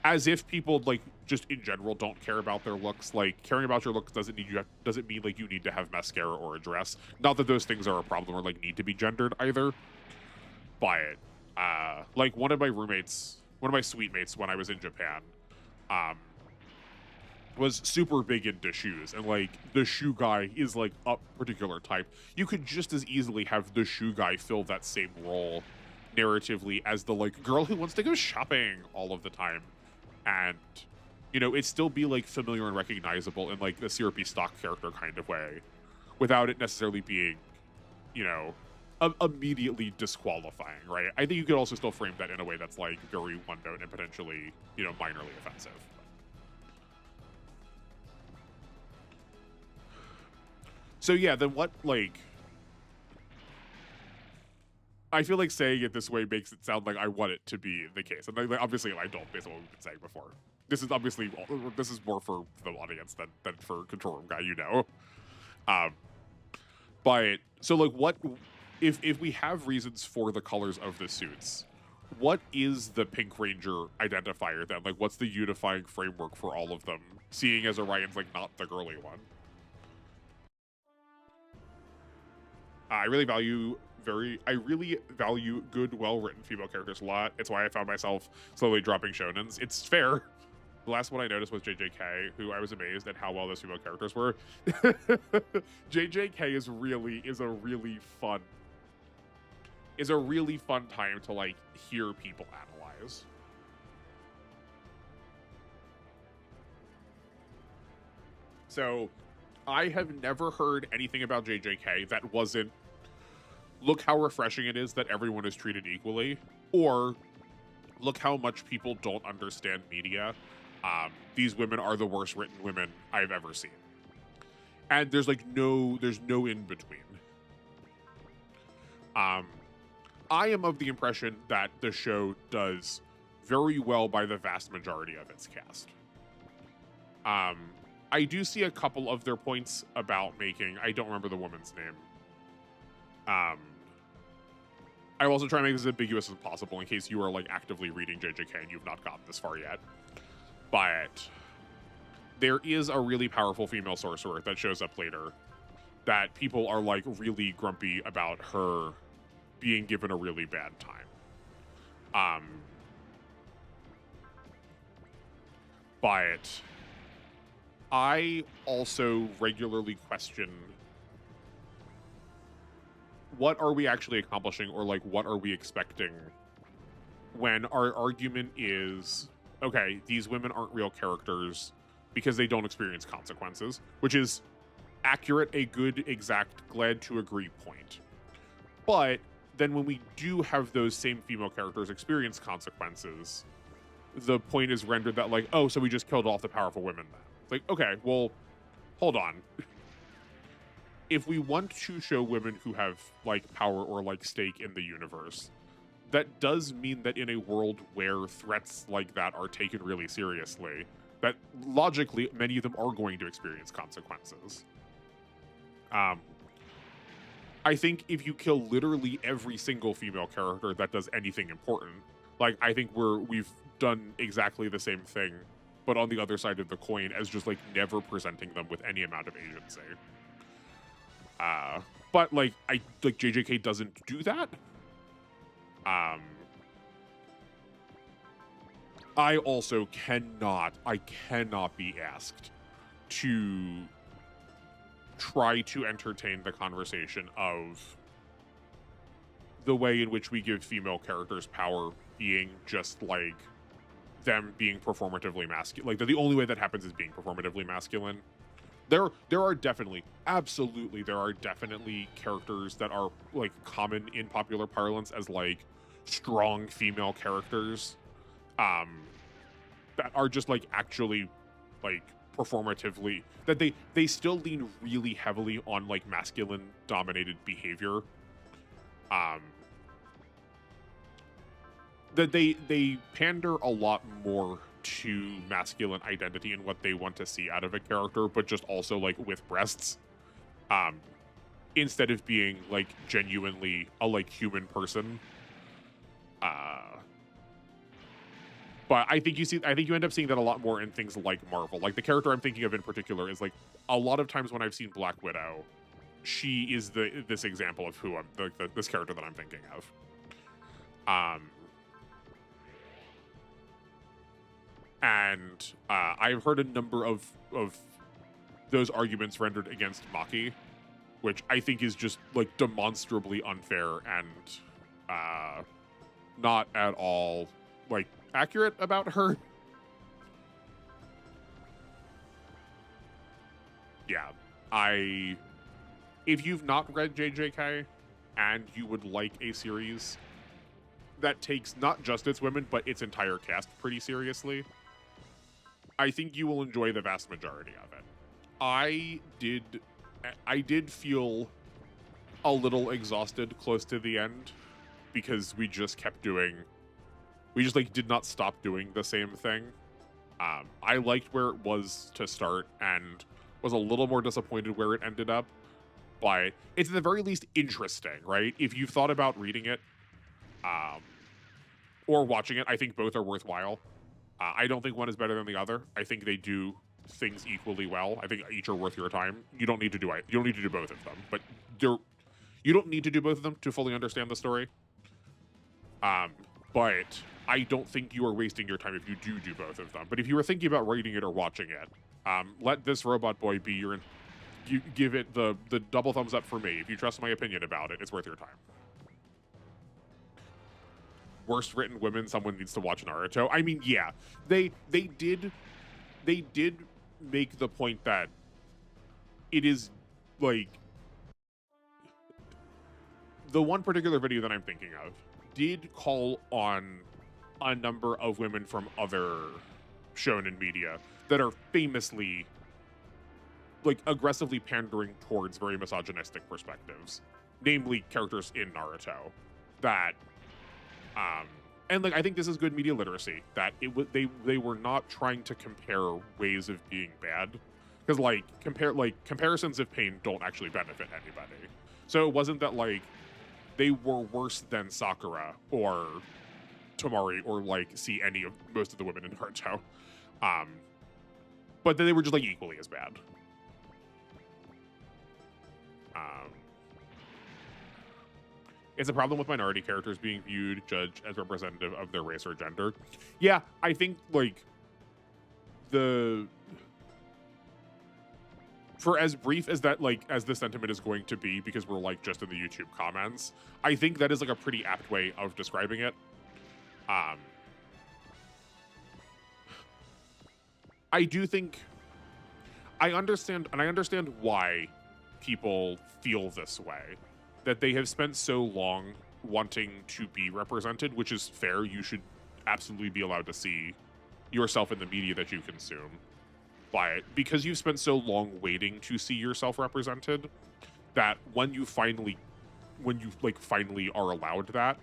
As if people like just in general don't care about their looks. Like caring about your looks doesn't mean like you need to have mascara or a dress. Not that those things are a problem or like need to be gendered either. But like one of my suite mates when I was in Japan, was super big into shoes, and like the shoe guy is like a particular type. You could just as easily have the shoe guy fill that same role narratively as the like girl who wants to go shopping all of the time. And, you know, it still be like familiar and recognizable in like the syrupy stock character kind of way, without it necessarily being, you know, immediately disqualifying, right? I think you could also still frame that in a way that's like very one note and potentially, you know, minorly offensive. So yeah, then what, like, I feel like saying it this way makes it sound like I want it to be the case. And like, obviously I don't, based on what we've been saying before. This is more for the audience than for Control Room Guy, you know. But so like what if we have reasons for the colors of the suits, what is the Pink Ranger identifier then? Like what's the unifying framework for all of them, seeing as Orion's like not the girly one? I really value good, well-written female characters a lot. It's why I found myself slowly dropping shonens. It's fair. The last one I noticed was JJK, who I was amazed at how well those female characters were. JJK is a really fun time to like hear people analyze. So I have never heard anything about JJK that wasn't, look how refreshing it is that everyone is treated equally, or look how much people don't understand media. These women are the worst written women I've ever seen. And there's no in between. I am of the impression that the show does very well by the vast majority of its cast. I do see a couple of their points about making, I don't remember the woman's name. I will also try to make this as ambiguous as possible in case you are like actively reading JJK and you've not gotten this far yet. But there is a really powerful female sorcerer that shows up later that people are like really grumpy about her being given a really bad time. But I also regularly question, what are we actually accomplishing, or like what are we expecting when our argument is, okay, these women aren't real characters because they don't experience consequences, which is accurate, a good, exact, glad to agree point. But then when we do have those same female characters experience consequences, the point is rendered that like, oh, so we just killed off the powerful women then. It's like, okay, well, hold on. If we want to show women who have like power or like stake in the universe, that does mean that in a world where threats like that are taken really seriously, that logically many of them are going to experience consequences. I think if you kill literally every single female character that does anything important, like I think we've done exactly the same thing, but on the other side of the coin, as just like never presenting them with any amount of agency. But like JJK doesn't do that. I also cannot be asked to try to entertain the conversation of the way in which we give female characters power being just like them being performatively masculine. Like the only way that happens is being performatively masculine. There are definitely, absolutely, there are definitely characters that are like common in popular parlance as like strong female characters, that are just like actually like performatively, that they still lean really heavily on like masculine dominated behavior. That they pander a lot more to masculine identity and what they want to see out of a character, but just also like with breasts, instead of being like genuinely a like human person. But I think you end up seeing that a lot more in things like Marvel. Like the character I'm thinking of in particular is like a lot of times when I've seen Black Widow, she is this example of who I'm this character that I'm thinking of. And I've heard a number of those arguments rendered against Maki, which I think is just like demonstrably unfair and not at all like accurate about her. Yeah, if you've not read JJK and you would like a series that takes not just its women but its entire cast pretty seriously, I think you will enjoy the vast majority of it. I did feel a little exhausted close to the end because we just like did not stop doing the same thing. I liked where it was to start and was a little more disappointed where it ended up, but it's at the very least interesting, right? If you've thought about reading it or watching it, I think both are worthwhile. I don't think one is better than the other. I think they do things equally well. I think each are worth your time. You don't need to do both of them, but You don't need to do both of them to fully understand the story. But I don't think you are wasting your time if you do both of them. But if you were thinking about reading it or watching it, let This Robot Boy be your... You give it the double thumbs up for me. If you trust my opinion about it, it's worth your time. Worst written women, someone needs to watch Naruto. I mean, yeah, they did make the point that it is like the one particular video that I'm thinking of did call on a number of women from other shonen media that are famously like aggressively pandering towards very misogynistic perspectives, namely characters in Naruto that and like I think this is good media literacy, that they were not trying to compare ways of being bad, because like comparisons of pain don't actually benefit anybody. So it wasn't that like they were worse than Sakura or Tamari or like see any of most of the women in Naruto, but then they were just like equally as bad. It's a problem with minority characters being viewed, judged as representative of their race or gender. Yeah, I think like for as brief as that, like as the sentiment is going to be, because we're like just in the YouTube comments, I think that is like a pretty apt way of describing it. I do think I understand why people feel this way, that they have spent so long wanting to be represented, which is fair. You should absolutely be allowed to see yourself in the media that you consume. But because you've spent so long waiting to see yourself represented, that when you finally are allowed that,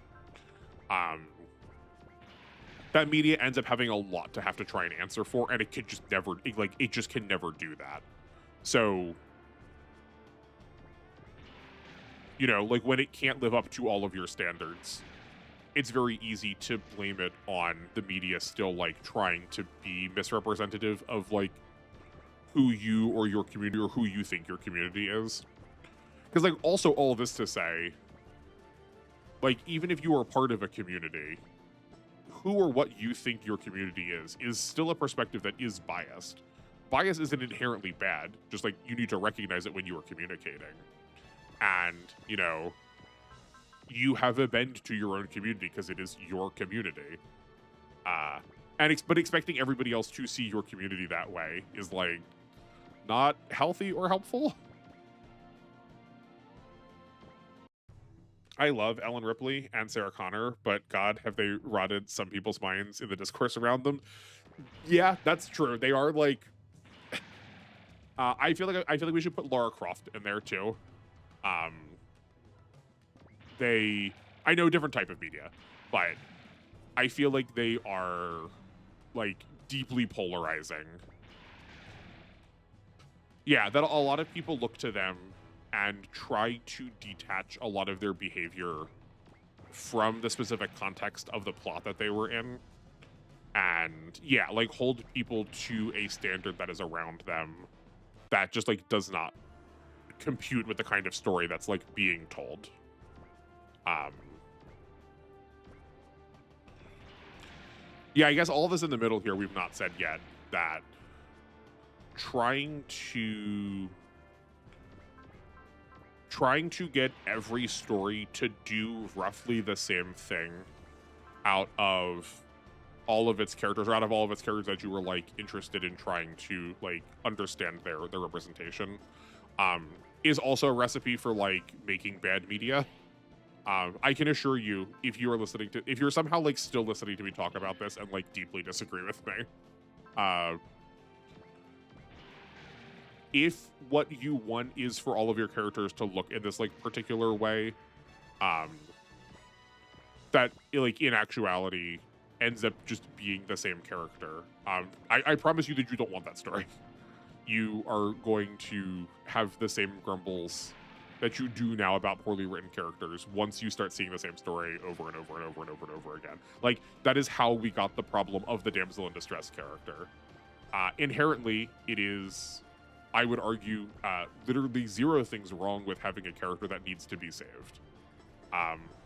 that media ends up having a lot to have to try and answer for, and it could just never, it just can never do that. So, you know, like when it can't live up to all of your standards, it's very easy to blame it on the media still like trying to be misrepresentative of like who you or your community or who you think your community is. Because like also all of this to say, like even if you are part of a community, who or what you think your community is still a perspective that is biased. Bias isn't inherently bad, just like you need to recognize it when you are communicating. And, you know, you have a bend to your own community because it is your community. But expecting everybody else to see your community that way is, like, not healthy or helpful. I love Ellen Ripley and Sarah Connor, but God, have they rotted some people's minds in the discourse around them? Yeah, that's true. They are, like... I feel like we should put Lara Croft in there, too. I know different type of media, but I feel like they are like deeply polarizing. Yeah, that a lot of people look to them and try to detach a lot of their behavior from the specific context of the plot that they were in. And yeah, like hold people to a standard that is around them that just like does not compute with the kind of story that's like being told. Yeah, I guess all of this in the middle here we've not said yet, that trying to get every story to do roughly the same thing out of all of its characters, or out of all of its characters that you were like interested in trying to like understand their representation, is also a recipe for like making bad media. I can assure you, if you're somehow like still listening to me talk about this and like deeply disagree with me, if what you want is for all of your characters to look in this like particular way, that like in actuality ends up just being the same character, I promise you that you don't want that story. You are going to have the same grumbles that you do now about poorly written characters once you start seeing the same story over and over and over and over and over again. Like, that is how we got the problem of the damsel in distress character. Inherently, it is I would argue literally zero things wrong with having a character that needs to be saved.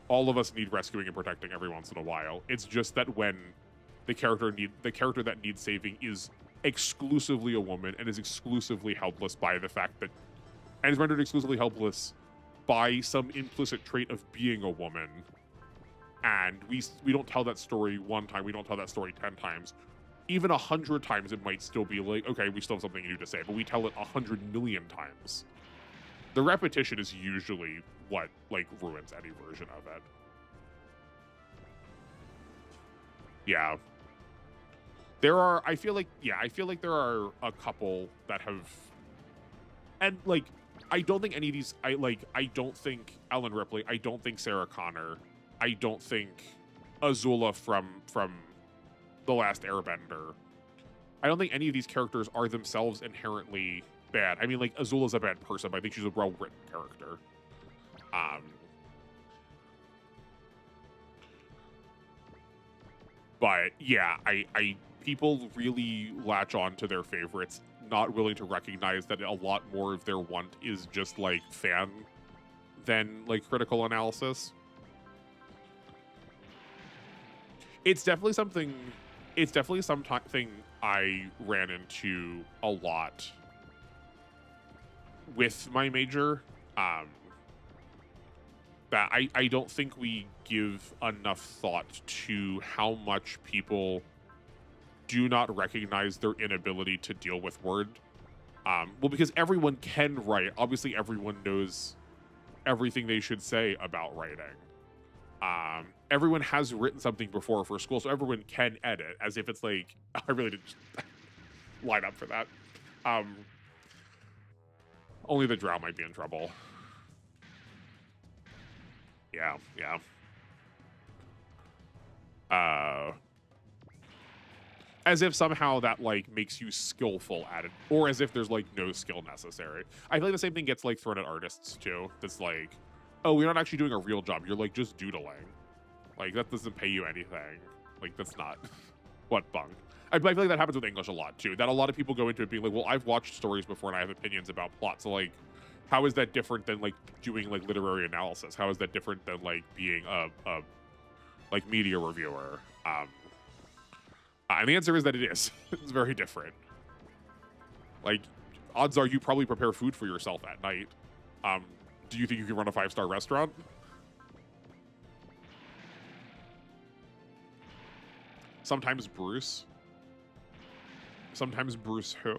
All of us need rescuing and protecting every once in a while. It's just that when the character that needs saving is exclusively a woman and is exclusively helpless by the fact that, and is rendered exclusively helpless by some implicit trait of being a woman, and we don't tell that story one time, we don't tell that story 10 times, even 100 times, it might still be like, okay, we still have something new to say, but we tell it 100 million times. The repetition is usually what like ruins any version of it. Yeah. I feel like there are a couple that have, and like, I don't think any of these, I don't think Ellen Ripley, I don't think Sarah Connor, I don't think Azula from The Last Airbender. I don't think any of these characters are themselves inherently bad. I mean, like, Azula's a bad person, but I think she's a well-written character. But yeah, I people really latch on to their favorites, not willing to recognize that a lot more of their want is just like fan than like critical analysis. It's definitely something I ran into a lot with my major. That I don't think we give enough thought to how much people do not recognize their inability to deal with word. Well, because everyone can write. Obviously, everyone knows everything they should say about writing. Everyone has written something before for school, so everyone can edit, as if it's like, I really didn't line up for that. Only the drow might be in trouble. Yeah. As if somehow that like makes you skillful at it, or as if there's like no skill necessary. I feel like the same thing gets like thrown at artists too. That's like, oh, you're not actually doing a real job. You're like just doodling. Like that doesn't pay you anything. Like that's not what bunk. I feel like that happens with English a lot too. That a lot of people go into it being like, well, I've watched stories before and I have opinions about plot. So like, how is that different than like doing like literary analysis? How is that different than like being a like media reviewer? And the answer is that it is. It's very different. Like, odds are you probably prepare food for yourself at night. Do you think you can run a 5-star restaurant? Sometimes Bruce. Sometimes Bruce who?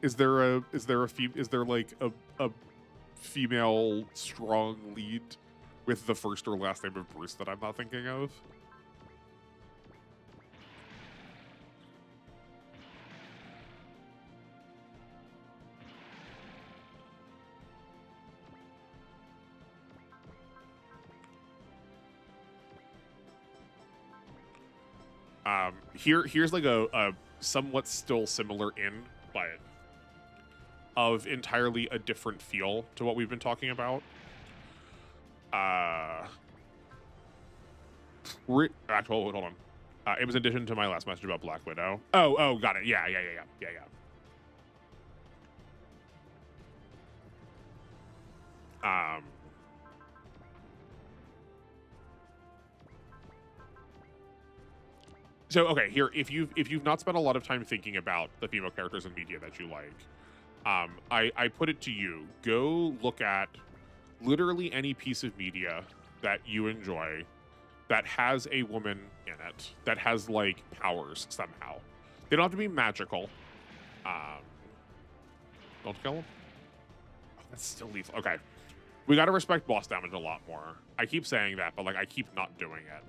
Is there like a female strong lead with the first or last name of Bruce that I'm not thinking of? Here's like a somewhat still similar but of entirely a different feel to what we've been talking about. Actually, hold on. It was in addition to my last message about Black Widow. Oh, got it. Yeah. So okay, here if you've not spent a lot of time thinking about the female characters in media that you like, I put it to you. Go look at literally any piece of media that you enjoy that has a woman in it, that has like powers somehow. They don't have to be magical. Don't kill them. Oh, that's still lethal. Okay, we got to respect boss damage a lot more. I keep saying that, but like I keep not doing it.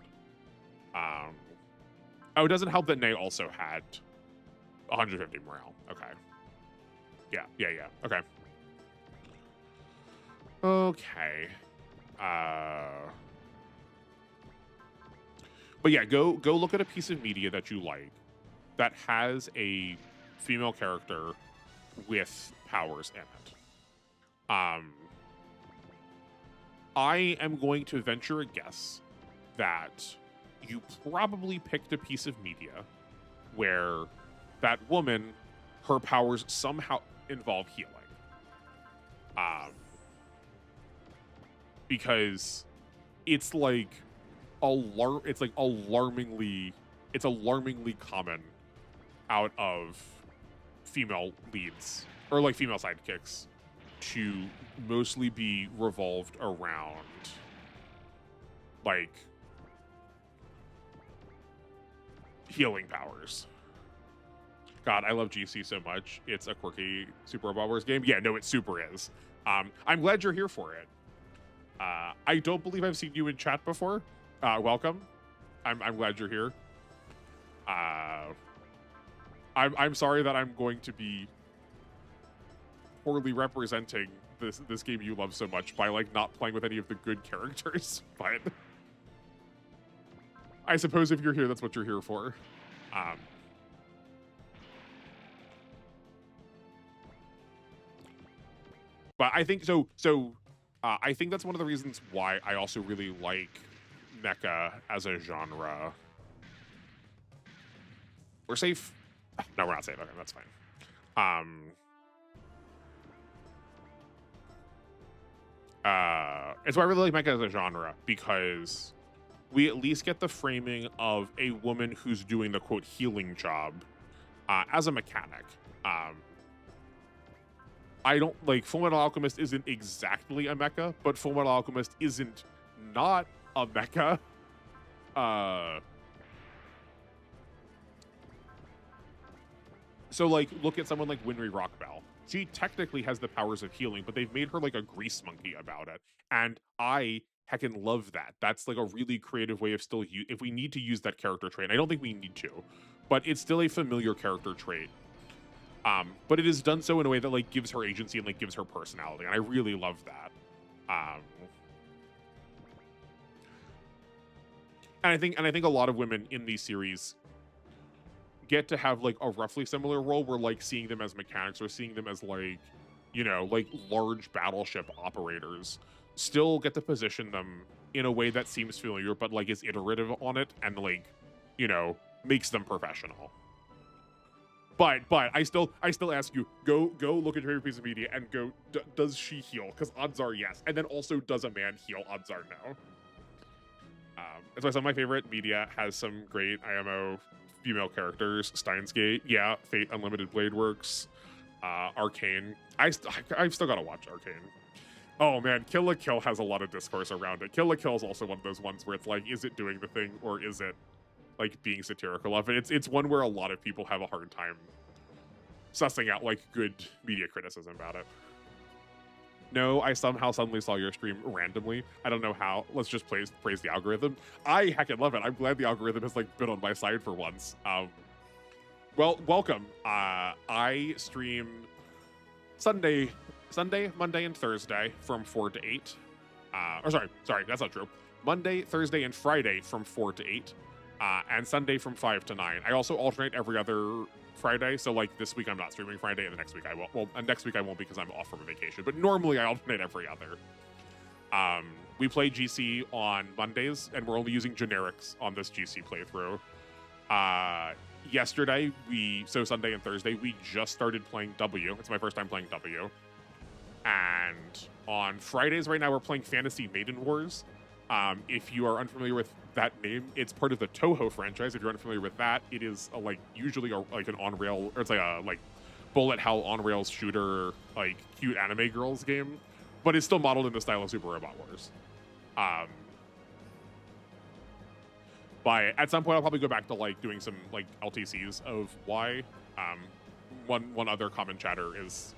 Oh, it doesn't help that Nay also had 150 morale. Okay. Yeah. Okay. Okay. But yeah, go look at a piece of media that you like that has a female character with powers in it. I am going to venture a guess that you probably picked a piece of media where that woman her powers somehow involve healing. Because it's like alarmingly common out of female leads or like female sidekicks to mostly be revolved around like healing powers. God, I love GC so much. It's a quirky Super Robot Wars game. Yeah, no, it super is. I'm glad you're here for it. I don't believe I've seen you in chat before. Welcome. I'm glad you're here. I'm sorry that I'm going to be poorly representing this game you love so much by like not playing with any of the good characters, but I suppose if you're here, that's what you're here for. But I think so. I think that's one of the reasons why I also really like mecha as a genre. We're safe. No, we're not safe. Okay, that's fine. It's why I really like mecha as a genre, because we at least get the framing of a woman who's doing the quote healing job as a mechanic. I don't like Fullmetal Alchemist isn't exactly a mecha, but Fullmetal Alchemist isn't not a mecha. So like look at someone like Winry Rockbell. She technically has the powers of healing, but they've made her like a grease monkey about it. And I heckin' love that. That's like a really creative way of still if we need to use that character trait. I don't think we need to, but it's still a familiar character trait. But it is done so in a way that like gives her agency and like gives her personality, and I really love that. And I think a lot of women in these series get to have like a roughly similar role, where like seeing them as mechanics or seeing them as like, you know, like large battleship operators still get to position them in a way that seems familiar, but like is iterative on it and like, you know, makes them professional. But I still ask you, go look at your favorite piece of media and go, does she heal? Because odds are yes. And then also, does a man heal? Odds are no. That's why some of my favorite media has some great IMO female characters. Steins Gate, yeah, Fate Unlimited Blade Works, Arcane. I've still got to watch Arcane. Oh man, Kill la Kill has a lot of discourse around it. Kill la Kill is also one of those ones where it's like, is it doing the thing or is it like being satirical of it? It's one where a lot of people have a hard time sussing out like good media criticism about it. No, I somehow suddenly saw your stream randomly. I don't know how. Let's just praise the algorithm. I heckin' love it. I'm glad the algorithm has like been on my side for once. Well, welcome. I stream Sunday, Monday, and Thursday from 4 to 8. Or sorry, that's not true. Monday, Thursday, and Friday from 4 to 8. And Sunday from 5 to 9. I also alternate every other Friday, so like this week I'm not streaming Friday, and the next week I won't. Well, next week I won't because I'm off from a vacation, but normally I alternate every other. We play GC on Mondays, and we're only using generics on this GC playthrough. Yesterday, so Sunday and Thursday, we just started playing W. It's my first time playing W. And on Fridays right now, we're playing Fantasy Maiden Wars. If you are unfamiliar with that name, it's part of the Toho franchise. If you're unfamiliar with that, it is usually like an on-rail, or it's like a bullet hell on-rails shooter, like cute anime girls game, but it's still modeled in the style of Super Robot Wars. But at some point, I'll probably go back to like doing some like LTCs of Y. One other common chatter is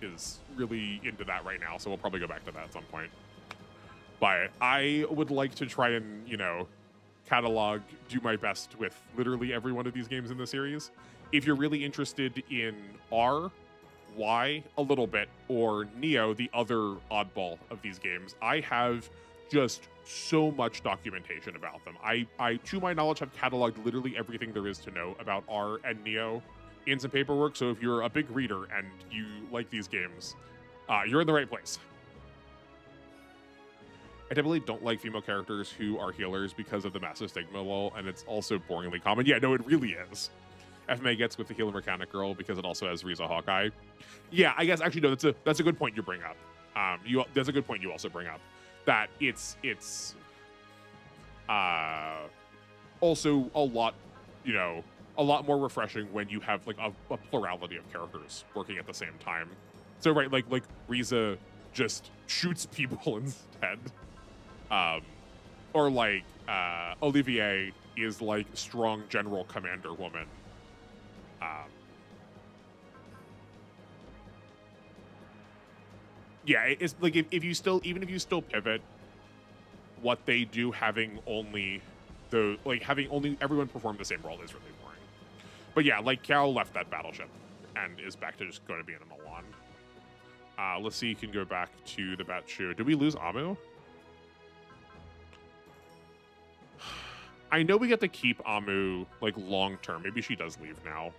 really into that right now, so we'll probably go back to that at some point. But I would like to try and, you know, do my best with literally every one of these games in the series. If you're really interested in R, Y a little bit, or Neo, the other oddball of these games, I have just so much documentation about them. I to my knowledge, have cataloged literally everything there is to know about R and Neo in some paperwork. So if you're a big reader and you like these games, you're in the right place. I typically don't like female characters who are healers because of the massive stigma wall, and it's also boringly common. Yeah, no, it really is. FMA gets with the healer mechanic girl because it also has Riza Hawkeye. Yeah, I guess actually no, that's a good point you bring up. That's a good point you also bring up, that it's also a lot, you know, a lot more refreshing when you have like a plurality of characters working at the same time. So right, like Riza just shoots people instead, or like Olivier is like strong general commander woman. Yeah, it's like if you still, even if you still pivot, what they do having only everyone perform the same role is really boring. But yeah, like Cal left that battleship and is back to just going to be in a Milan. Let's see, you can go back to the Batshu. Did we lose Amu? I know we get to keep Amu like long term. Maybe she does leave now.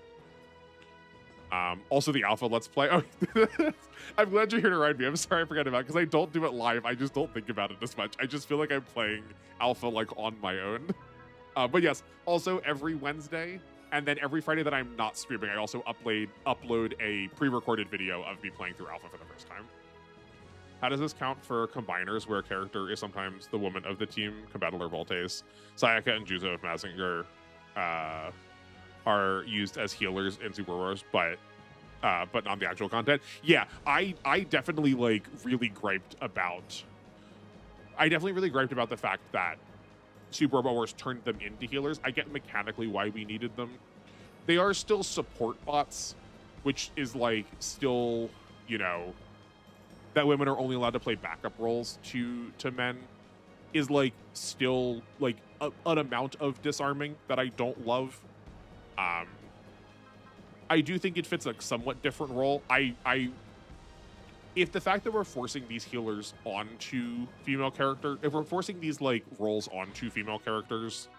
Also the Alpha Let's Play. Oh, I'm glad you're here to ride me. I'm sorry I forgot about it because I don't do it live. I just don't think about it as much. I just feel like I'm playing Alpha like on my own. But yes, also every Wednesday and then every Friday that I'm not streaming, I also upload a pre-recorded video of me playing through Alpha for the first time. How does this count for combiners where a character is sometimes the woman of the team, Combattler Voltes? Sayaka and Juzo of Mazinger are used as healers in Super Wars, but not the actual content. Yeah, I definitely like really griped about the fact that Super Robot Wars turned them into healers. I get mechanically why we needed them. They are still support bots, which is like still, you know, that women are only allowed to play backup roles to men is like still like an amount of disarming that I don't love. I do think it fits a somewhat different role. If the fact that we're forcing these healers onto female character, if we're forcing these like roles onto female characters,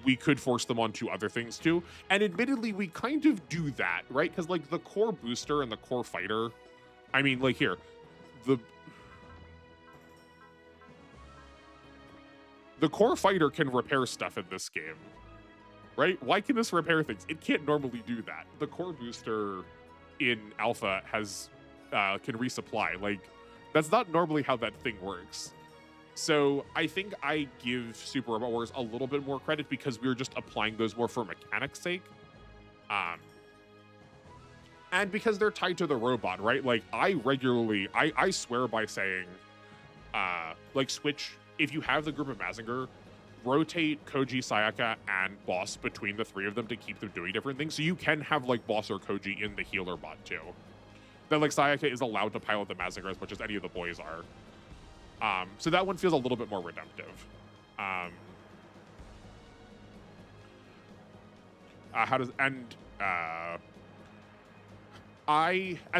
we could force them onto other things too. And admittedly, we kind of do that, right? Because like the core booster and the core fighter, I mean, like here, the core fighter can repair stuff in this game, right? Why can this repair things? It can't normally do that. The core booster in Alpha has can resupply. Like, that's not normally how that thing works. So I think I give Super Robot Wars a little bit more credit because we were just applying those more for mechanics' sake. And because they're tied to the robot, right? Like, I swear by saying, like, switch, if you have the group of Mazinger, rotate Koji, Sayaka, and Boss between the three of them to keep them doing different things. So you can have, like, Boss or Koji in the healer bot, too. Then, like, Sayaka is allowed to pilot the Mazinger as much as any of the boys are. So that one feels a little bit more redemptive. As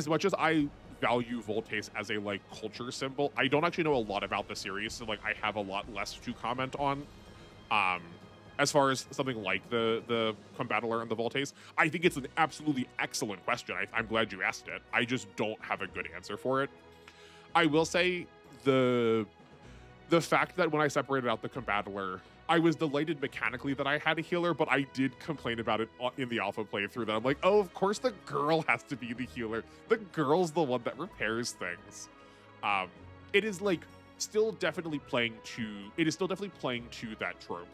much as I value Voltes as a like culture symbol, I don't actually know a lot about the series, so like I have a lot less to comment on. As far as something like the Combattler and the Voltes, I think it's an absolutely excellent question. I'm glad you asked it. I just don't have a good answer for it. I will say the fact that when I separated out the Combattler, I was delighted mechanically that I had a healer, but I did complain about it in the alpha playthrough that I'm like, oh, of course the girl has to be the healer. The girl's the one that repairs things. It is like still definitely playing to that trope.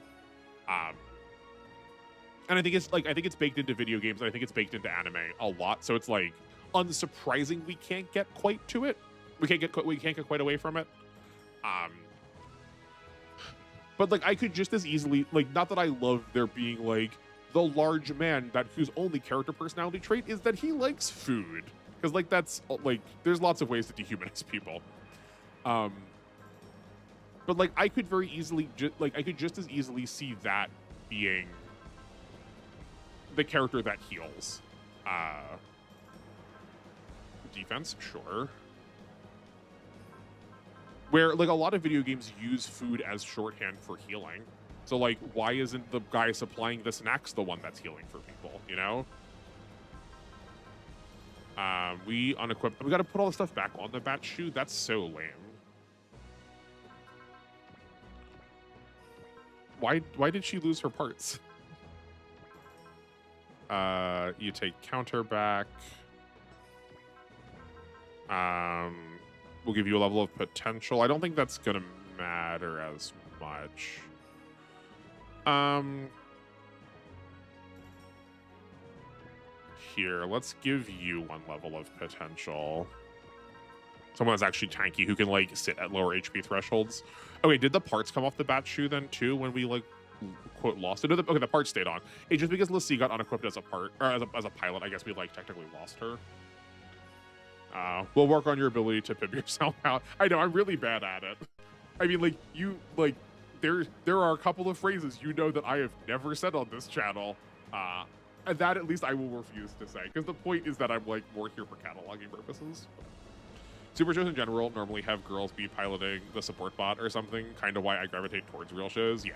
And I think it's baked into video games, and I think it's baked into anime a lot. So it's like unsurprising we can't get quite to it. We can't get quite away from it. But like I could just as easily, like, not that I love there being like the large man whose only character personality trait is that he likes food, because like that's like there's lots of ways to dehumanize people. But like I could very easily just as easily see that being the character that heals. Defense, sure. Where like a lot of video games use food as shorthand for healing. So like, why isn't the guy supplying the snacks the one that's healing for people, you know? We unequipped. We got to put all the stuff back on the bat shoe. That's so lame. Why did she lose her parts? You take counter back. We'll give you a level of potential. I don't think that's gonna matter as much. Here, let's give you 1 level of potential. Someone that's actually tanky who can like sit at lower HP thresholds. Okay, did the parts come off the bat shoe then too when we like quote lost it? Okay, the parts stayed on. It's just because Lassie got unequipped as a part or as a pilot, I guess we like technically lost her. We'll work on your ability to pimp yourself out. I know I'm really bad at it. I mean, like you like there are a couple of phrases you know that I have never said on this channel. And that at least I will refuse to say because the point is that I'm like more here for cataloging purposes. Super shows in general normally have girls be piloting the support bot or something, kind of why I gravitate towards real shows.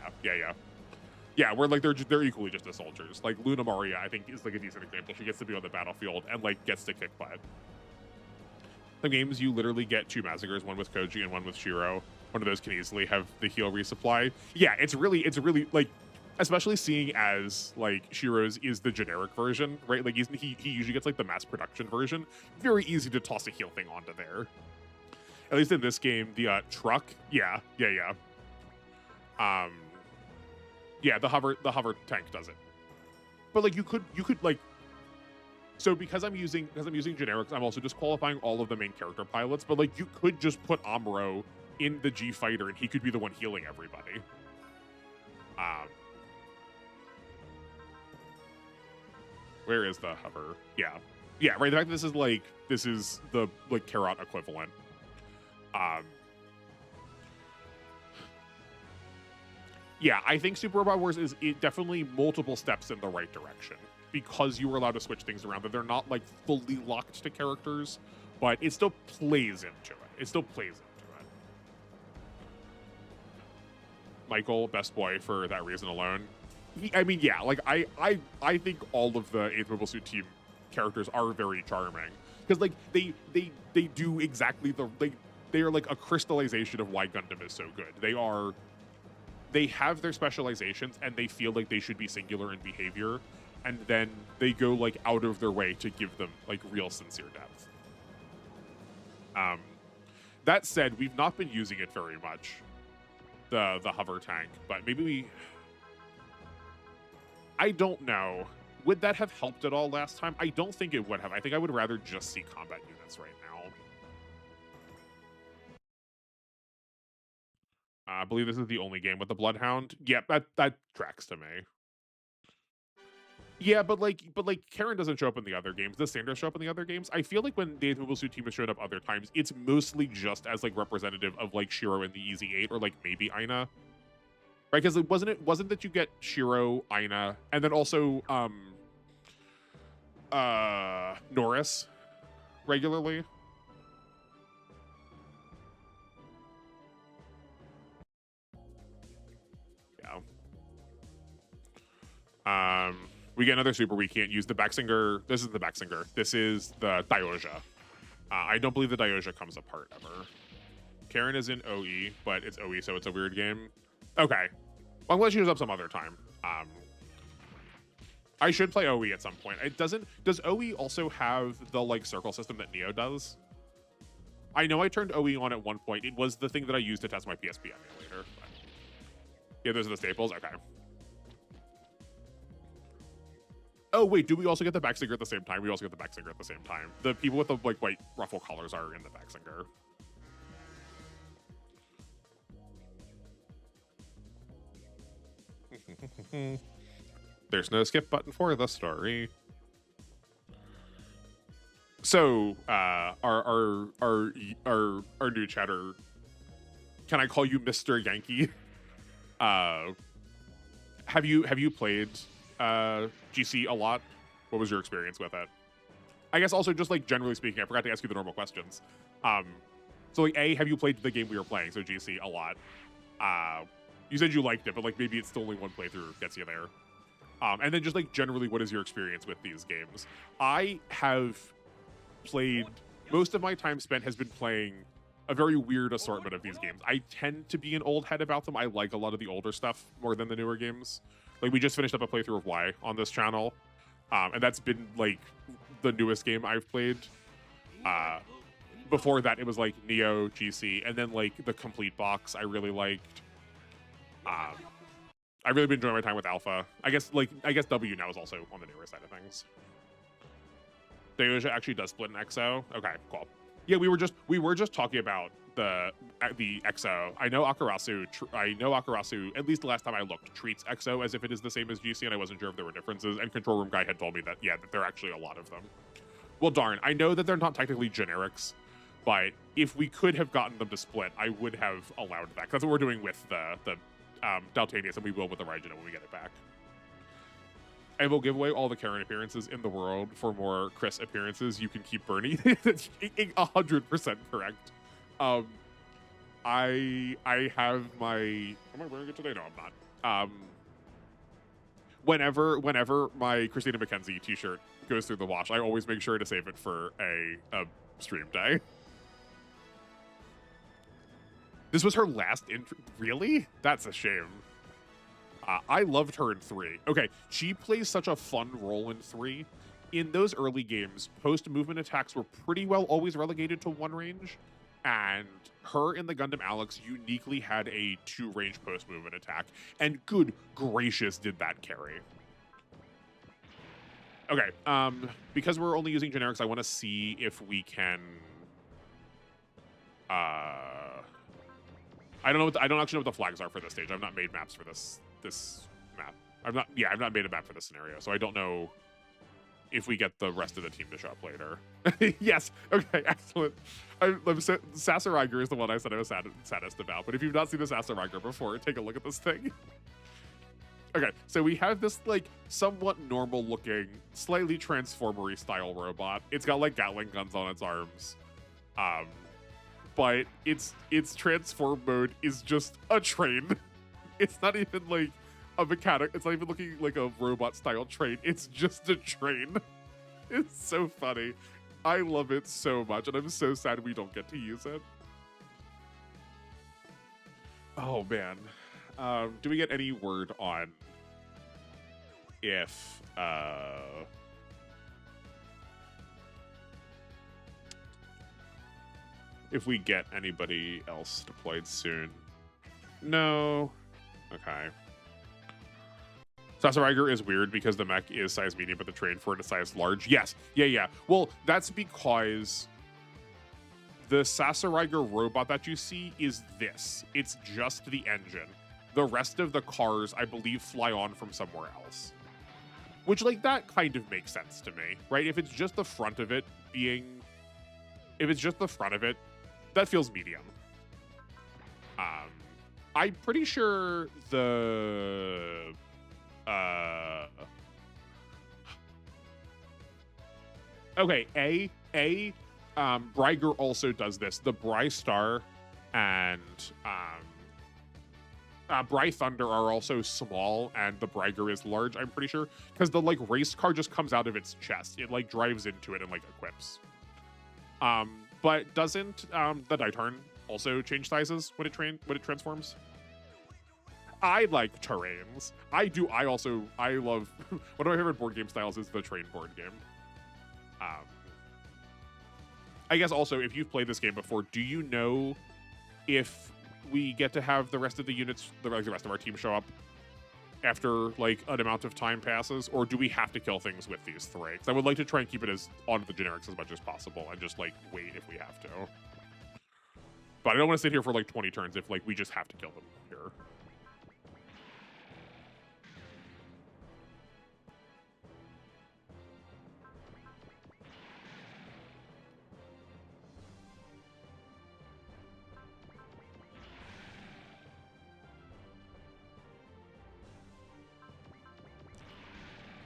Yeah, where like they're equally just as soldiers. Like Luna Maria, I think, is like a decent example. She gets to be on the battlefield and like gets to kick butt. Some games you literally get 2 massacres, one with Koji and one with Shiro. One of those can easily have the heal resupply. Yeah, it's really like, especially seeing as like Shiro's is the generic version, right? Like he usually gets like the mass production version. Very easy to toss a heal thing onto there. At least in this game, the truck, yeah. Yeah, the hover tank does it. But like you could like, so because I'm using generics, I'm also disqualifying all of the main character pilots. But like you could just put Amuro in the G fighter and he could be the one healing everybody. Where is the hover? Yeah, right. The fact that this is the like Carrot equivalent. Yeah, I think Super Robot Wars is definitely multiple steps in the right direction because you were allowed to switch things around. That they're not like fully locked to characters, but it still plays into it. Michael, best boy for that reason alone. I mean, yeah, like I think all of the 8th Mobile Suit Team characters are very charming because like they do exactly they are like a crystallization of why Gundam is so good. They have their specializations and they feel like they should be singular in behavior, and then they go like out of their way to give them like real sincere depth. That said, we've not been using it very much, the hover tank, but maybe I don't know. Would that have helped at all last time? I don't think it would have. I think I would rather just see combat units right now. I believe this is the only game with the Bloodhound. Yep, that tracks to me. Yeah, but Karen doesn't show up in the other games. The Sanders show up in the other games. I feel like when the 8th Mobile Suit Team has showed up other times, it's mostly just as like representative of like Shiro in the Easy 8 or like maybe Aina. Right, because it wasn't that you get Shiro, Aina, and then also Norris regularly. Yeah. We get another super. We can't use the Backsinger. This is the Backsinger. This is the Dioja. I don't believe the Dioja comes apart ever. Karen is in OE, but it's OE, so it's a weird game. Okay. Well, I'm glad she shows up some other time. I should play OE at some point. It doesn't. Does OE also have the like circle system that Neo does? I know I turned OE on at one point. It was the thing that I used to test my PSP emulator. But yeah, those are the staples. Okay. Oh wait, do we also get the Backsinger at the same time? We also get the Backsinger at the same time. The people with the like white ruffle collars are in the Backsinger. There's no skip button for the story. So, our new chatter. Can I call you Mr. Yankee? Have you played GC a lot? What was your experience with it? I guess also just like generally speaking, I forgot to ask you the normal questions. So like have you played the game we were playing, so GC, a lot? You said you liked it, but like maybe it's still only one playthrough gets you there. And then just like generally, what is your experience with these games? I have played, most of my time spent has been playing a very weird assortment of these games. I tend to be an old head about them. I like a lot of the older stuff more than the newer games. Like we just finished up a playthrough of Y on this channel. And that's been like the newest game I've played. Before that, it was like Neo, GC, and then like the complete box I really liked. I've really been enjoying my time with Alpha. I guess W now is also on the newer side of things. Deja actually does split an XO. Okay, cool. Yeah, we were just talking about the XO. I know Akarasu, at least the last time I looked, treats XO as if it is the same as GC, and I wasn't sure if there were differences. And Control Room Guy had told me that that there are actually a lot of them. Well, darn, I know that they're not technically generics, but if we could have gotten them to split, I would have allowed that. That's what we're doing with the Daltanius, and we will with the Raijin when we get it back. And we'll give away all the Karen appearances in the world for more Chris appearances. You can keep Bernie. That's 100% correct. I have my... Am I wearing it today? No, I'm not. Whenever my Christina McKenzie t-shirt goes through the wash, I always make sure to save it for a stream day. This was her last intro. Really? That's a shame. I loved her in 3. Okay, she plays such a fun role in 3. In those early games, post-movement attacks were pretty well always relegated to 1 range, and her in the Gundam Alex uniquely had a 2-range post-movement attack, and good gracious did that carry. Okay, because we're only using generics, I want to see if we can... I don't actually know what the flags are for this stage. I've not made maps for this map. I've not made a map for this scenario, so I don't know if we get the rest of the team to show up later. Yes, okay, excellent. Sasoriger is the one I said I was saddest about, but if you've not seen the Sasoriger before, take a look at this thing. Okay, so we have this like somewhat normal looking, slightly transformery style robot. It's got like Gatling guns on its arms. But its transform mode is just a train. It's not even like a mechanic. It's not even looking like a robot style train. It's just a train. It's so funny. I love it so much, and I'm so sad we don't get to use it. Oh man. Do we get any word on if we get anybody else deployed soon? No. Okay. Sasoriger is weird because the mech is size medium, but the train for it is size large. Yes. Yeah. Well, that's because the Sasoriger robot that you see is this. It's just the engine. The rest of the cars, I believe, fly on from somewhere else. Which, like, that kind of makes sense to me, right? If it's just the front of it being... If it's just the front of it, that feels medium. I'm pretty sure the... Okay, Bryger also does this. The Bry Star and Bry Thunder are also small, and the Bryger is large, I'm pretty sure. Because the, like, race car just comes out of its chest. It, like, drives into it and, like, equips. But doesn't the Ditarn also change sizes when it transforms? I like terrains. I love one of my favorite board game styles is the train board game. I guess also, if you've played this game before, do you know if we get to have the rest of the units, the rest of our team show up after like an amount of time passes, or do we have to kill things with these 3? Because I would like to try and keep it as on the generics as much as possible and just like wait if we have to. But I don't want to sit here for like 20 turns if like we just have to kill them here.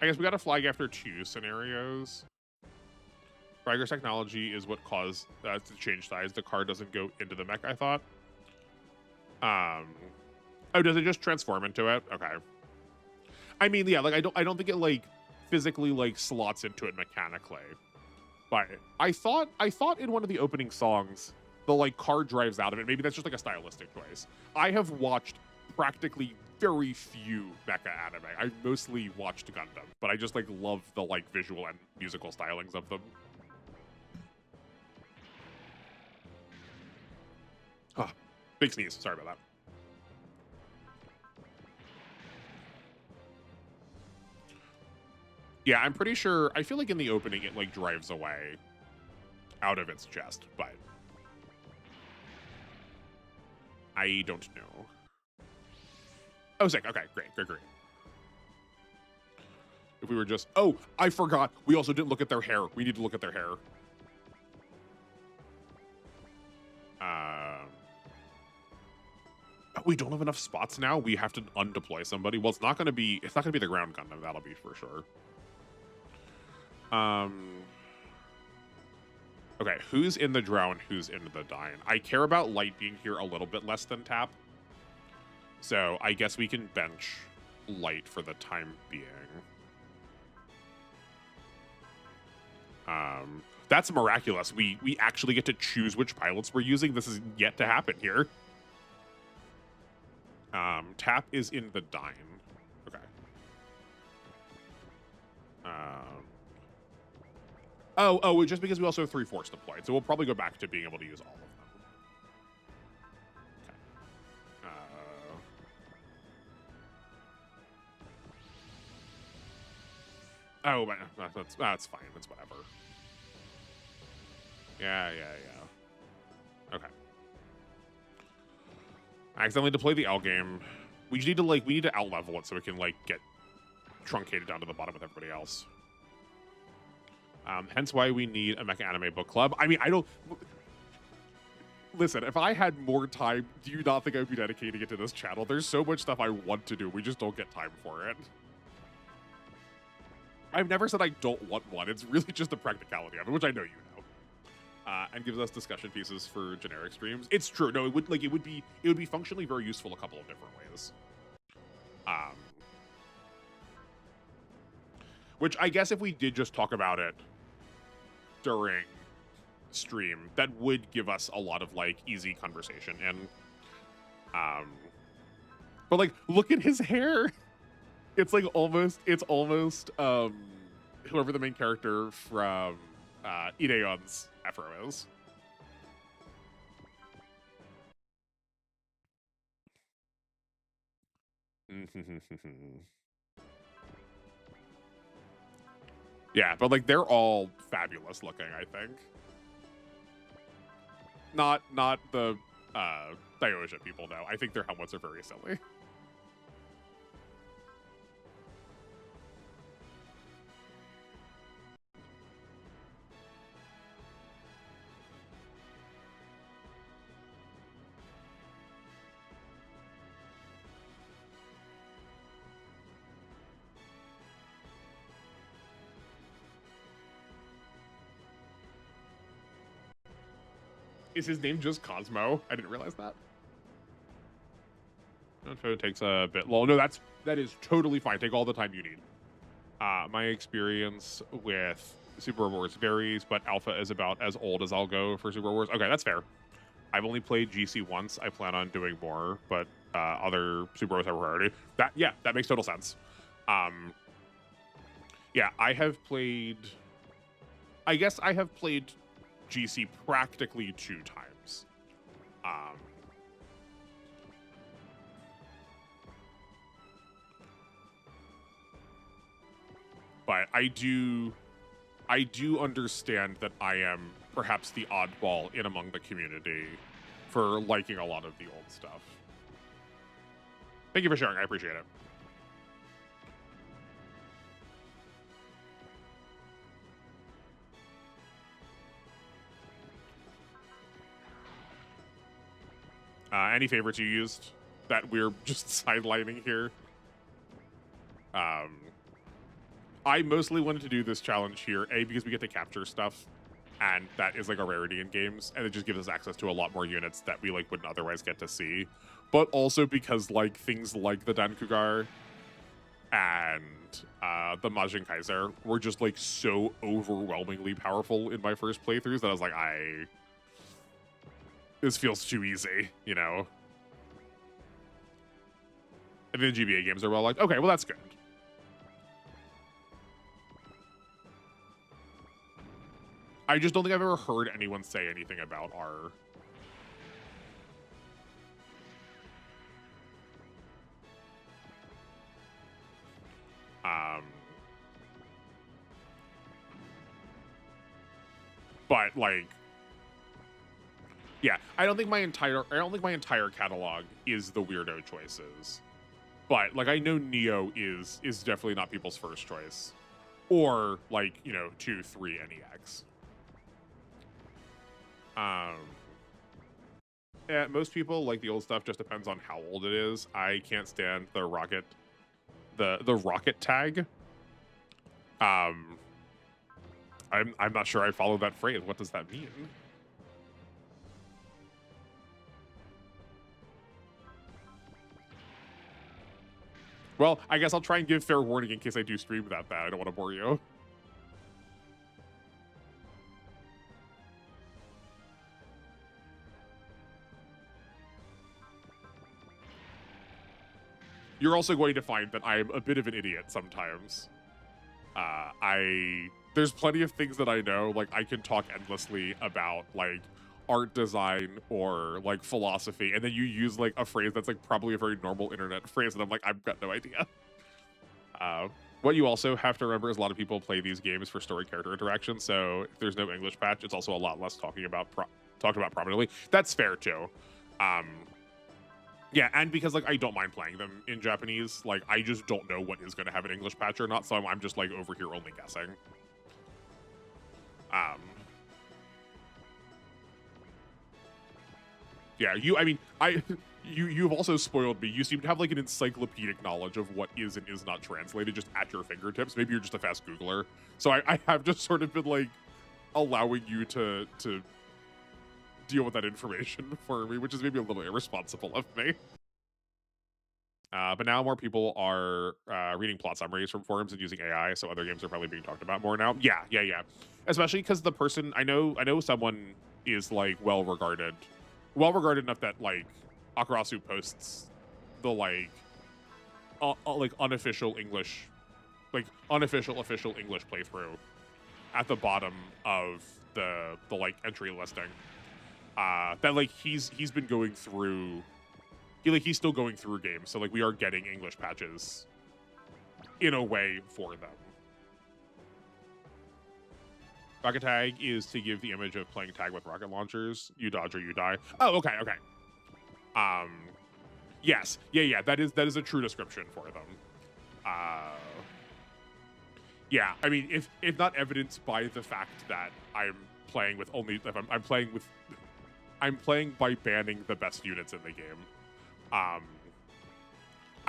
I guess we got a flag after 2 scenarios. Bryger's technology is what caused to change size. The car doesn't go into the mech, I thought. Oh, does it just transform into it? Okay. I mean, yeah, like I don't think it like physically like slots into it mechanically. But I thought in one of the opening songs, the like car drives out of it. Maybe that's just like a stylistic choice. I have watched practically very few mecha anime. I mostly watched Gundam, but I just like love the like visual and musical stylings of them. Oh, big sneeze. Sorry about that. Yeah, I'm pretty sure. I feel like in the opening it like drives away out of its chest, but I don't know. Oh, sick. Okay, great. If we were just... Oh, I forgot. We also didn't look at their hair. We need to look at their hair. We don't have enough spots now. We have to undeploy somebody. Well, it's not going to be the ground Gundam. That'll be for sure. Okay, who's in the drown? Who's in the dine? I care about Light being here a little bit less than Tap. So I guess we can bench Light for the time being. That's miraculous. We actually get to choose which pilots we're using. This is yet to happen here. Tap is in the dine. Okay. Oh, just because we also have 3 force deployed, so we'll probably go back to being able to use all of them. Okay. Oh, but that's fine. It's whatever. Yeah. Okay. I accidentally deployed the L game. We just need to we need to out level it so it can like get truncated down to the bottom with everybody else. Hence why we need a mecha anime book club. I mean, I don't... Listen, if I had more time, do you not think I would be dedicating it to this channel? There's so much stuff I want to do. We just don't get time for it. I've never said I don't want one. It's really just the practicality of it, which I know you know. And gives us discussion pieces for generic streams. It's true. No, it would be functionally very useful a couple of different ways. Which I guess if we did just talk about it during stream, that would give us a lot of like easy conversation. And but like look at his hair. It's like almost whoever the main character from Ideon's afro is. Yeah, but like they're all fabulous looking, I think. Not the Dioja people though. I think their helmets are very silly. Is his name just Cosmo? I didn't realize that. It takes a bit. Well, no, that is totally fine. Take all the time you need. My experience with Super Wars varies, but Alpha is about as old as I'll go for Super Wars. Okay, that's fair. I've only played GC once. I plan on doing more, but other Super Wars have priority. That makes total sense. Yeah, I guess I have played GC practically 2 times. But I do understand that I am perhaps the oddball in among the community for liking a lot of the old stuff. Thank you for sharing. I appreciate it. Any favorites you used that we're just sidelining here? I mostly wanted to do this challenge here, A, because we get to capture stuff, and that is like a rarity in games, and it just gives us access to a lot more units that we like wouldn't otherwise get to see. But also because like things like the Dankugar and the Majin Kaiser were just like so overwhelmingly powerful in my first playthroughs that I was like, this feels too easy, you know? And then GBA games are well liked. Okay, well, that's good. I just don't think I've ever heard anyone say anything about our... But like, yeah, I don't think my entire catalog is the weirdo choices. But like, I know Neo is definitely not people's first choice, or like, you know, 2, 3 NEX. Yeah, most people like the old stuff. Just depends on how old it is. I can't stand the rocket, the rocket tag. I'm not sure I follow that phrase. What does that mean? Well, I guess I'll try and give fair warning in case I do stream without that. I don't want to bore you. You're also going to find that I'm a bit of an idiot sometimes. There's plenty of things that I know. Like, I can talk endlessly about like art design or like philosophy, and then you use like a phrase that's like probably a very normal internet phrase, and I'm like, I've got no idea. What you also have to remember is a lot of people play these games for story character interaction, so if there's no English patch, it's also a lot less talked about prominently. That's fair too. Yeah, and because like I don't mind playing them in Japanese, like I just don't know what is going to have an English patch or not, so I'm just like over here only guessing. Yeah, you've also spoiled me. You seem to have like an encyclopedic knowledge of what is and is not translated just at your fingertips. Maybe you're just a fast Googler. So I have just sort of been like allowing you to deal with that information for me, which is maybe a little irresponsible of me. But now more people are reading plot summaries from forums and using AI, so other games are probably being talked about more now. Yeah. Especially because the person I know someone is like well regarded enough that like Akarasu posts the like unofficial English, like unofficial official English playthrough at the bottom of the like entry listing. That like he's been going through. He's still going through games, so like we are getting English patches in a way for them. Rocket tag is to give the image of playing tag with rocket launchers. You dodge or you die. Oh, okay. Yes, yeah. That is a true description for them. Yeah, I mean, if not evidenced by the fact that I'm playing with only, if I'm playing by banning the best units in the game. I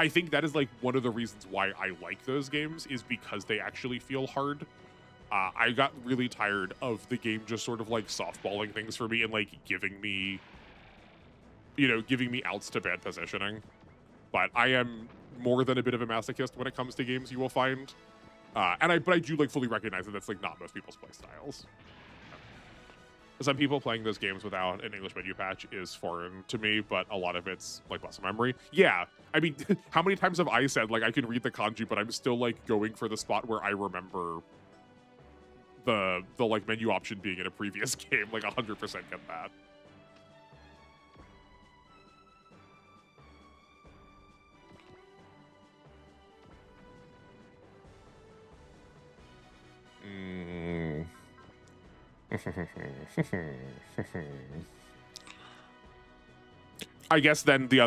think that is like one of the reasons why I like those games, is because they actually feel hard. I got really tired of the game just sort of like softballing things for me and like giving me outs to bad positioning. But I am more than a bit of a masochist when it comes to games, you will find. But I do like fully recognize that that's like not most people's play styles. Some people playing those games without an English menu patch is foreign to me, but a lot of it's like muscle memory. Yeah, I mean, how many times have I said like I can read the kanji, but I'm still like going for the spot where I remember the like menu option being in a previous game. Like 100% get that. I guess then the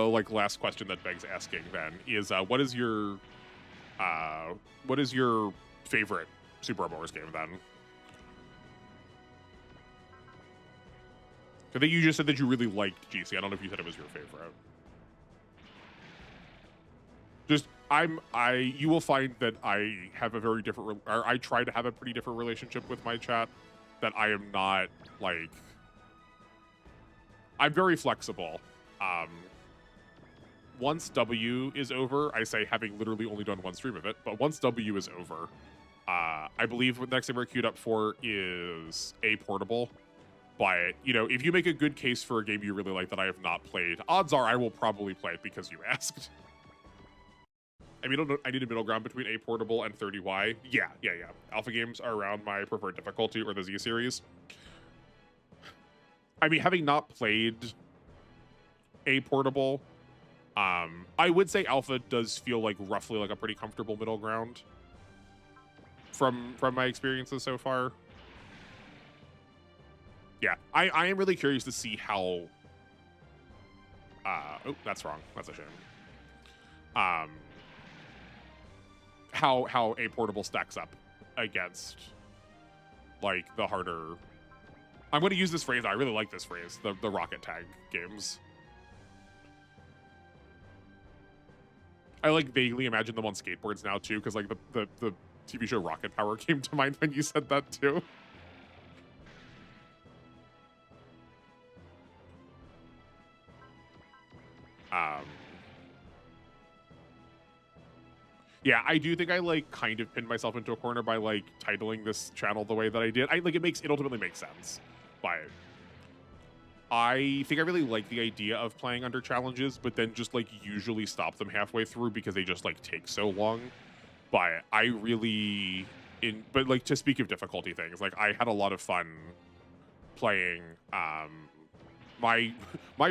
like last question that begs asking then is what is your favorite Super Wars game then? I think you just said that you really liked GC. I don't know if you said it was your favorite. Just you will find that I have a very different, or I try to have a pretty different relationship with my chat. That I am not like, I'm very flexible. Once W is over, I say, having literally only done one stream of it, but once W is over, I believe the next thing we're queued up for is a portable. But, you know, if you make a good case for a game you really like that I have not played, odds are I will probably play it because you asked. I mean, I need a middle ground between A Portable and 30Y. Yeah. Alpha games are around my preferred difficulty, or the Z series. I mean, having not played A Portable, I would say Alpha does feel like roughly like a pretty comfortable middle ground from my experiences so far. Yeah, I am really curious to see how. Oh, that's wrong. That's a shame. How A Portable stacks up against like the harder. I'm going to use this phrase. I really like this phrase. The rocket tag games. I like vaguely imagine them on skateboards now too, because like the TV show Rocket Power came to mind when you said that too. Yeah, I do think I like kind of pinned myself into a corner by like titling this channel the way that I did. I like it ultimately makes sense, but I think I really like the idea of playing under challenges, but then just like usually stop them halfway through because they just like take so long. But I really but like to speak of difficulty things, like I had a lot of fun playing my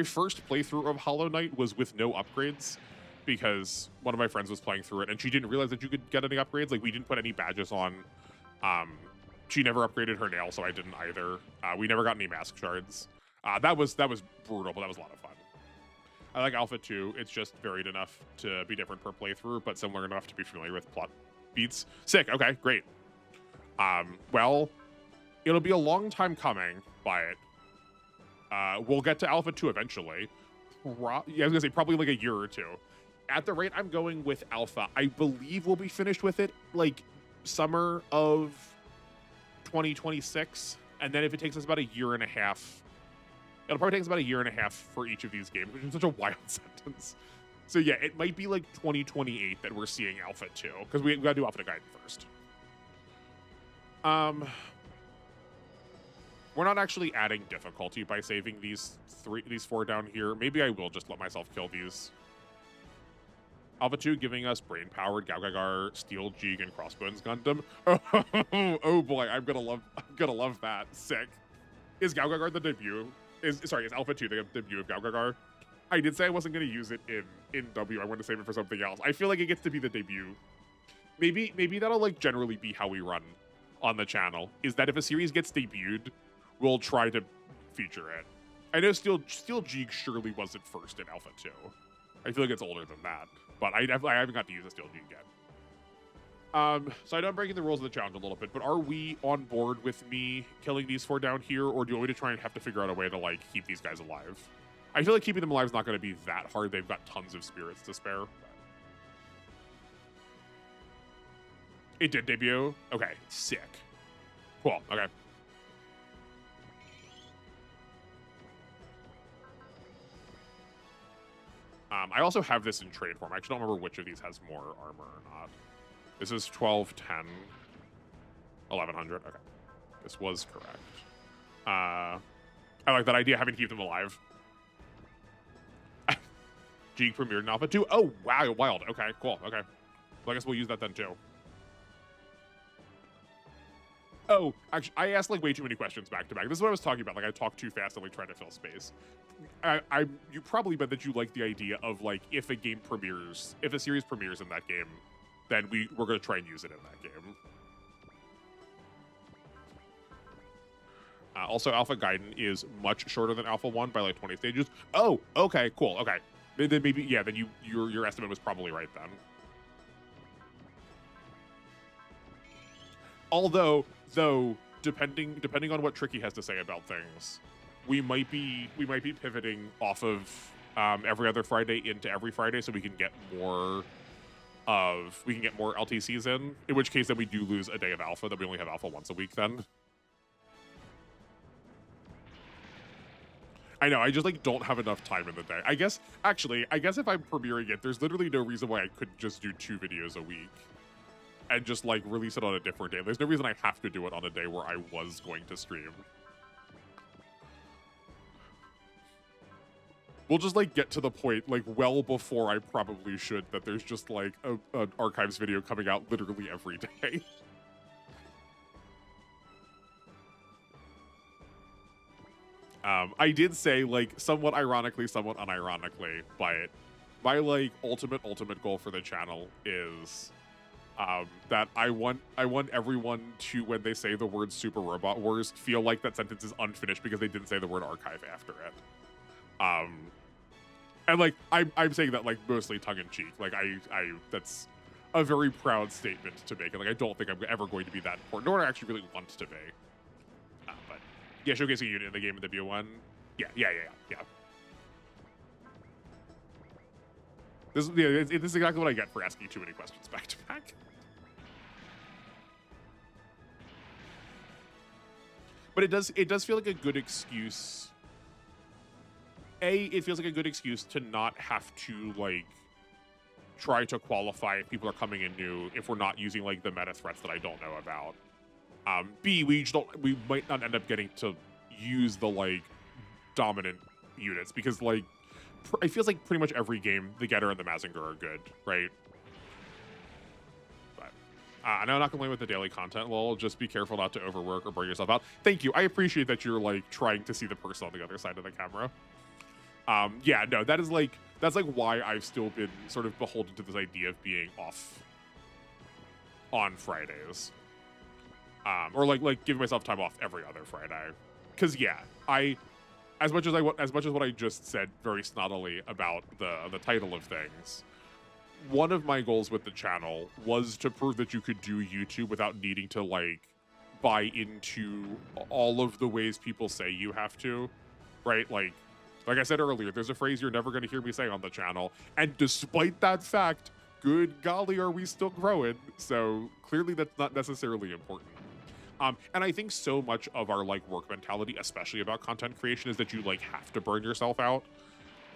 first playthrough of Hollow Knight was with no upgrades, because one of my friends was playing through it and she didn't realize that you could get any upgrades. Like we didn't put any badges on. She never upgraded her nail, so I didn't either. We never got any mask shards. That was brutal, but that was a lot of fun. I like Alpha 2. It's just varied enough to be different per playthrough, but similar enough to be familiar with plot beats. Sick. Okay, great. Well, it'll be a long time coming, but we'll get to Alpha 2 eventually. Yeah, I was gonna say probably like a year or two. At the rate I'm going with Alpha, I believe we'll be finished with it like summer of 2026. And then if it takes us about a year and a half, it'll probably take us about a year and a half for each of these games, which is such a wild sentence. So yeah, it might be like 2028 that we're seeing Alpha 2, because we gotta do Alpha to Gaiden first. We're not actually adding difficulty by saving these four down here. Maybe I will just let myself kill these. Alpha 2 giving us brain-powered Gaugagar, Steel Jeeg, and Crossbones Gundam. Oh boy, I'm gonna love that. Sick. Is Gaugagar the debut? Is Alpha 2 the debut of Gaugagar? I did say I wasn't gonna use it in W. I wanted to save it for something else. I feel like it gets to be the debut. Maybe that'll like generally be how we run on the channel. Is that if a series gets debuted, we'll try to feature it. I know Steel Jeeg surely wasn't first in Alpha 2. I feel like it's older than that, but I haven't got to use a Steel Jeeg yet. So I know I'm breaking the rules of the challenge a little bit, but are we on board with me killing these four down here, or do you want me to try and have to figure out a way to like keep these guys alive? I feel like keeping them alive is not going to be that hard. They've got tons of spirits to spare. It did debut? Okay, sick. Cool, okay. I also have this in trade form. I actually don't remember which of these has more armor or not. This is 1210. 1100. Okay. This was correct. I like that idea, having to keep them alive. Jeeg premiered in Alpha 2. Oh, wow, wild. Okay, cool. Okay. Well, I guess we'll use that then, too. Oh, actually, I asked like way too many questions back to back. This is what I was talking about. Like I talked too fast and like trying to fill space. You probably bet that you like the idea of like if a series premieres in that game, then we're going to try and use it in that game. Also, Alpha Gaiden is much shorter than Alpha 1 by like 20 stages. Oh, okay, cool. Okay, then maybe yeah. Then your estimate was probably right then. Although, depending on what Tricky has to say about things, we might be pivoting off of every other Friday into every Friday, so we can get more LTCs in. In which case, then we do lose a day of Alpha. Then we only have Alpha once a week. Then I know I just like don't have enough time in the day. I guess if I'm premiering it, there's literally no reason why I couldn't just do 2 videos a week and just like release it on a different day. There's no reason I have to do it on a day where I was going to stream. we'll just like get to the point like well before I probably should that there's just like an archives video coming out literally every day. I did say, like, somewhat ironically, somewhat unironically, but my like ultimate goal for the channel is that I want everyone to, when they say the word Super Robot Wars, feel like that sentence is unfinished because they didn't say the word archive after it. And like I'm saying that like mostly tongue in cheek. Like I that's a very proud statement to make, and like I don't think I'm ever going to be that important, nor do I actually really want to be. But yeah, showcasing a unit in the game in the BO1. Yeah. This is exactly what I get for asking too many questions back to back. But it does feel like a good excuse. It feels like a good excuse to not have to like try to qualify if people are coming in new if we're not using like the meta threats that I don't know about. B, we might not end up getting to use the like dominant units because like it feels like pretty much every game the Getter and the Mazinger are good, right? But I know I'm not gonna play with the daily content. Well, just be careful not to overwork or burn yourself out. Thank you. I appreciate that you're like trying to see the person on the other side of the camera. Yeah, no, that's like why I've still been sort of beholden to this idea of being off on Fridays. Or like giving myself time off every other Friday. Cause yeah, as much as what I just said very snottily about the title of things, one of my goals with the channel was to prove that you could do YouTube without needing to like buy into all of the ways people say you have to, right? Like I said earlier, there's a phrase you're never going to hear me say on the channel, and despite that fact, good golly, are we still growing? So clearly that's not necessarily important. And I think so much of our like work mentality, especially about content creation, is that you like have to burn yourself out.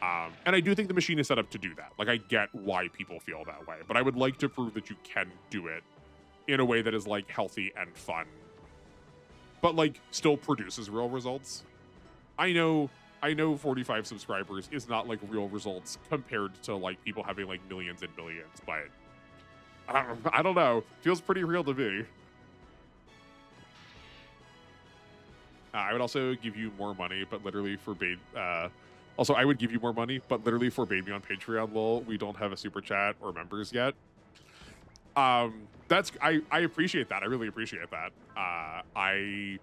And I do think the machine is set up to do that. Like I get why people feel that way, but I would like to prove that you can do it in a way that is like healthy and fun, but like still produces real results. I know 45 subscribers is not like real results compared to like people having like millions and millions, but I don't know. Feels pretty real to me. I would also give you more money, but literally forbade. Also, I would give you more money, but literally forbade me on Patreon. Lol, we don't have a super chat or members yet. I appreciate that. I really appreciate that. I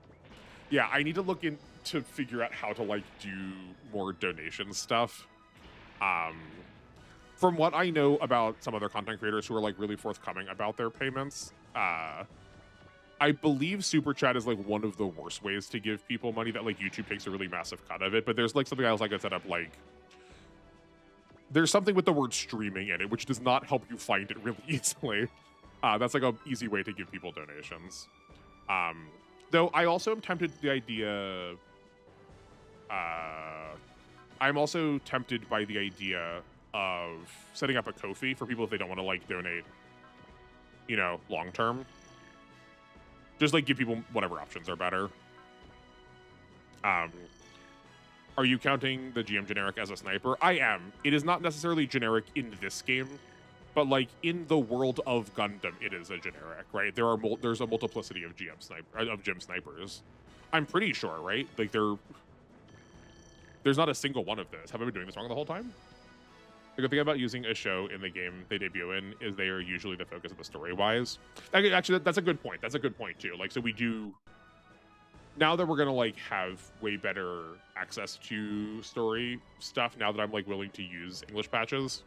need to look in to figure out how to like do more donation stuff. From what I know about some other content creators who are like really forthcoming about their payments, I believe Super Chat is like one of the worst ways to give people money, that like YouTube takes a really massive cut of it. But there's like something else I could set up, like there's something with the word streaming in it, which does not help you find it really easily. That's like an easy way to give people donations. Though I also am tempted the idea. I'm also tempted by the idea of setting up a Ko-fi for people if they don't want to like donate, you know, long term. Just like give people whatever options are better. Are you counting the GM generic as a sniper? I am. It is not necessarily generic in this game, but like in the world of Gundam, it is a generic, right? There's a multiplicity of GM snipers. I'm pretty sure, right? Like there's not a single one of this. Have I been doing this wrong the whole time? The good thing about using a show in the game they debut in is they are usually the focus of the story-wise. Actually, that's a good point. That's a good point, too. Like, so we do... Now that we're going to, like, have way better access to story stuff, now that I'm, like, willing to use English patches.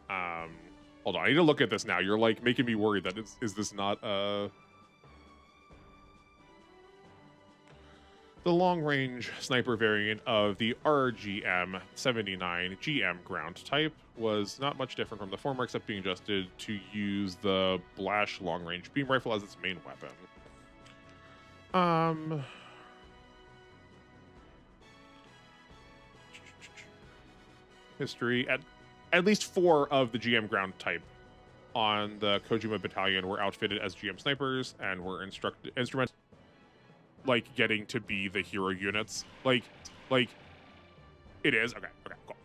Hold on. I need to look at this now. You're, like, making me worried that is this not, The long-range sniper variant of the RGM-79 GM ground type was not much different from the former, except being adjusted to use the Blash long-range beam rifle as its main weapon. History. At least 4 of the GM ground type on the Kojima Battalion were outfitted as GM snipers and were instrumental like getting to be the hero units. Like it is okay. Okay, cool.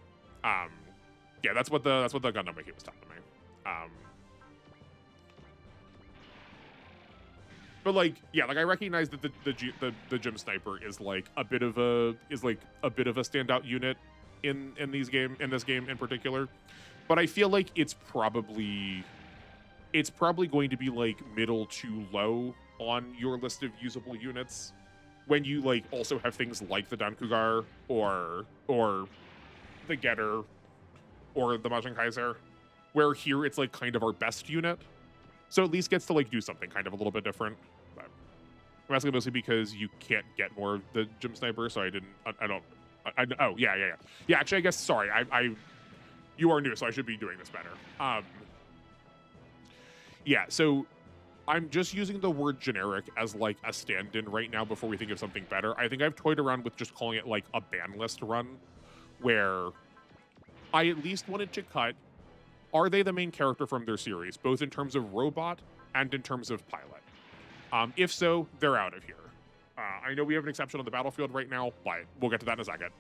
Yeah, that's what the Gundam Wiki was telling me. But like, yeah, like I recognize that the gym sniper is like a bit of a standout unit in this game in particular. But I feel like it's probably going to be like middle to low on your list of usable units when you like also have things like the Dankugar or the Getter or the Majin Kaiser, where here it's like kind of our best unit. So at least gets to like do something kind of a little bit different. But I'm asking mostly because you can't get more of the gym sniper, so I don't. Oh yeah. Actually, I guess sorry. You are new, so I should be doing this better. Yeah. So I'm just using the word generic as like a stand-in right now before we think of something better. I think I've toyed around with just calling it like a ban list run, where I at least wanted to cut. Are they the main character from their series, both in terms of robot and in terms of pilot? If so, they're out of here. I know we have an exception on the battlefield right now, but we'll get to that in a second.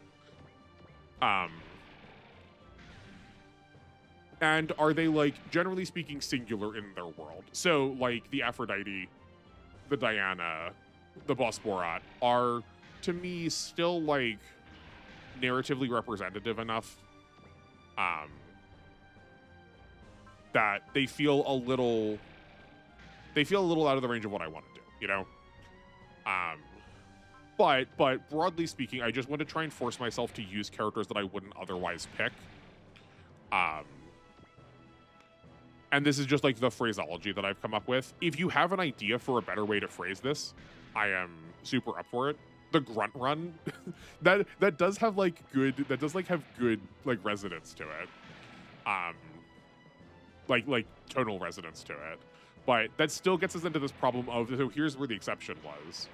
And are they, like, generally speaking, singular in their world? So, like, the Aphrodite, the Diana, the Bosporat are, to me, still, like, narratively representative enough that they feel a little out of the range of what I want to do, you know? But broadly speaking, I just want to try and force myself to use characters that I wouldn't otherwise pick. And this is just like the phraseology that I've come up with. If you have an idea for a better way to phrase this, I am super up for it. The grunt run, that does have like good like resonance to it. Like tonal resonance to it. But that still gets us into this problem of, so here's where the exception was.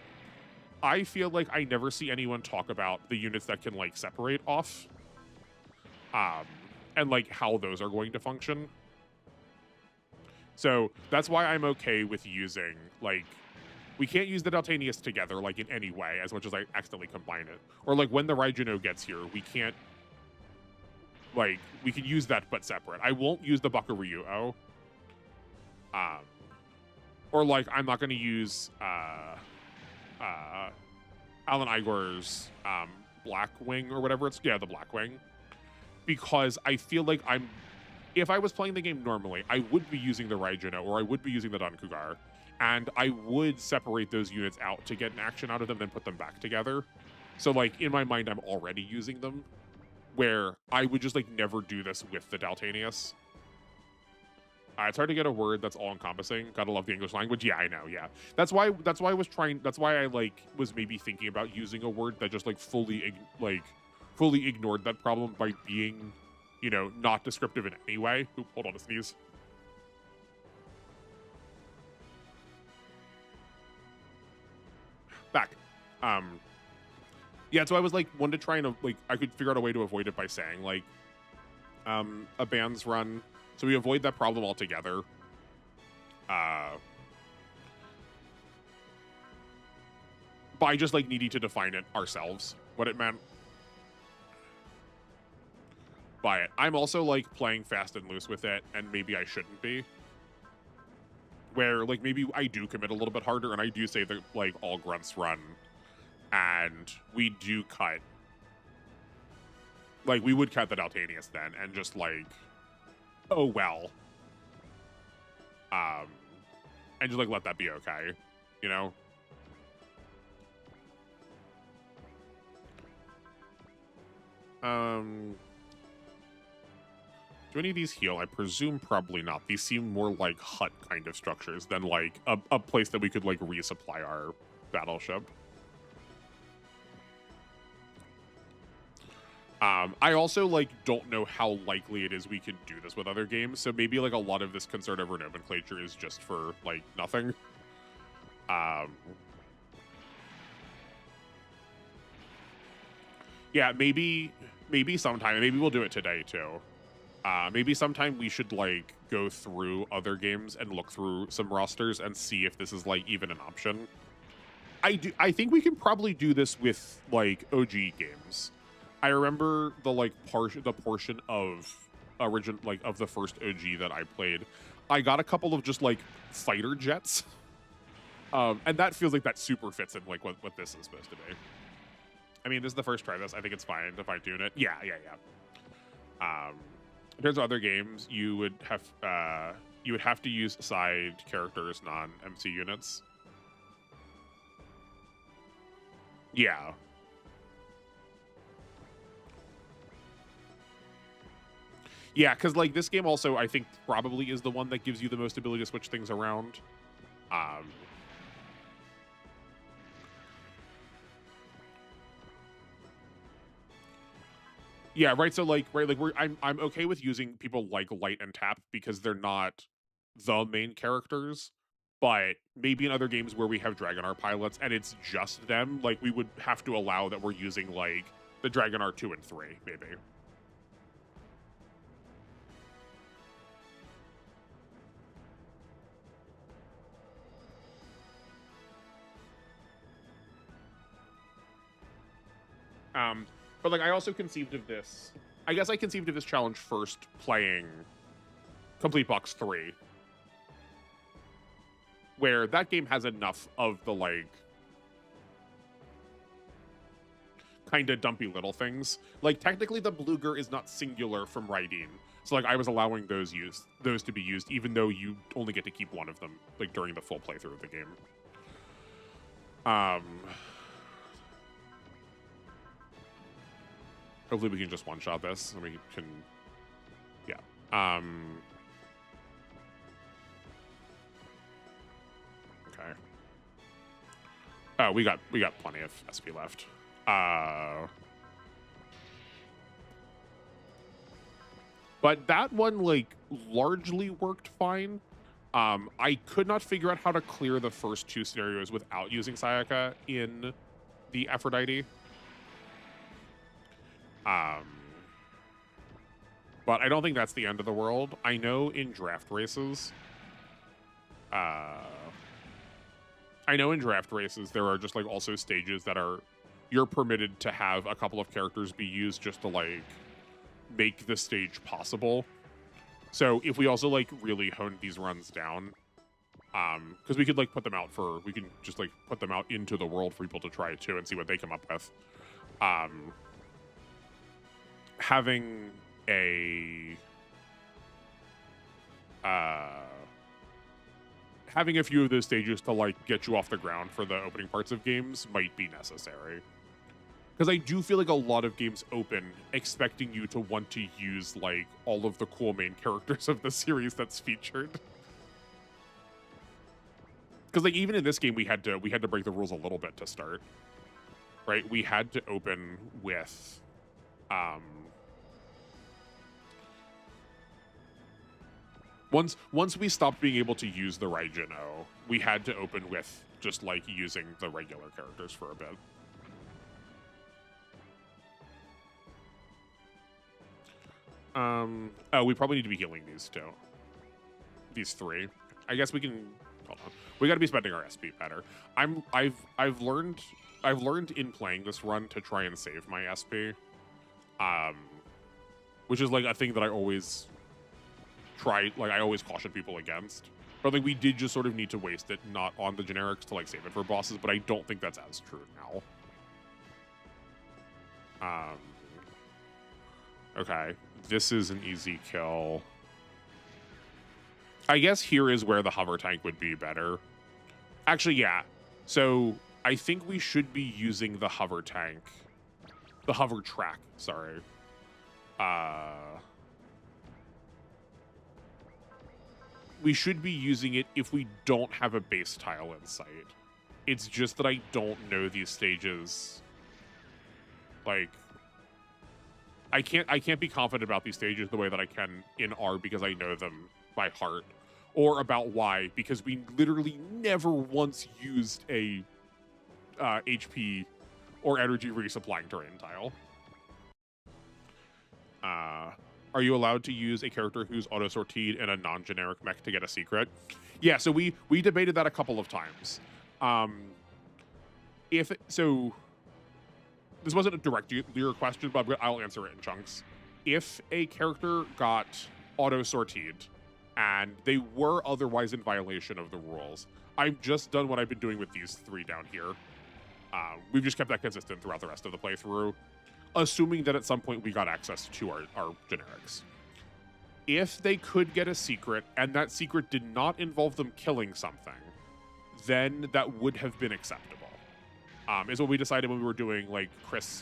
I feel like I never see anyone talk about the units that can like separate off. And like how those are going to function. So that's why I'm okay with using, like, we can't use the Daltanius together, like, in any way, as much as I accidentally combine it. Or, like, when the Raijino gets here, we can't, like, we can use that but separate. I won't use the Bakuryu-O. Or, like, I'm not going to use Alan Igor's Black Wing or whatever it's, yeah, the Black Wing. Because I feel like if I was playing the game normally, I would be using the Raijino or I would be using the Dankugar, and I would separate those units out to get an action out of them, then put them back together. So, like, in my mind, I'm already using them, where I would just, like, never do this with the Daltanius. It's hard to get a word that's all-encompassing. Gotta love the English language. Yeah, I know, yeah. That's why I, like, was maybe thinking about using a word that just, like, fully ignored that problem by being, you know, not descriptive in any way. Oop, hold on a sneeze. Back. Yeah, so I was like, wanted to try and, like, I could figure out a way to avoid it by saying, like, a bands run. So we avoid that problem altogether. By just, like, needing to define it ourselves, what it meant. By it. I'm also, like, playing fast and loose with it, and maybe I shouldn't be. Where, like, maybe I do commit a little bit harder, and I do say that, like, all grunts run, and we do cut. Like, we would cut the Daltanius then, and just, like, oh, well. And just, like, let that be okay, you know? Do any of these heal? I presume probably not. These seem more like hut kind of structures than like a place that we could like resupply our battleship. I also like don't know how likely it is we could do this with other games, so maybe like a lot of this concern over nomenclature is just for like nothing. Yeah, maybe sometime. Maybe we'll do it today too. Maybe sometime we should like go through other games and look through some rosters and see if this is like even an option. I think we can probably do this with like OG games. I remember the like portion of of the first OG that I played. I got a couple of just like fighter jets. And that feels like that super fits in like what this is supposed to be. I mean, this is the first try of this. I think it's fine to fine tune it. Yeah. In terms of other games, you would have to use side characters, non-MC units. Yeah. Yeah, because like this game also, I think, probably is the one that gives you the most ability to switch things around. Yeah, right. So like, right, like I'm okay with using people like Light and Tap because they're not the main characters, but maybe in other games where we have Dragonar pilots and it's just them, like we would have to allow that we're using like the Dragonar 2 and 3, maybe. But like I also conceived of this. I guess I conceived of this challenge first playing Complete Box 3. Where that game has enough of the like kind of dumpy little things. Like technically the Bluger is not singular from Raideen. So like I was allowing those to be used, even though you only get to keep one of them, like during the full playthrough of the game. Hopefully we can just one-shot this and we can, yeah. Okay. Oh, we got plenty of SP left. But that one like largely worked fine. I could not figure out how to clear the first two scenarios without using Sayaka in the Aphrodite. But I don't think that's the end of the world. I know in draft races, there are just like also stages that are, you're permitted to have a couple of characters be used just to like make the stage possible. So if we also like really honed these runs down, because we could like put them out we can just like put them out into the world for people to try it too and see what they come up with. Having a few of those stages to like get you off the ground for the opening parts of games might be necessary, because I do feel like a lot of games open expecting you to want to use like all of the cool main characters of the series that's featured. Because like even in this game we had to break the rules a little bit to start, right? We had to open with once we stopped being able to use the Raijin O, we had to open with just like using the regular characters for a bit. Oh, we probably need to be healing these two. These three. I guess we can, hold on. We gotta be spending our SP better. I've learned in playing this run to try and save my SP. Which is like a thing that I always I always caution people against. But like we did just sort of need to waste it not on the generics to like save it for bosses, but I don't think that's as true now. Okay, this is an easy kill. I guess here is where the hover tank would be better. Actually, yeah. So I think we should be using the hover tank. The hover track, sorry. We should be using it if we don't have a base tile in sight. It's just that I don't know these stages. Like, I can't be confident about these stages the way that I can in R because I know them by heart, or about Y because we literally never once used a HP or energy resupplying terrain tile. Are you allowed to use a character who's auto-sortied in a non-generic mech to get a secret? Yeah, so we debated that a couple of times. if so, this wasn't a direct your question, but I'll answer it in chunks. If a character got auto-sortied and they were otherwise in violation of the rules, I've just done what I've been doing with these 3 down here. We've just kept that consistent throughout the rest of the playthrough, assuming that at some point we got access to our generics. If they could get a secret and that secret did not involve them killing something, then that would have been acceptable. Is what we decided when we were doing, like,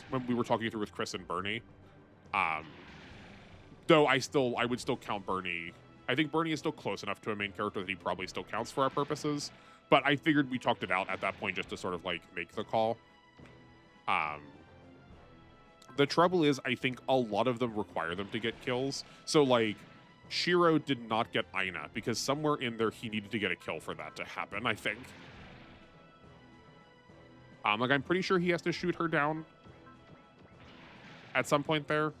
when we were talking through with Chris and Bernie. Though I would still count Bernie. I think Bernie is still close enough to a main character that he probably still counts for our purposes. But I figured we talked it out at that point just to sort of, like, make the call. The trouble is, I think a lot of them require them to get kills. So, like, Shiro did not get Aina because somewhere in there he needed to get a kill for that to happen, I think. Like, I'm pretty sure he has to shoot her down at some point there.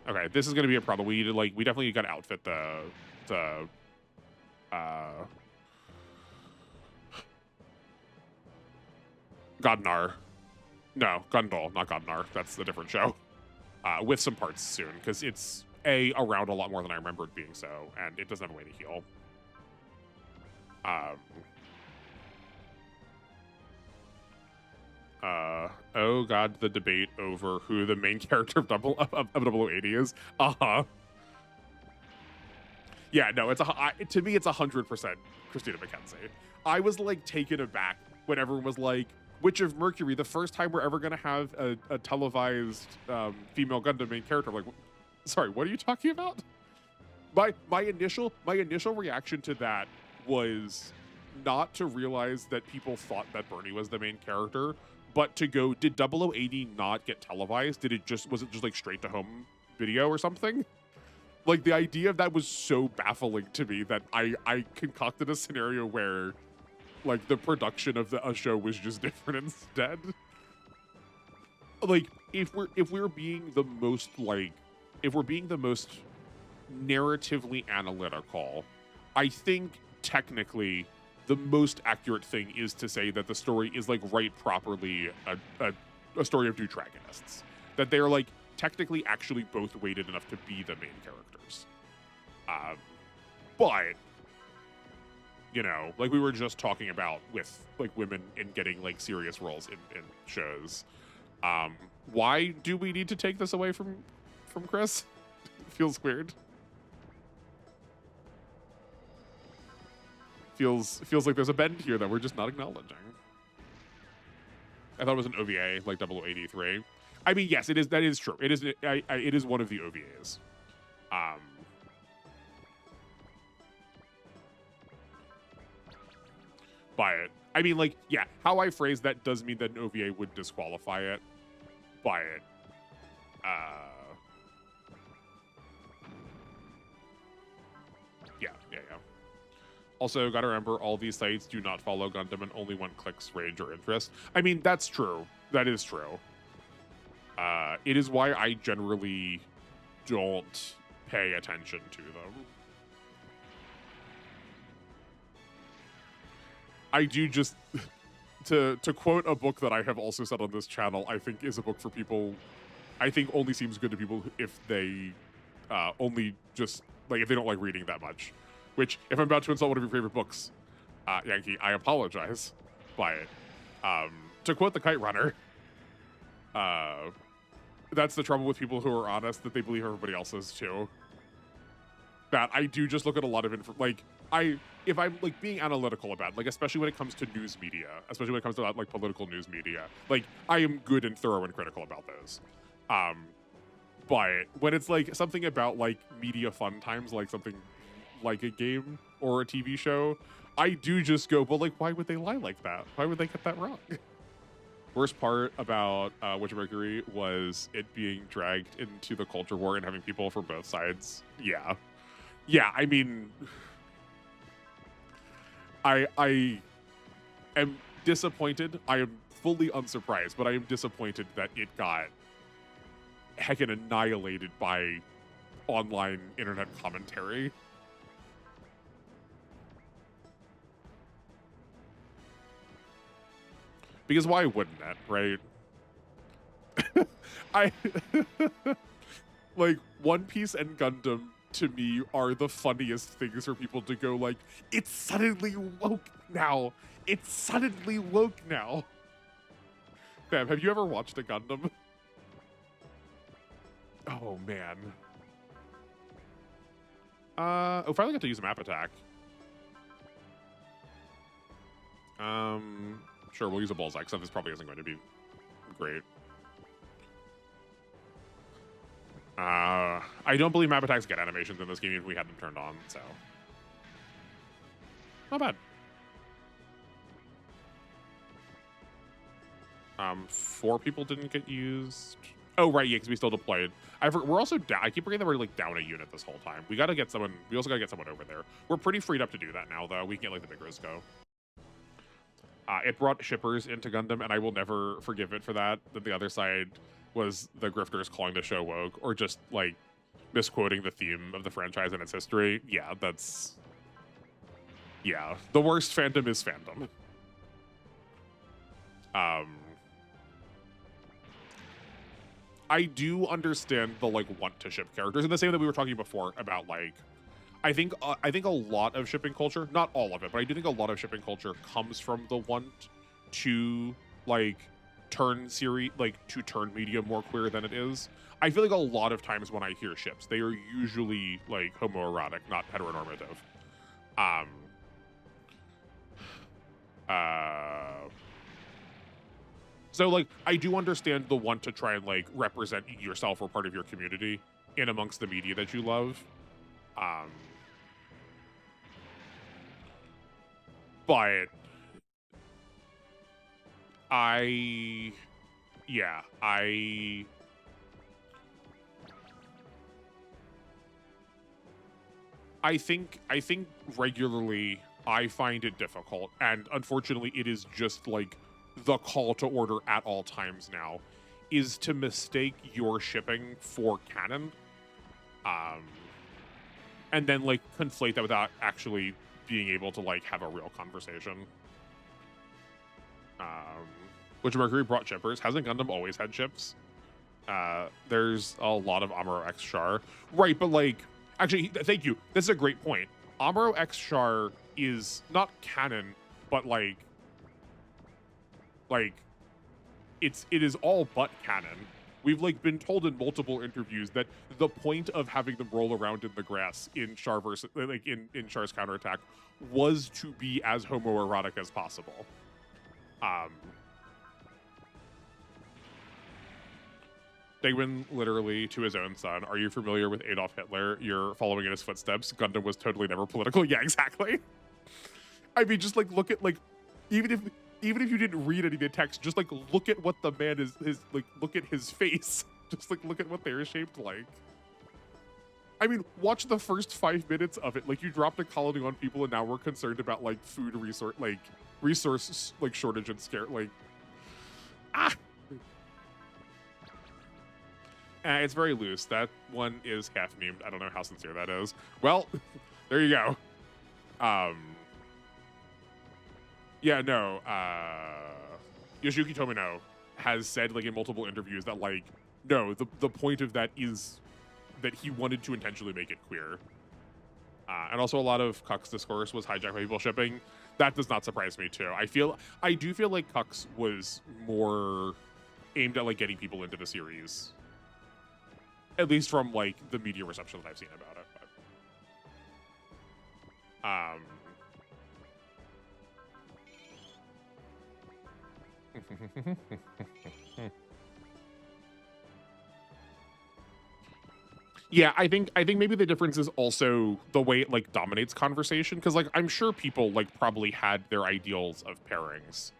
Okay, this is going to be a problem. We definitely got to outfit the Godnar. No, Gundal, not Godnar. That's a different show. With some parts soon, because it's around a lot more than I remember it being so, and it doesn't have a way to heal. Oh god, the debate over who the main character of 0080 is. Yeah, no, to me it's 100% Christina McKenzie. I was like taken aback when everyone was like, Witch of Mercury, the first time we're ever gonna have a televised female Gundam main character. I'm like, sorry, what are you talking about? My initial reaction to that was not to realize that people thought that Bernie was the main character, but to go, did 0080 not get televised? Was it just like straight to home video or something? Like, the idea of that was so baffling to me that I concocted a scenario where, like, the production of a show was just different instead. Like, if we're being the most narratively analytical, I think technically the most accurate thing is to say that the story is, like, right properly a story of two dragonists. That they're, like, technically actually both weighted enough to be the main characters. But, you know, like we were just talking about with, like, women in getting, like, serious roles in shows. Why do we need to take this away from Chris? Feels weird. Feels like there's a bend here that we're just not acknowledging. I thought it was an OVA, like 0083. I mean, yes, it is. That is true. It is. It is one of the OVAs. But I mean, like, yeah, how I phrase that does mean that an OVA would disqualify it. But yeah. Also, gotta remember, all these sites do not follow Gundam and only want clicks, rage, or interest. I mean, that's true. That is true. It is why I generally don't pay attention to them. I do just... to quote a book that I have also said on this channel, I think is a book for people... I think only seems good to people if they only just... like, if they don't like reading that much. Which, if I'm about to insult one of your favorite books, Yankee, I apologize by it. To quote the Kite Runner, that's the trouble with people who are honest, that they believe everybody else is too. That I do just look at a lot of info, like, if I'm, like, being analytical about it, like, especially when it comes to news media, especially when it comes to, like, political news media, like, I am good and thorough and critical about those. But when it's, like, something about, like, media fun times, like something like a game or a TV show, I do just go, but, like, why would they lie like that? Why would they get that wrong? Worst part about Witch of Mercury was it being dragged into the culture war and having people from both sides. Yeah, I mean, I am disappointed. I am fully unsurprised, but I am disappointed that it got heckin' annihilated by online internet commentary. Because why wouldn't it, right? I like One Piece and Gundam to me are the funniest things for people to go like, it's suddenly woke now. It's suddenly woke now. Fam, have you ever watched a Gundam? Oh man. Oh, finally got to use a map attack. Sure, we'll use a bullseye, because this probably isn't going to be great. I don't believe map attacks get animations in this game, even if we had them turned on, so. Not bad. 4 people didn't get used. Oh, right, yeah, because we still deployed. We're also down. I keep forgetting that we're like down a unit this whole time. We gotta get someone. We also gotta get someone over there. We're pretty freed up to do that now, though. We can get like the big risk go. It brought shippers into Gundam, and I will never forgive it for that. That the other side was the grifters calling the show woke, or just like misquoting the theme of the franchise and its history. Yeah, that's. Yeah, the worst fandom is fandom. I do understand the like want to ship characters in the same way that we were talking before about like, I think a lot of shipping culture, not all of it, but I do think a lot of shipping culture comes from the want to like turn media more queer than it is. I feel like a lot of times when I hear ships, they are usually like homoerotic, not heteronormative. So like I do understand the want to try and like represent yourself or part of your community in amongst the media that you love. But I think regularly I find it difficult, and unfortunately it is just like the call to order at all times now, is to mistake your shipping for canon, and then like conflate that without actually being able to like have a real conversation. Which Mercury brought shippers. Hasn't Gundam always had ships? There's a lot of Amuro X Char. Right, but like, actually, thank you. This is a great point. Amuro X Char is not canon, but like it is all but canon. We've like been told in multiple interviews that the point of having them roll around in the grass in Char versus like in Char's counterattack was to be as homoerotic as possible. Stegman literally to his own son, "Are you familiar with Adolf Hitler? You're following in his footsteps. Gundam was totally never political." Yeah, exactly. I mean, just like look at like, even if you didn't read any of the text, just like look at what the man is like, look at his face. Just like look at what they're shaped like. I mean, watch the first 5 minutes of it. Like you dropped a colony on people, and now we're concerned about like food resource like shortage and scare like it's very loose. That one is half memed. I don't know how sincere that is. Well, there you go. Yeah, no. Yoshiyuki Tomino has said like in multiple interviews that like, no, the point of that is that he wanted to intentionally make it queer. And also a lot of Cuck's discourse was hijacked by people shipping. That does not surprise me too. I do feel like Cuck's was more aimed at like getting people into the series. At least from like the media reception that I've seen about it. Yeah, I think maybe the difference is also the way it like dominates conversation, because like I'm sure people like probably had their ideals of pairings,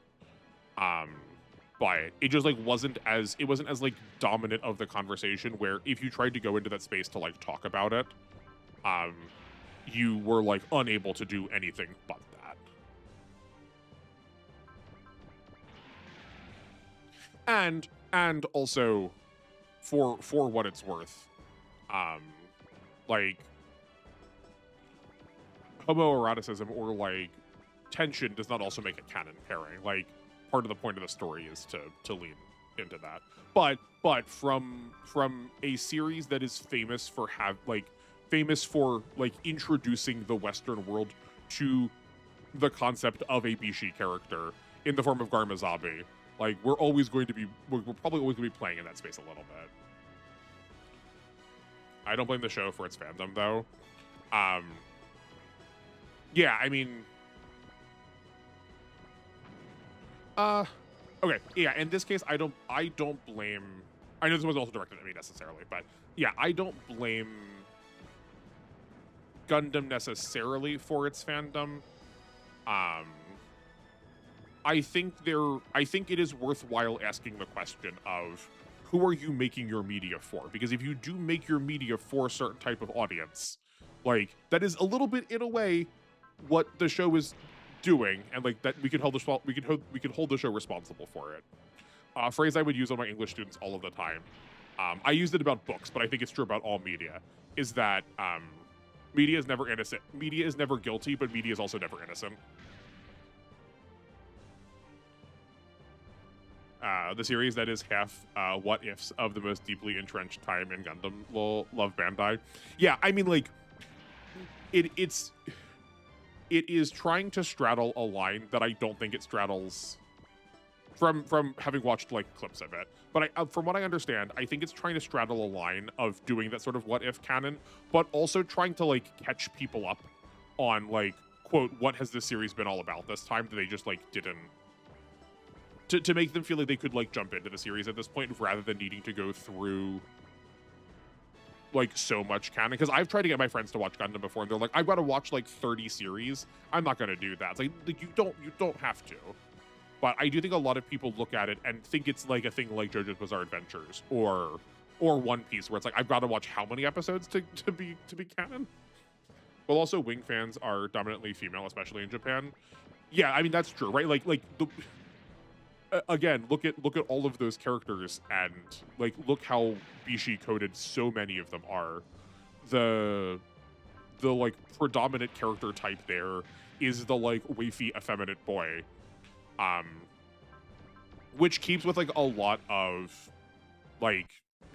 but it just like wasn't as like dominant of the conversation, where if you tried to go into that space to like talk about it, you were like unable to do anything but that. And also for what it's worth, like homoeroticism or like tension does not also make a canon pairing. Like part of the point of the story is to lean into that. But from a series that is famous for introducing the Western world to the concept of a Bishi character in the form of Garmazabi, like we're probably always going to be playing in that space a little bit. I don't blame the show for its fandom though. Yeah, I mean, okay, yeah. In this case, I don't blame. I know this was also directed at me necessarily, but yeah, I don't blame Gundam necessarily for its fandom. I think it is worthwhile asking the question of who are you making your media for? Because if you do make your media for a certain type of audience, like that is a little bit in a way what the show is doing, and like that we could hold the show responsible for it. A phrase I would use on my English students all of the time. I used it about books, but I think it's true about all media. Is that media is never innocent. Media is never guilty, but media is also never innocent. The series that is half what ifs of the most deeply entrenched time in Gundam. Love Bandai. Yeah, I mean, like it is trying to straddle a line that I don't think it straddles from having watched like clips of it. But from what I understand, I think it's trying to straddle a line of doing that sort of what if canon, but also trying to like catch people up on like, quote, what has this series been all about this time that they just like didn't, to make them feel like they could like jump into the series at this point rather than needing to go through like so much canon. Because I've tried to get my friends to watch Gundam before and they're like, I've got to watch like 30 series. I'm not going to do that. It's like you don't have to. But I do think a lot of people look at it and think it's like a thing like JoJo's Bizarre Adventures or One Piece, where it's like I've got to watch how many episodes to be canon. Well, also Wing fans are dominantly female, especially in Japan. Yeah, I mean that's true, right? Like the again, look at all of those characters and like look how Bishi coded so many of them are. The like predominant character type there is the like wafy effeminate boy. Which keeps with like a lot of like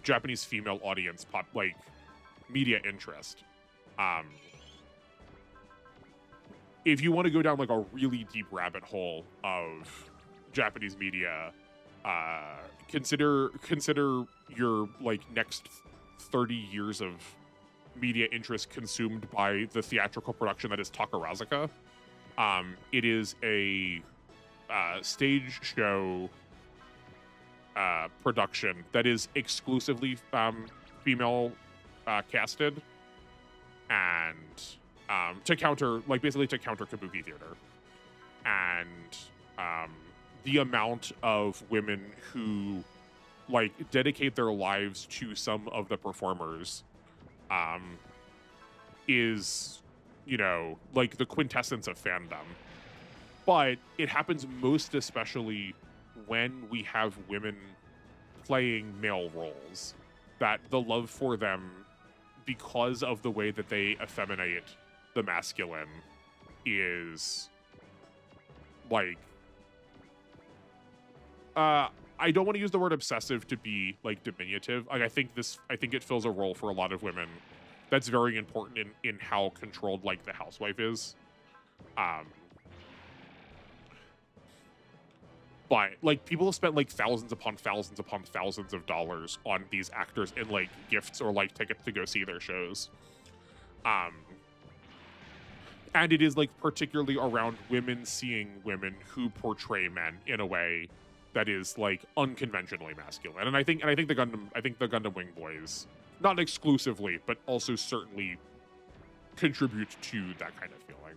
Japanese female audience like media interest. If you want to go down like a really deep rabbit hole of Japanese media, consider your like next 30 years of media interest consumed by the theatrical production that is Takarazuka. It is a stage show production that is exclusively female casted, and to counter kabuki theater, and the amount of women who like dedicate their lives to some of the performers is, you know, like the quintessence of fandom. But it happens most especially when we have women playing male roles, that the love for them, because of the way that they effeminate the masculine, is like I don't want to use the word obsessive to be like diminutive. Like I think it fills a role for a lot of women that's very important in how controlled like the housewife is. But like people have spent like thousands upon thousands upon thousands of dollars on these actors in like gifts or like tickets to go see their shows. And it is like particularly around women seeing women who portray men in a way that is like unconventionally masculine. And I think the Gundam Wing Boys, not exclusively, but also certainly contribute to that kind of feeling.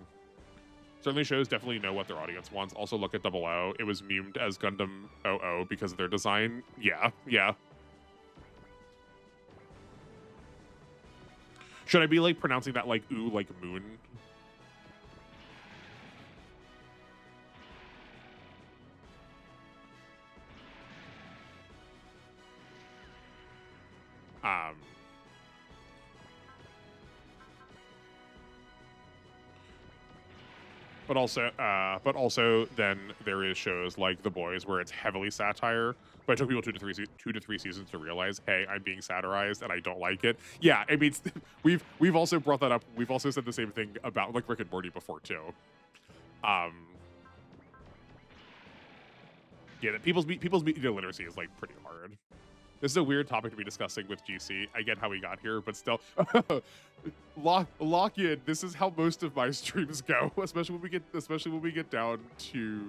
Certainly shows definitely know what their audience wants. Also look at Double O. It was memed as Gundam OO because of their design. Yeah. Should I be like pronouncing that like ooh like moon? But but also then there is shows like The Boys where it's heavily satire. But it took people 2 to 3 seasons to realize, hey, I'm being satirized and I don't like it. Yeah, I mean, we've also brought that up. We've also said the same thing about like Rick and Morty before too. Yeah, that people's media literacy is like pretty hard. This is a weird topic to be discussing with GC. I get how we got here, but still, lock in. This is how most of my streams go, especially when we get down to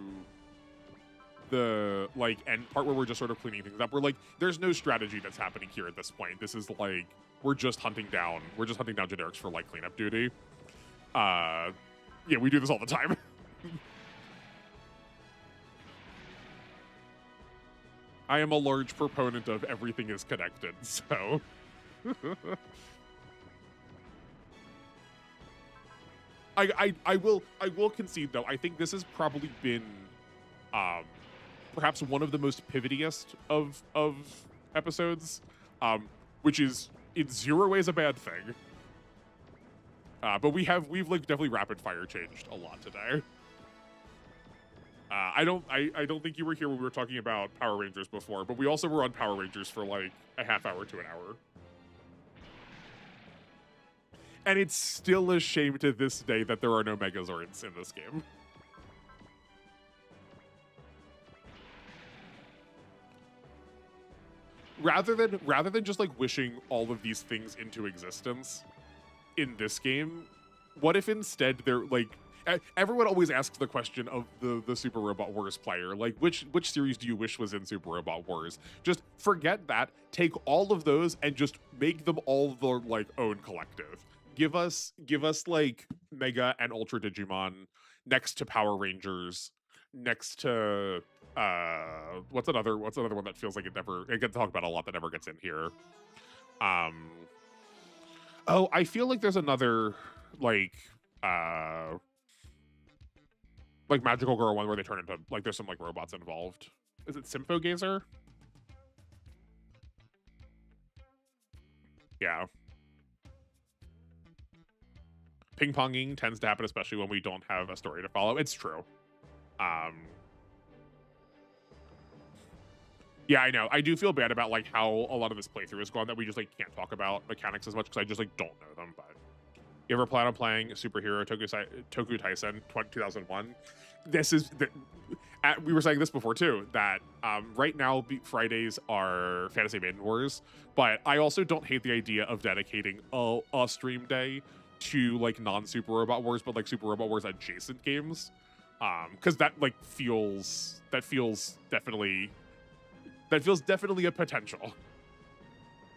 the like end part where we're just sort of cleaning things up. We're like, there's no strategy that's happening here at this point. This is like we're just hunting down generics for like cleanup duty. Yeah, we do this all the time. I am a large proponent of everything is connected, so. I will concede though. I think this has probably been perhaps one of the most pivotiest of episodes, which is in zero ways a bad thing. But we've like definitely rapid fire changed a lot today. I don't think you were here when we were talking about Power Rangers before, but we also were on Power Rangers for like a half hour to an hour. And it's still a shame to this day that there are no Megazords in this game. Rather than just like wishing all of these things into existence in this game, what if instead they're like, everyone always asks the question of the Super Robot Wars player, like which series do you wish was in Super Robot Wars? Just forget that, take all of those and just make them all the like own collective. Give us like Mega and Ultra Digimon next to Power Rangers, next to what's another one that feels like it gets talked about a lot that never gets in here. Oh, I feel like there's another like Magical Girl one where they turn into like there's some like robots involved. Is it Symphogazer? Yeah. Ping-ponging tends to happen, especially when we don't have a story to follow. It's true. Yeah, I know. I do feel bad about like how a lot of this playthrough is gone, that we just like can't talk about mechanics as much because I just like don't know them. But you ever plan on playing Superhero Toku Taisen 2001? This is we were saying this before too, that right now Fridays are Fantasy Maiden Wars, but I also don't hate the idea of dedicating a stream day to like non-Super Robot Wars, but like Super Robot Wars adjacent games, because that feels definitely a potential.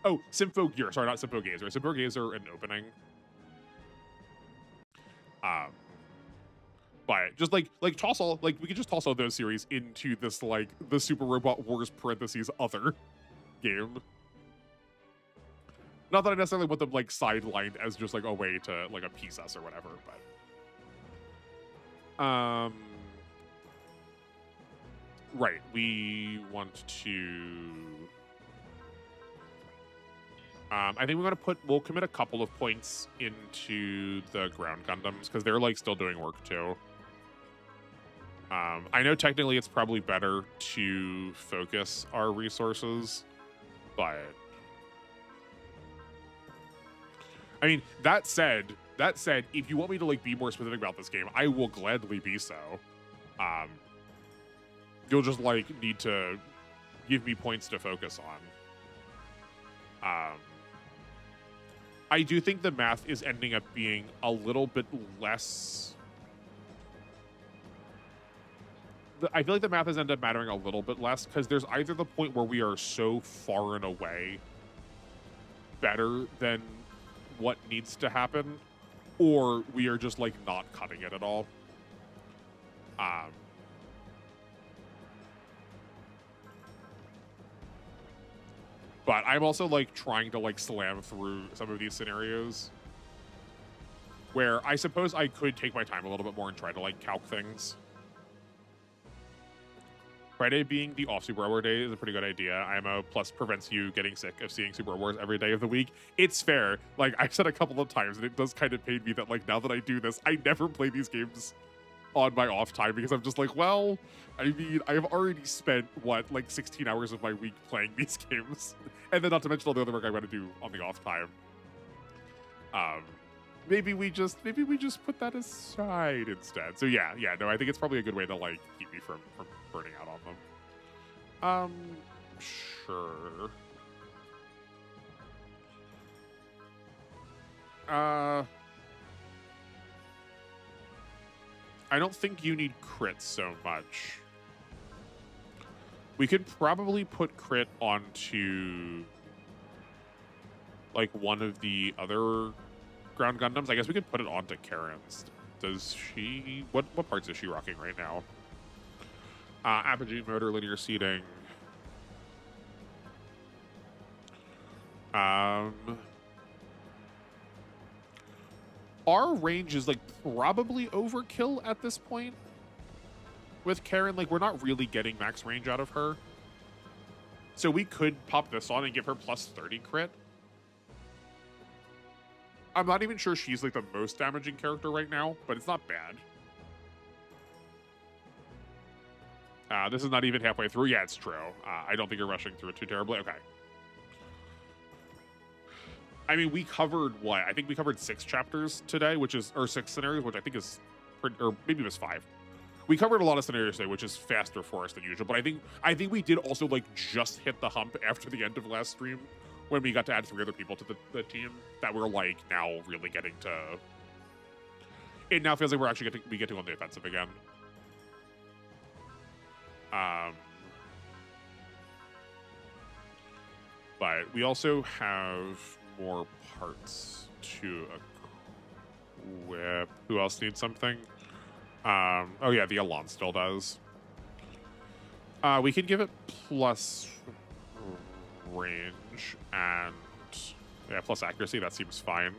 Oh, Symphogear, sorry, not Symphogazer. Symphogazer an opening. But just like toss all, like we could just toss all those series into this like the Super Robot Wars parentheses other game. Not that I necessarily want them like sidelined as just like a way to like appease us or whatever, but right, we want to I think we'll commit a couple of points into the ground Gundams because they're like still doing work too. I know technically it's probably better to focus our resources, but I mean, that said, if you want me to like be more specific about this game, I will gladly be so. You'll just like need to give me points to focus on. I do think the math is ending up being a little bit less. I feel like the math has ended up mattering a little bit less because there's either the point where we are so far and away better than what needs to happen, or we are just like not cutting it at all. But I'm also like trying to like slam through some of these scenarios where I suppose I could take my time a little bit more and try to like calc things. Friday being the off Super War day is a pretty good idea. IMO plus prevents you getting sick of seeing Super Wars every day of the week. It's fair. Like I've said a couple of times, and it does kind of pain me that like now that I do this, I never play these games on my off time because I'm just like, well, I mean, I've already spent what, like 16 hours of my week playing these games, and then not to mention all the other work I want to do on the off time. Maybe we just put that aside instead. So yeah, no, I think it's probably a good way to like keep me from burning out on them. Sure. I don't think you need crit so much. We could probably put crit onto like one of the other ground Gundams. I guess we could put it onto Karen's. Does she... What parts is she rocking right now? Apogee motor, linear seating. Our range is like probably overkill at this point with Karen. Like, we're not really getting max range out of her. So we could pop this on and give her plus 30 crit. I'm not even sure she's like the most damaging character right now, but it's not bad. This is not even halfway through. Yeah, it's true. I don't think you're rushing through it too terribly. Okay. I mean, we covered what? I think we covered 6 chapters today, or 6 scenarios, which I think is, or maybe it was 5. We covered a lot of scenarios today, which is faster for us than usual. But I think we did also like just hit the hump after the end of last stream when we got to add 3 other people to the team that we're like now really getting to. It now feels like we're actually getting on the offensive again. But we also have more parts to equip. Who else needs something? Oh yeah, the Elan still does. We could give it plus range and yeah, plus accuracy. That seems fine.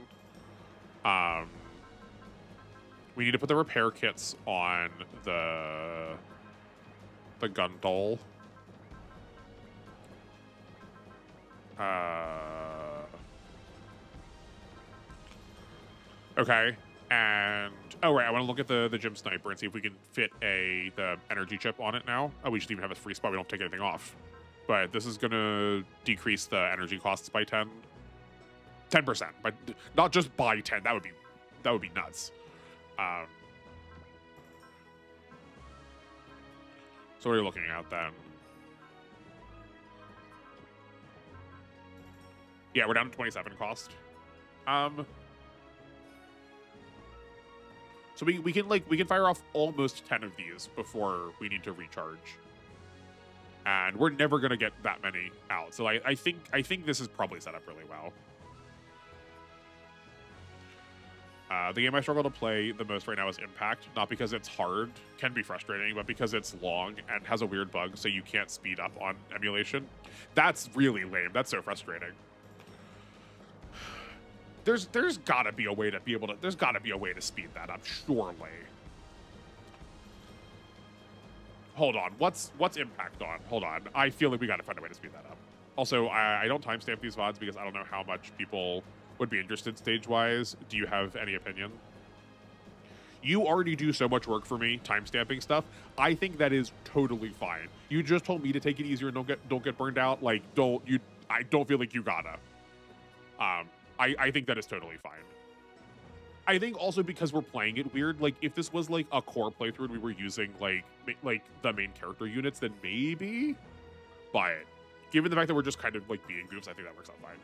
We need to put the repair kits on the Gundal. Okay, and oh right, I want to look at the gym sniper and see if we can fit the energy chip on it now. Oh, we just even have a free spot. We don't take anything off, but this is gonna decrease the energy costs by 10%, but not just by 10. That would be nuts. So what are you looking at then? Yeah, we're down to 27 cost. So we can fire off almost 10 of these before we need to recharge. And we're never gonna get that many out. So I think this is probably set up really well. The game I struggle to play the most right now is Impact, not because it's hard, can be frustrating, but because it's long and has a weird bug, so you can't speed up on emulation. That's really lame. That's so frustrating. There's gotta be a way to there's gotta be a way to speed that up, surely. Hold on, what's Impact on? Hold on, I feel like we gotta find a way to speed that up. Also, I don't timestamp these VODs because I don't know how much people would be interested stage-wise. Do you have any opinion? You already do so much work for me, timestamping stuff. I think that is totally fine. You just told me to take it easier and don't get burned out. Like, I don't feel like you gotta. I think that is totally fine. I think also because we're playing it weird, like if this was like a core playthrough and we were using like the main character units, then maybe. But given the fact that we're just kind of like being goofs, I think that works out fine.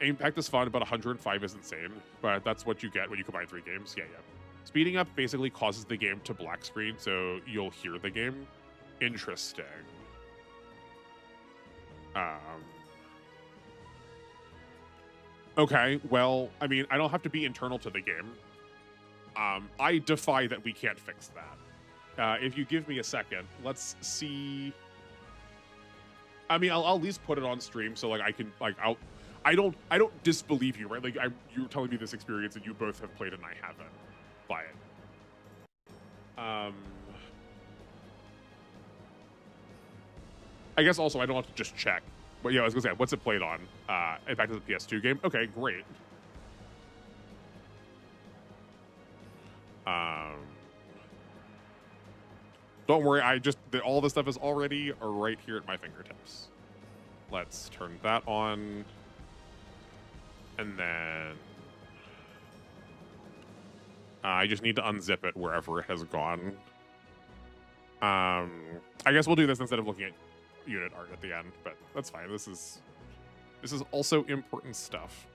Impact is fun, but 105 is insane. But that's what you get when you combine 3 games. Yeah. Speeding up basically causes the game to black screen, so you'll hear the game. Interesting. Okay, well, I mean, I don't have to be internal to the game. I defy that we can't fix that. If you give me a second, let's see. I mean, I'll at least put it on stream so like I can like I don't disbelieve you, right? Like you're telling me this experience and you both have played it and I haven't. Buy it. I guess also I don't have to just check. But yeah, I was gonna say, what's it played on? Impact is a PS2 game. Okay, great. Don't worry, all this stuff is already right here at my fingertips. Let's turn that on. And then I just need to unzip it wherever it has gone. I guess we'll do this instead of looking at unit art at the end, but that's fine. This is also important stuff.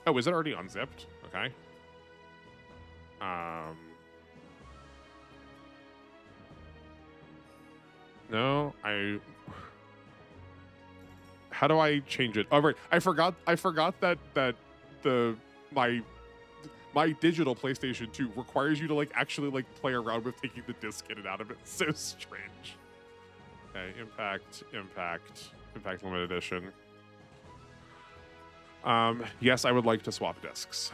Oh, is it already unzipped? Okay. No, how do I change it? Oh, right. I forgot that my digital PlayStation 2 requires you to like actually like play around with taking the disc in and out of it. It's so strange. Okay, Impact Limited Edition. Yes, I would like to swap discs.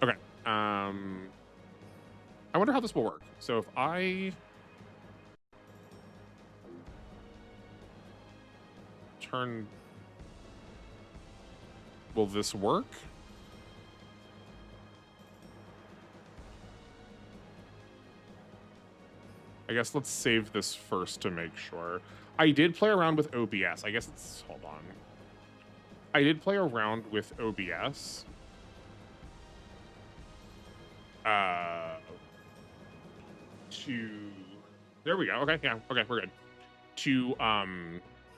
Okay. I wonder how this will work. So if I turn, will this work? I guess let's save this first to make sure. I did play around with OBS. I guess it's, hold on. I did play around with OBS. There we go. Okay, yeah, okay, we're good. To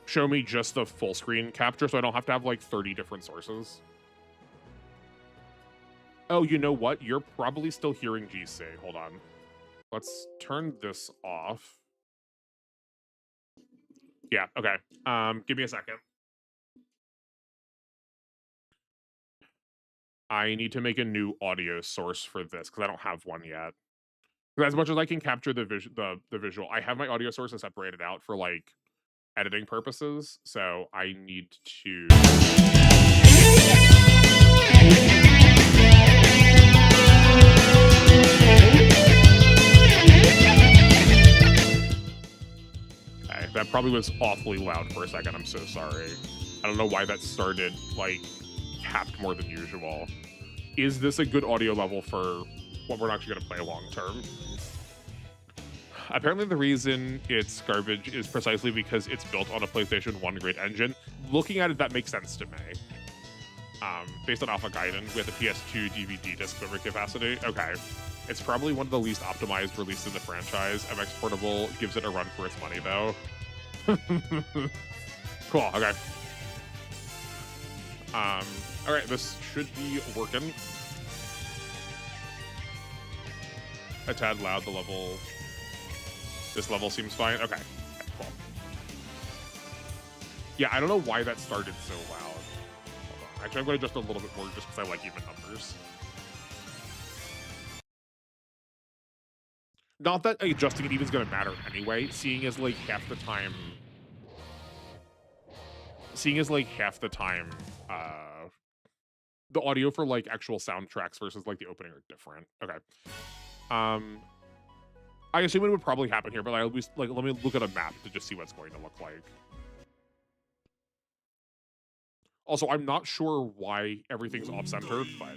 show me just the full screen capture so I don't have to have like 30 different sources. Oh, you know what? You're probably still hearing GC. Hold on. Let's turn this off. Yeah, okay. Give me a second. I need to make a new audio source for this because I don't have one yet. As much as I can capture the visual, I have my audio sources separated out for like editing purposes, so I need to. Okay, that probably was awfully loud for a second. I'm so sorry. I don't know why that started like capped more than usual. Is this a good audio level for what we're actually going to play long term? Apparently the reason it's garbage is precisely because it's built on a PlayStation 1 grade engine. Looking at it, that makes sense to me. Based on Alpha Gaiden with a PS2 DVD disc memory capacity. Okay. It's probably one of the least optimized releases in the franchise. MX Portable gives it a run for its money, though. Cool, okay. All right, this should be working. A tad loud, this level seems fine. Okay, cool. Yeah, I don't know why that started so loud. Hold on. Actually, I'm going to adjust a little bit more just because I like even numbers. Not that adjusting it even is going to matter anyway, seeing as like half the time, the audio for like actual soundtracks versus like the opening are different. Okay. I assume it would probably happen here, but I at least like let me look at a map to just see what it's going to look like. Also, I'm not sure why everything's off-centered, but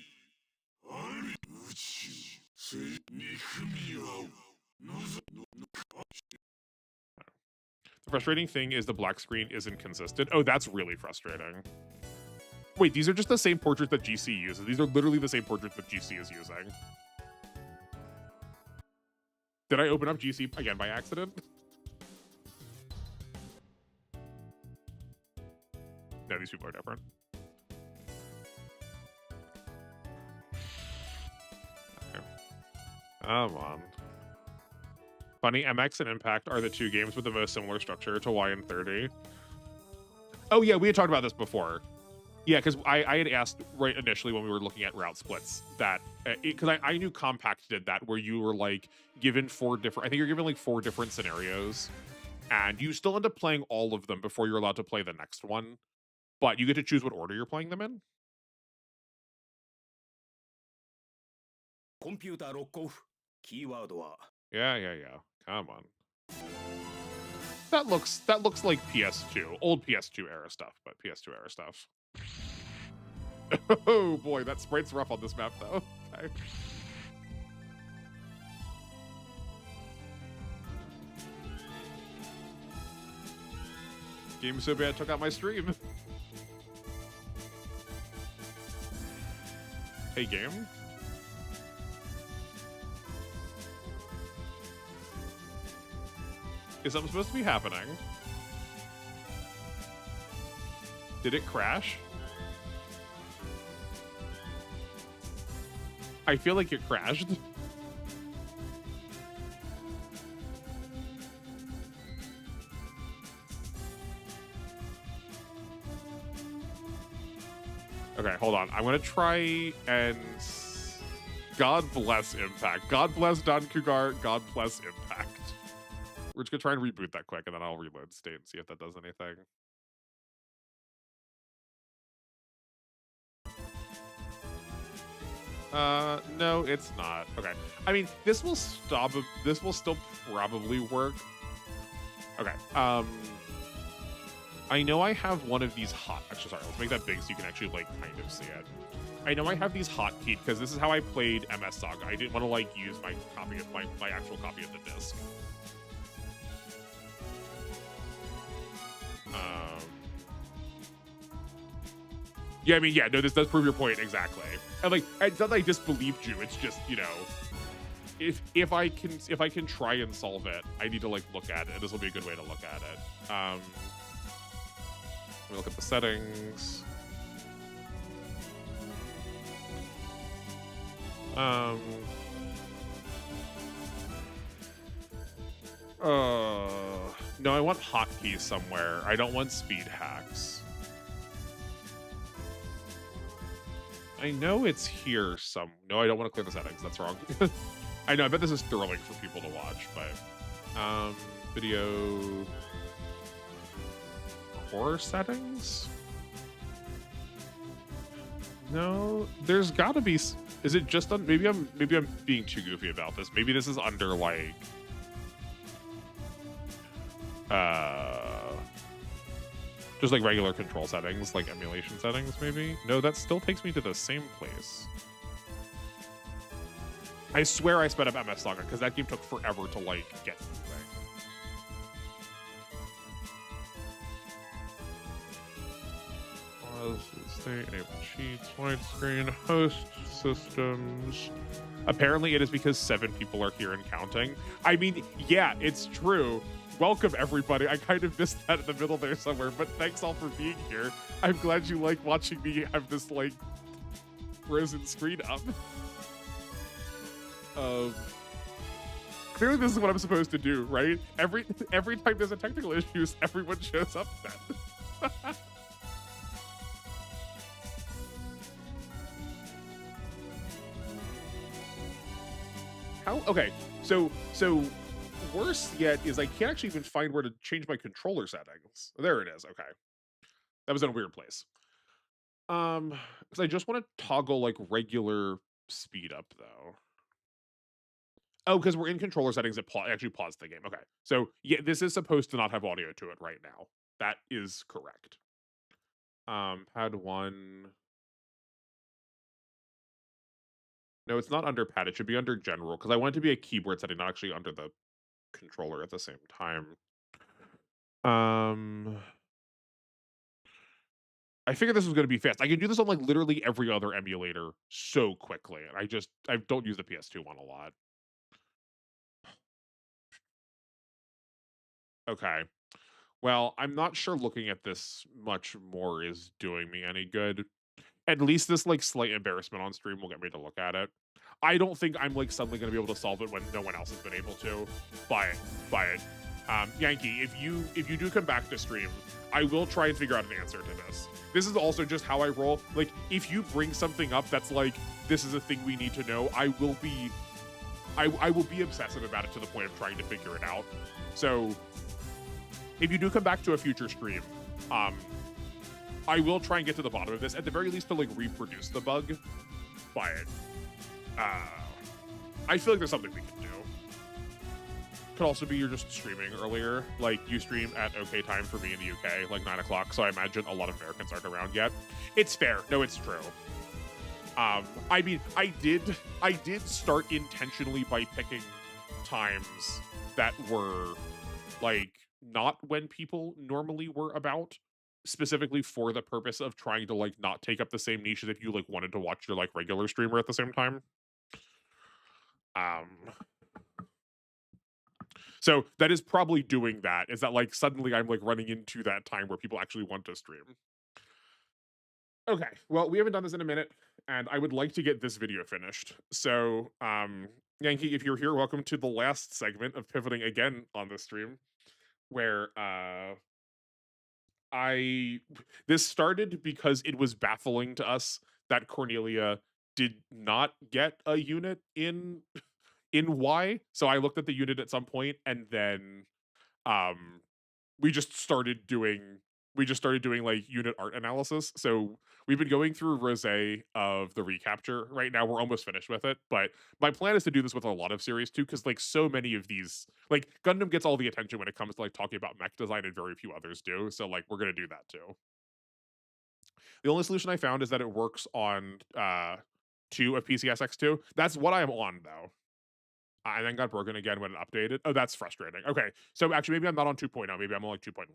the frustrating thing is the black screen isn't consistent. Oh, that's really frustrating. Wait, these are just the same portraits that GC uses. These are literally the same portraits that GC is using. Did I open up GC again by accident? No, these people are different. Okay. Come on. Funny, MX and Impact are the two games with the most similar structure to YN30. Oh yeah, we had talked about this before. Yeah, because I had asked right initially when we were looking at route splits that because I knew Compact did that where you were like given 4 different. I think you're given like 4 different scenarios, and you still end up playing all of them before you're allowed to play the next one, but you get to choose what order you're playing them in. Computer lock off. Keyword wa. Yeah. Come on. That looks like PS2, old PS2 era stuff, but PS2 era stuff. Oh boy, that sprite's rough on this map though. Okay. Game so bad took out my stream. Hey, game. Is something supposed to be happening? Did it crash? I feel like it crashed. Okay, hold on. I'm gonna try and... God bless Impact. God bless Don Cougar. God bless Impact. We're just gonna try and reboot that quick, and then I'll reload state and see if that does anything. No, it's not. Okay. I mean, this will stop. This will still probably work. Okay. I know I have one of these hot. Actually, sorry. Let's make that big so you can actually like kind of see it. I know I have these hotkeyed because this is how I played MS Saga. I didn't want to like use my copy of my actual copy of the disc. Yeah, I mean, yeah, no, this does prove your point exactly. And like, it's not that I disbelieved you. It's just, you know, if I can try and solve it, I need to like look at it. This will be a good way to look at it. Let me look at the settings. No, I want hotkeys somewhere. I don't want speed hacks. I know it's here some. No, I don't want to clear the settings. That's wrong. I know. I bet this is thrilling for people to watch, but video core settings. No, there's got to be. Is it just on? Maybe I'm being too goofy about this. Maybe this is under like. Just like regular control settings, like emulation settings, maybe? No, that still takes me to the same place. I swear I sped up MS Saga, because that game took forever to, like, get moving. Pause, state, enable cheats, widescreen, host, systems. Apparently it is because 7 people are here and counting. I mean, yeah, it's true. Welcome, everybody. I kind of missed that in the middle there somewhere, but thanks all for being here. I'm glad you like watching me have this, like, frozen screen up. Clearly this is what I'm supposed to do, right? Every time there's a technical issue, everyone shows up then. How? Okay, so worse yet is I can't actually even find where to change my controller settings. There it is. Okay, that was in a weird place. Because I just want to toggle like regular speed up though. Oh, because we're in controller settings, it actually paused the game. Okay, so yeah, this is supposed to not have audio to it right now. That is correct. Pad 1. No, it's not under pad. It should be under general because I want it to be a keyboard setting, not actually under the controller at the same time. I figured this was going to be fast. I can do this on like literally every other emulator so quickly. And I don't use the PS2 one a lot. Okay. Well, I'm not sure looking at this much more is doing me any good. At least this like slight embarrassment on stream will get me to look at it. I don't think I'm like suddenly going to be able to solve it when no one else has been able to. But Yankee, if you do come back to stream, I will try and figure out an answer to this. This is also just how I roll. Like, if you bring something up that's like, this is a thing we need to know, I will be obsessive about it to the point of trying to figure it out. So, if you do come back to a future stream, I will try and get to the bottom of this, at the very least to like reproduce the bug. But I feel like there's something we can do. Could also be you're just streaming earlier. Like, you stream at okay time for me in the UK, like 9 o'clock, so I imagine a lot of Americans aren't around yet. It's fair. No, it's true. I mean, I did start intentionally by picking times that were like not when people normally were about, specifically for the purpose of trying to like not take up the same niche as if you like wanted to watch your like regular streamer at the same time. Um, so that is probably doing that. Is that like suddenly I'm like running into that time where people actually want to stream. Okay, well, we haven't done this in a minute, and I would like to get this video finished. So, Yankee, if you're here, welcome to the last segment of pivoting again on the stream, where I this started because it was baffling to us that Cornelia did not get a unit in Y. So I looked at the unit at some point, and then um we just started doing like unit art analysis. So we've been going through rose of the recapture right now. We're almost finished with it, but my plan is to do this with a lot of series too, because like so many of these, like Gundam gets all the attention when it comes to like talking about mech design, and very few others do. So like we're gonna do that too. The only solution I found is that it works on 2 of PCSX2. That's what I'm on though. And then got broken again when it updated. Oh, that's frustrating. Okay, so actually maybe I'm not on 2.0. Maybe I'm on like 2.1.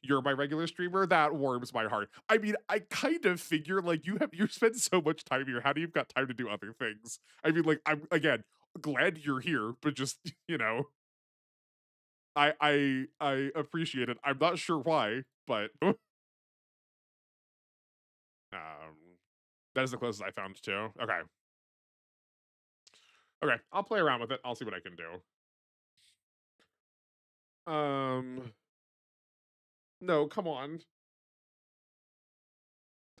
You're my regular streamer. That warms my heart. I mean, I kind of figure like you spend so much time here. How do you've got time to do other things? I mean, like I'm again glad you're here, but just I appreciate it. I'm not sure why, but that is the closest I found too. Okay, okay, I'll play around with it. I'll see what I can do. No, come on.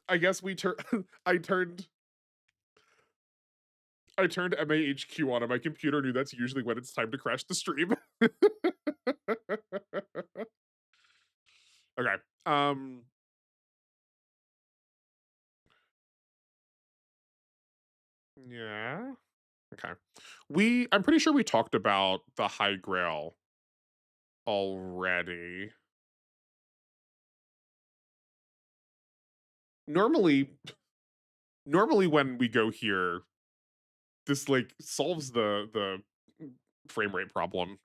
I guess we turn. I turned MAHQ on, and my computer knew that's usually when it's time to crash the stream. Okay. Yeah. Okay. I'm pretty sure we talked about the High Grail already. Normally normally when we go here, this like solves the frame rate problem.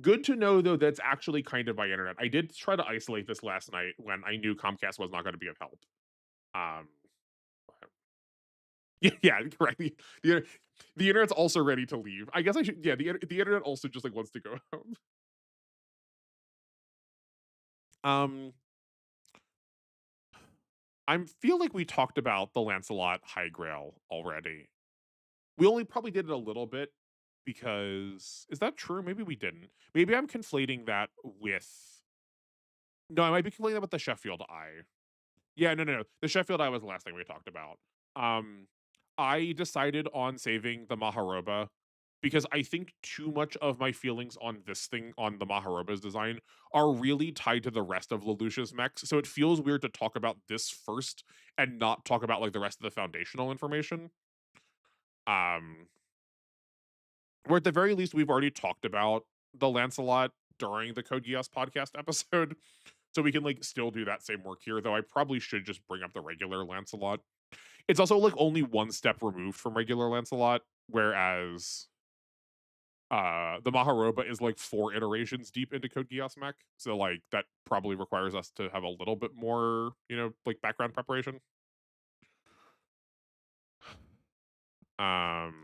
Good to know though that's actually kind of my internet. I did try to isolate this last night when I knew Comcast was not going to be of help. Um yeah, correct. The, the internet's also ready to leave. I guess I should. Yeah, the internet also just like wants to go home. Um, I feel like we talked about the Lancelot High Grail already. We only probably did it a little bit because is that true? Maybe we didn't. Maybe I'm conflating that with. No, I might be conflating that with the Sheffield Eye. Yeah, no. The Sheffield Eye was the last thing we talked about. Um, I decided on saving the Maharoba because I think too much of my feelings on this thing, on the Maharoba's design, are really tied to the rest of Lelouch's mechs. So it feels weird to talk about this first and not talk about like the rest of the foundational information. Um, where at the very least we've already talked about the Lancelot during the Code Geass podcast episode. So we can like still do that same work here, though I probably should just bring up the regular Lancelot. It's also like only one step removed from regular Lancelot, whereas the Maharoba is like 4 iterations deep into Code Geass mech. So like that probably requires us to have a little bit more, like background preparation. Um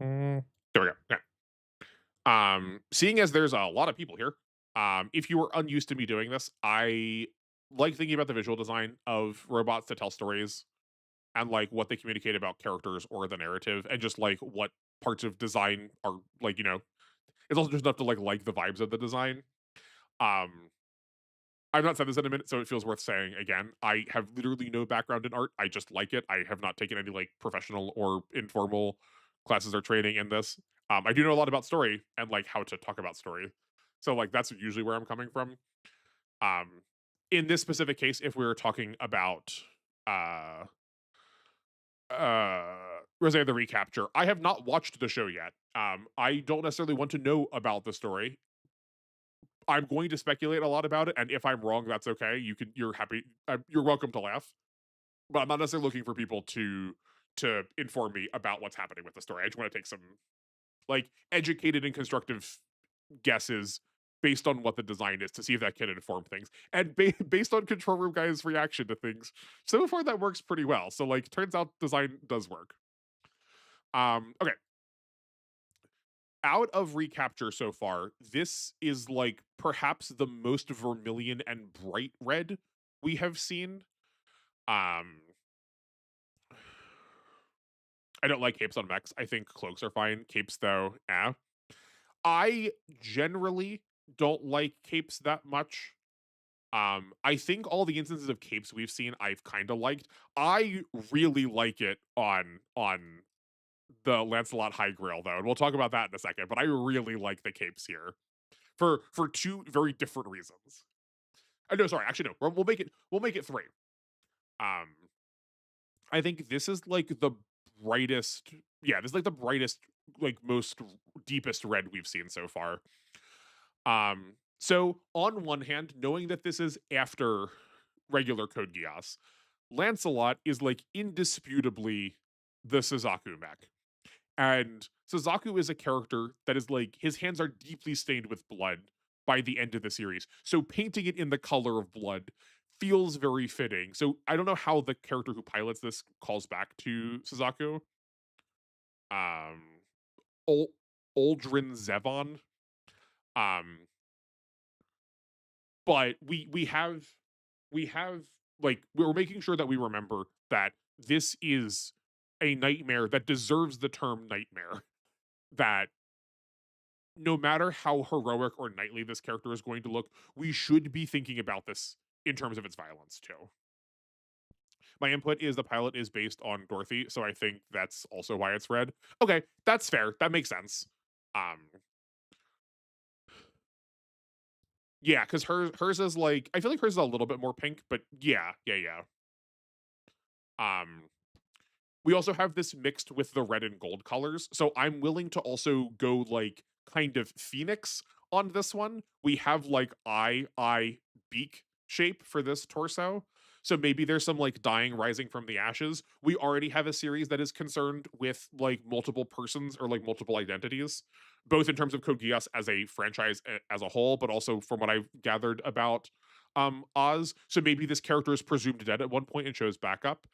there we go. Yeah. Seeing as there's a lot of people here, if you were unused to me doing this, I like thinking about the visual design of robots to tell stories and like what they communicate about characters or the narrative, and just like what parts of design are like, it's also just enough to like the vibes of the design. Um, I've not said this in a minute, so it feels worth saying again. I have literally no background in art. I just like it. I have not taken any like professional or informal classes or training in this. I do know a lot about story and like how to talk about story. So like that's usually where I'm coming from. Um, in this specific case, if we were talking about uh Rose the Recapture, I have not watched the show yet. I don't necessarily want to know about the story. I'm going to speculate a lot about it, and if I'm wrong, that's okay. You're welcome to laugh, but I'm not necessarily looking for people to to inform me about what's happening with the story. I just want to take some like educated and constructive guesses based on what the design is to see if that can inform things. And based on control room guys' reaction to things, so far that works pretty well. So like, turns out design does work. Okay. Out of recapture so far, this is like perhaps the most vermilion and bright red we have seen. Um, I don't like capes on mechs. I think cloaks are fine. Capes though, I generally don't like capes that much. I think all the instances of capes we've seen I've kind of liked. I really like it on the Lancelot High Grail though, and we'll talk about that in a second, but I really like the capes here for two very different reasons. No, sorry, actually no. We'll make it three. Um I think this is like the brightest, yeah, this is like the brightest, like most deepest red we've seen so far. So on one hand, knowing that this is after regular Code Geass, Lancelot is like indisputably the Suzaku mech. And Suzaku is a character that is like, his hands are deeply stained with blood by the end of the series. So painting it in the color of blood feels very fitting. So I don't know how the character who pilots this calls back to Suzaku. Um Ol- Aldrin Zevon. Um but we have like, we're making sure that we remember that this is a nightmare that deserves the term nightmare. That no matter how heroic or knightly this character is going to look, we should be thinking about this in terms of its violence too. My input is the pilot is based on Dorothy, so I think that's also why it's red. Okay, that's fair. That makes sense. Um, yeah, because hers is like, I feel like hers is a little bit more pink, but yeah. Um, we also have this mixed with the red and gold colors, so I'm willing to also go like kind of phoenix on this one. We have like eye beak shape for this torso. So maybe there's some like dying rising from the ashes. We already have a series that is concerned with like multiple persons or like multiple identities, both in terms of Code Geass as a franchise as a whole, but also from what I've gathered about Oz. So maybe this character is presumed dead at one point and shows back up.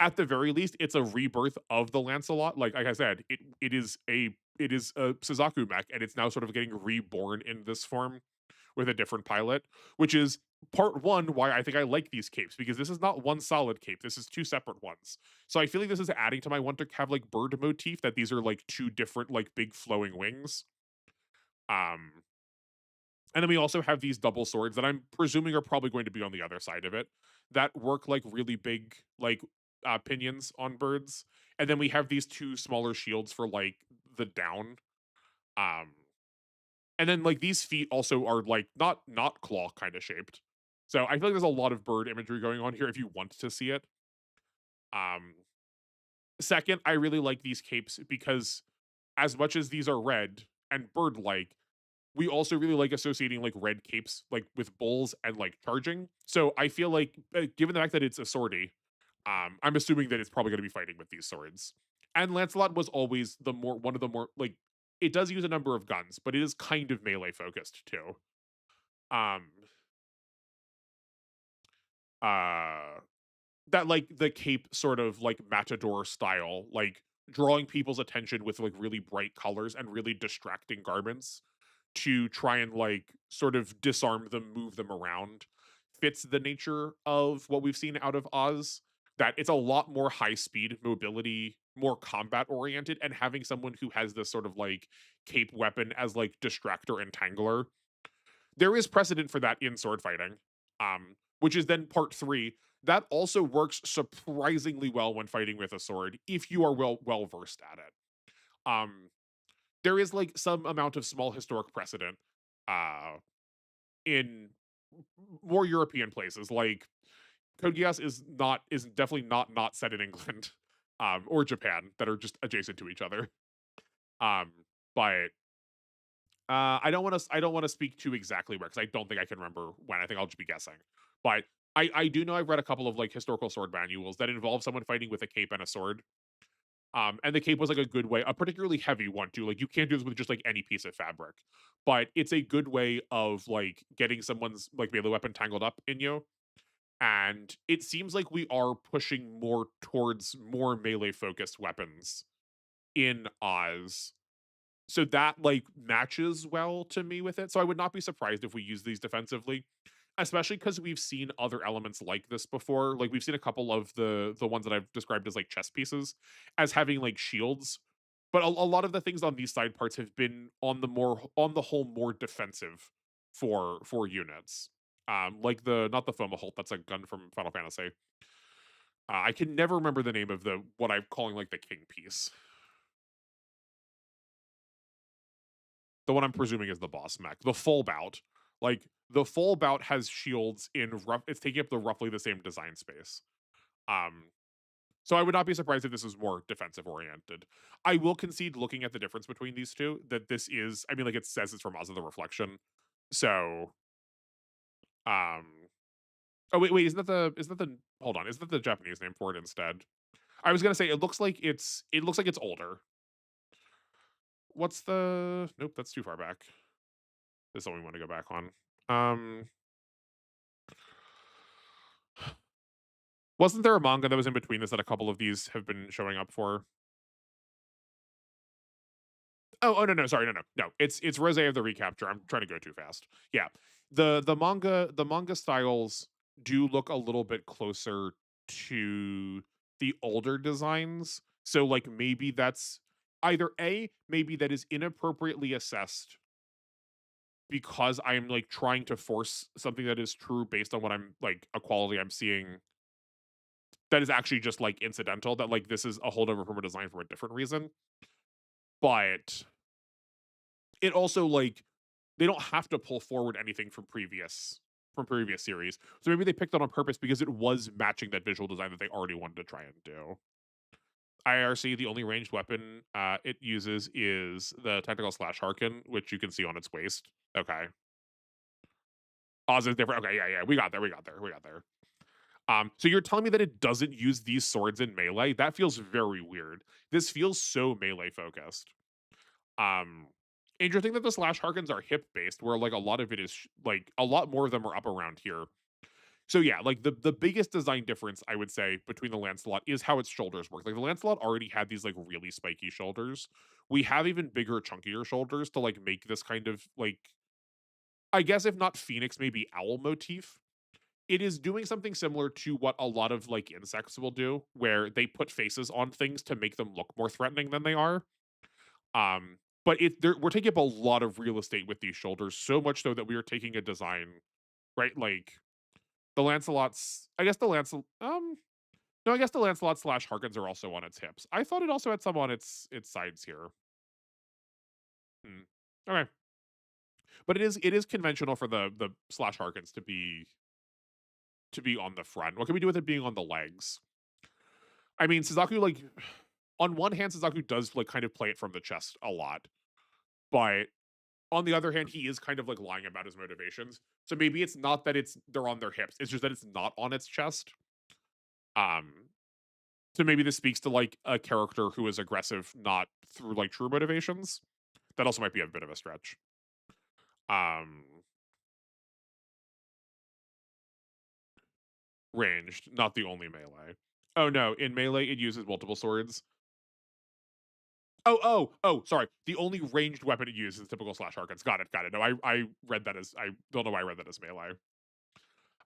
At the very least, it's a rebirth of the Lancelot. Like I said, it is a Suzaku mech, and it's now sort of getting reborn in this form with a different pilot, which is part one why I think I like these capes, because this is not one solid cape. This is two separate ones. So I feel like this is adding to my want to have like bird motif, that these are like two different like big flowing wings. Um and then we also have these double swords that I'm presuming are probably going to be on the other side of it, that work like really big like pinions on birds. And then we have these two smaller shields for like the down. Um and then like these feet also are like not claw kind of shaped. So I feel like there's a lot of bird imagery going on here if you want to see it. Um Second, I really like these capes because as much as these are red and bird like, we also really like associating like red capes like with bulls and like charging. So I feel like given the fact that it's a swordy, I'm assuming that it's probably going to be fighting with these swords. And Lancelot was always the more one of the more like, it does use a number of guns, but it is kind of melee focused too. Um uh that like the cape sort of like matador style, like drawing people's attention with like really bright colors and really distracting garments to try and like sort of disarm them, move them around, fits the nature of what we've seen out of Oz. That it's a lot more high speed mobility, more combat oriented, and having someone who has this sort of like cape weapon as like distractor and tangler. There is precedent for that in sword fighting, which is then part three. That also works surprisingly well when fighting with a sword if you are well versed at it. Um, there is like some amount of small historic precedent uh in more European places. Like Code Geass is definitely not set in England or Japan, that are just adjacent to each other. Um but I don't want to speak to exactly where, because I don't think I can remember when. I think I'll just be guessing. But I do know I've read a couple of like historical sword manuals that involve someone fighting with a cape and a sword. And the cape was like a good way, a particularly heavy one too. Like you can't do this with just like any piece of fabric, but it's a good way of like getting someone's like melee weapon tangled up in you. And it seems like we are pushing more towards more melee focused weapons in Oz. So that like matches well to me with it. So I would not be surprised if we use these defensively, especially because we've seen other elements like this before. Like we've seen a couple of the ones that I've described as like chess pieces as having like shields. But a lot of the things on these side parts have been on the whole more defensive for units. Like the not the Fomaholt, that's a gun from Final Fantasy. I can never remember the name of the what I'm calling like the king piece. The one I'm presuming is the boss mech. The full bout. Like the full bout has shields in rough it's taking up the roughly the same design space. Um so I would not be surprised if this is more defensive oriented. I will concede looking at the difference between these two that this is I mean like it says it's from Oz of the Reflection. So um oh wait, isn't that the hold on, isn't that the Japanese name for it instead? I was gonna say it looks like it's older. What's the nope, that's too far back. This is what we want to go back on. Um Wasn't there a manga that was in between this that a couple of these have been showing up for? Oh, no, no, sorry, no. It's Rose of the Recapture. I'm trying to go too fast. Yeah. The manga styles do look a little bit closer to the older designs. So like maybe that's either A, maybe that is inappropriately assessed because I'm like trying to force something that is true based on what I'm like a quality I'm seeing that is actually just like incidental, that like this is a holdover from a design for a different reason. But it also like they don't have to pull forward anything from previous series. So maybe they picked it on purpose because it was matching that visual design that they already wanted to try and do. IRC, the only ranged weapon it uses is the tactical slash Harkin, which you can see on its waist. Okay. Oz is different. Okay, yeah. We got there. So you're telling me that it doesn't use these swords in melee? That feels very weird. This feels so melee focused. Um, Interesting that the slash Harkins are hip based, where like a lot of it is like a lot more of them are up around here. So yeah, like the biggest design difference I would say between the Lancelot is how its shoulders work. Like the Lancelot already had these like really spiky shoulders. We have even bigger, chunkier shoulders to like make this kind of like I guess if not Phoenix, maybe owl motif. It is doing something similar to what a lot of like insects will do, where they put faces on things to make them look more threatening than they are. But we're taking up a lot of real estate with these shoulders, so much so that we are taking a design, right? Like the Lancelot's, I guess the Lancel, no, I guess the Lancelot slash Harkins are also on its hips. I thought it also had some on its sides here. Hmm. Okay, but it is conventional for the slash Harkins to be on the front. What can we do with it being on the legs? I mean, Suzaku like on one hand, Suzaku does like kind of play it from the chest a lot, but on the other hand, he is kind of like lying about his motivations. So maybe it's not that they're on their hips. It's just that it's not on its chest. Um, so maybe this speaks to like a character who is aggressive, not through like true motivations. That also might be a bit of a stretch. Um, Ranged, not the only melee. Oh no, in melee it uses multiple swords. Oh, sorry. The only ranged weapon it uses is typical slash Harkins. Got it. No, I read that as I don't know why I read that as melee.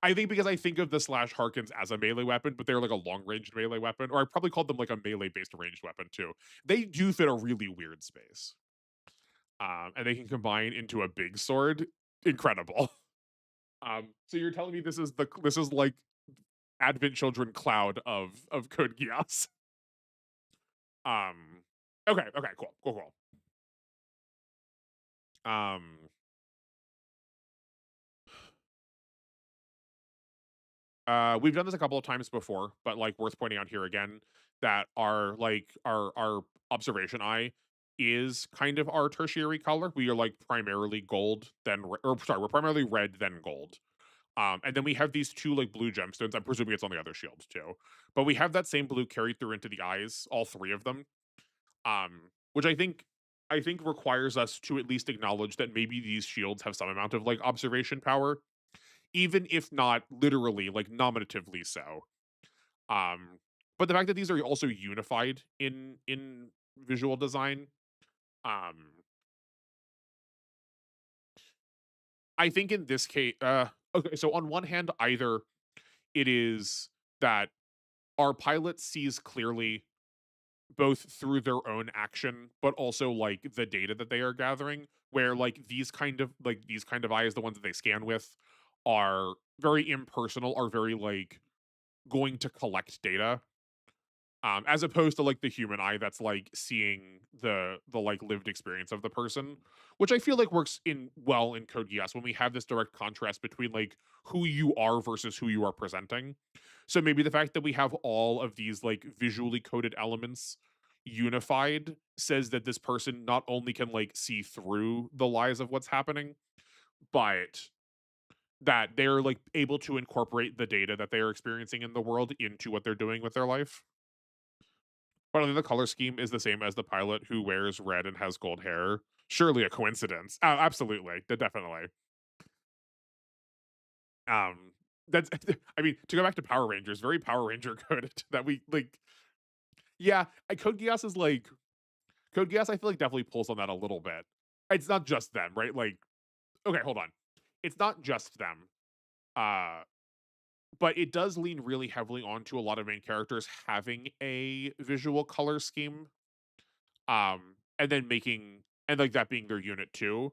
I think because I think of the slash Harkins as a melee weapon, but they're like a long ranged melee weapon, or I probably called them like a melee based ranged weapon too. They do fit a really weird space, and they can combine into a big sword. Incredible. So you're telling me this is like Advent Children Cloud of Code Geass. Um, okay, cool. Um, we've done this a couple of times before, but like worth pointing out here again that our observation eye is kind of our tertiary color. We are like primarily gold, or sorry, we're primarily red, then gold. And then we have these two like blue gemstones. I'm presuming it's on the other shields too, but we have that same blue carried through into the eyes, all three of them. Which I think requires us to at least acknowledge that maybe these shields have some amount of like observation power, even if not literally, like nominatively so. Um, but the fact that these are also unified in visual design, um, I think in this case, okay. So on one hand, either it is that our pilot sees clearly both through their own action, but also like the data that they are gathering, where like these kind of eyes, the ones that they scan with, are very impersonal, are very like going to collect data, as opposed to like the human eye that's like seeing the like lived experience of the person, which I feel like works in well in Code Geass when we have this direct contrast between like who you are versus who you are presenting. So maybe the fact that we have all of these like visually coded elements unified says that this person not only can like see through the lies of what's happening, but that they're like able to incorporate the data that they are experiencing in the world into what they're doing with their life. But the color scheme is the same as the pilot who wears red and has gold hair. Surely a coincidence. Absolutely. Definitely. Um, that's I mean, to go back to Power Rangers, very Power Ranger coded that we like yeah, Code Geass is like Code Geass I feel like definitely pulls on that a little bit. It's not just them, right? Like okay, hold on. It's not just them. Uh but it does lean really heavily onto a lot of main characters having a visual color scheme, and then making and like that being their unit too.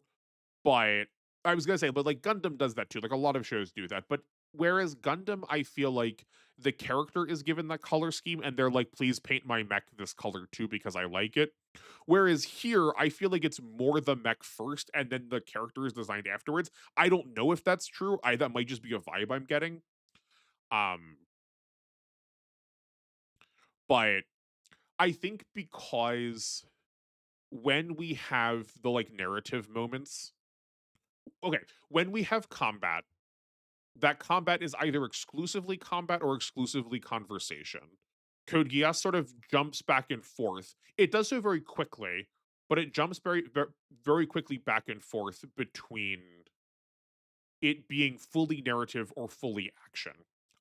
But I was gonna say, but like Gundam does that too. Like a lot of shows do that. But whereas Gundam, I feel like the character is given that color scheme and they're like, please paint my mech this color too because I like it. Whereas here, I feel like it's more the mech first and then the character is designed afterwards. I don't know if that's true. That might just be a vibe I'm getting. Um, but I think because when we have the like narrative moments, okay, when we have combat, that combat is either exclusively combat or exclusively conversation. Code Geass sort of jumps back and forth. It does so very quickly, but it jumps very quickly back and forth between it being fully narrative or fully action.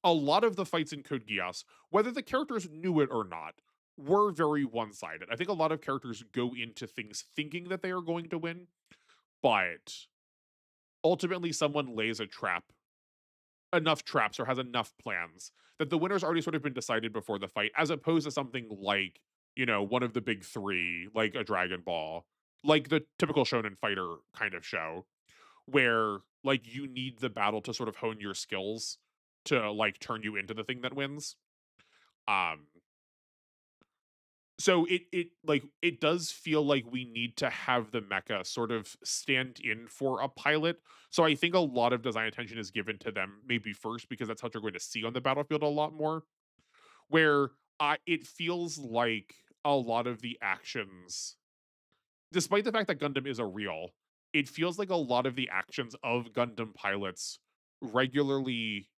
A lot of the fights in Code Geass, whether the characters knew it or not, were very one-sided. I think a lot of characters go into things thinking that they are going to win, but ultimately someone lays a trap, enough traps or has enough plans that the winner's already sort of been decided before the fight, as opposed to something like, you know, one of the big three, like a Dragon Ball, like the typical shonen fighter kind of show, where like you need the battle to sort of hone your skills to like turn you into the thing that wins. Um, so it like it does feel like we need to have the mecha sort of stand in for a pilot. So I think a lot of design attention is given to them maybe first because that's how you're going to see on the battlefield a lot more. Where it feels like a lot of the actions, despite the fact that Gundam is a real, it feels like a lot of the actions of Gundam pilots regularly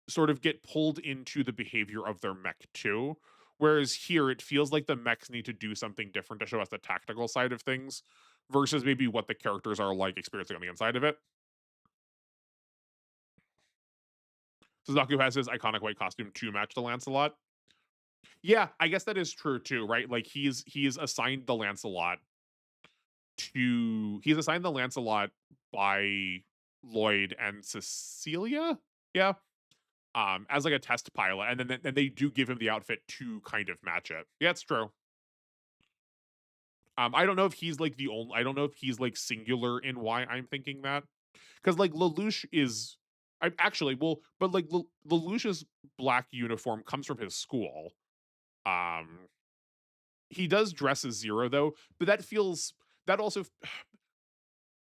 sort of get pulled into the behavior of their mech too. Whereas here, it feels like the mechs need to do something different to show us the tactical side of things versus maybe what the characters are like experiencing on the inside of it. Suzaku has his iconic white costume to match the Lancelot. Yeah, I guess that is true too, right? Like he's assigned the Lancelot he's assigned the Lancelot by Lloyd and Cecilia. Yeah, as like a test pilot, and then they do give him the outfit to kind of match it. Yeah, it's true. I don't know if he's like the only. I don't know if he's like singular in why I'm thinking that, because like Lelouch is. I actually well, but like Lelouch's black uniform comes from his school. Um, he does dress as Zero though, but that also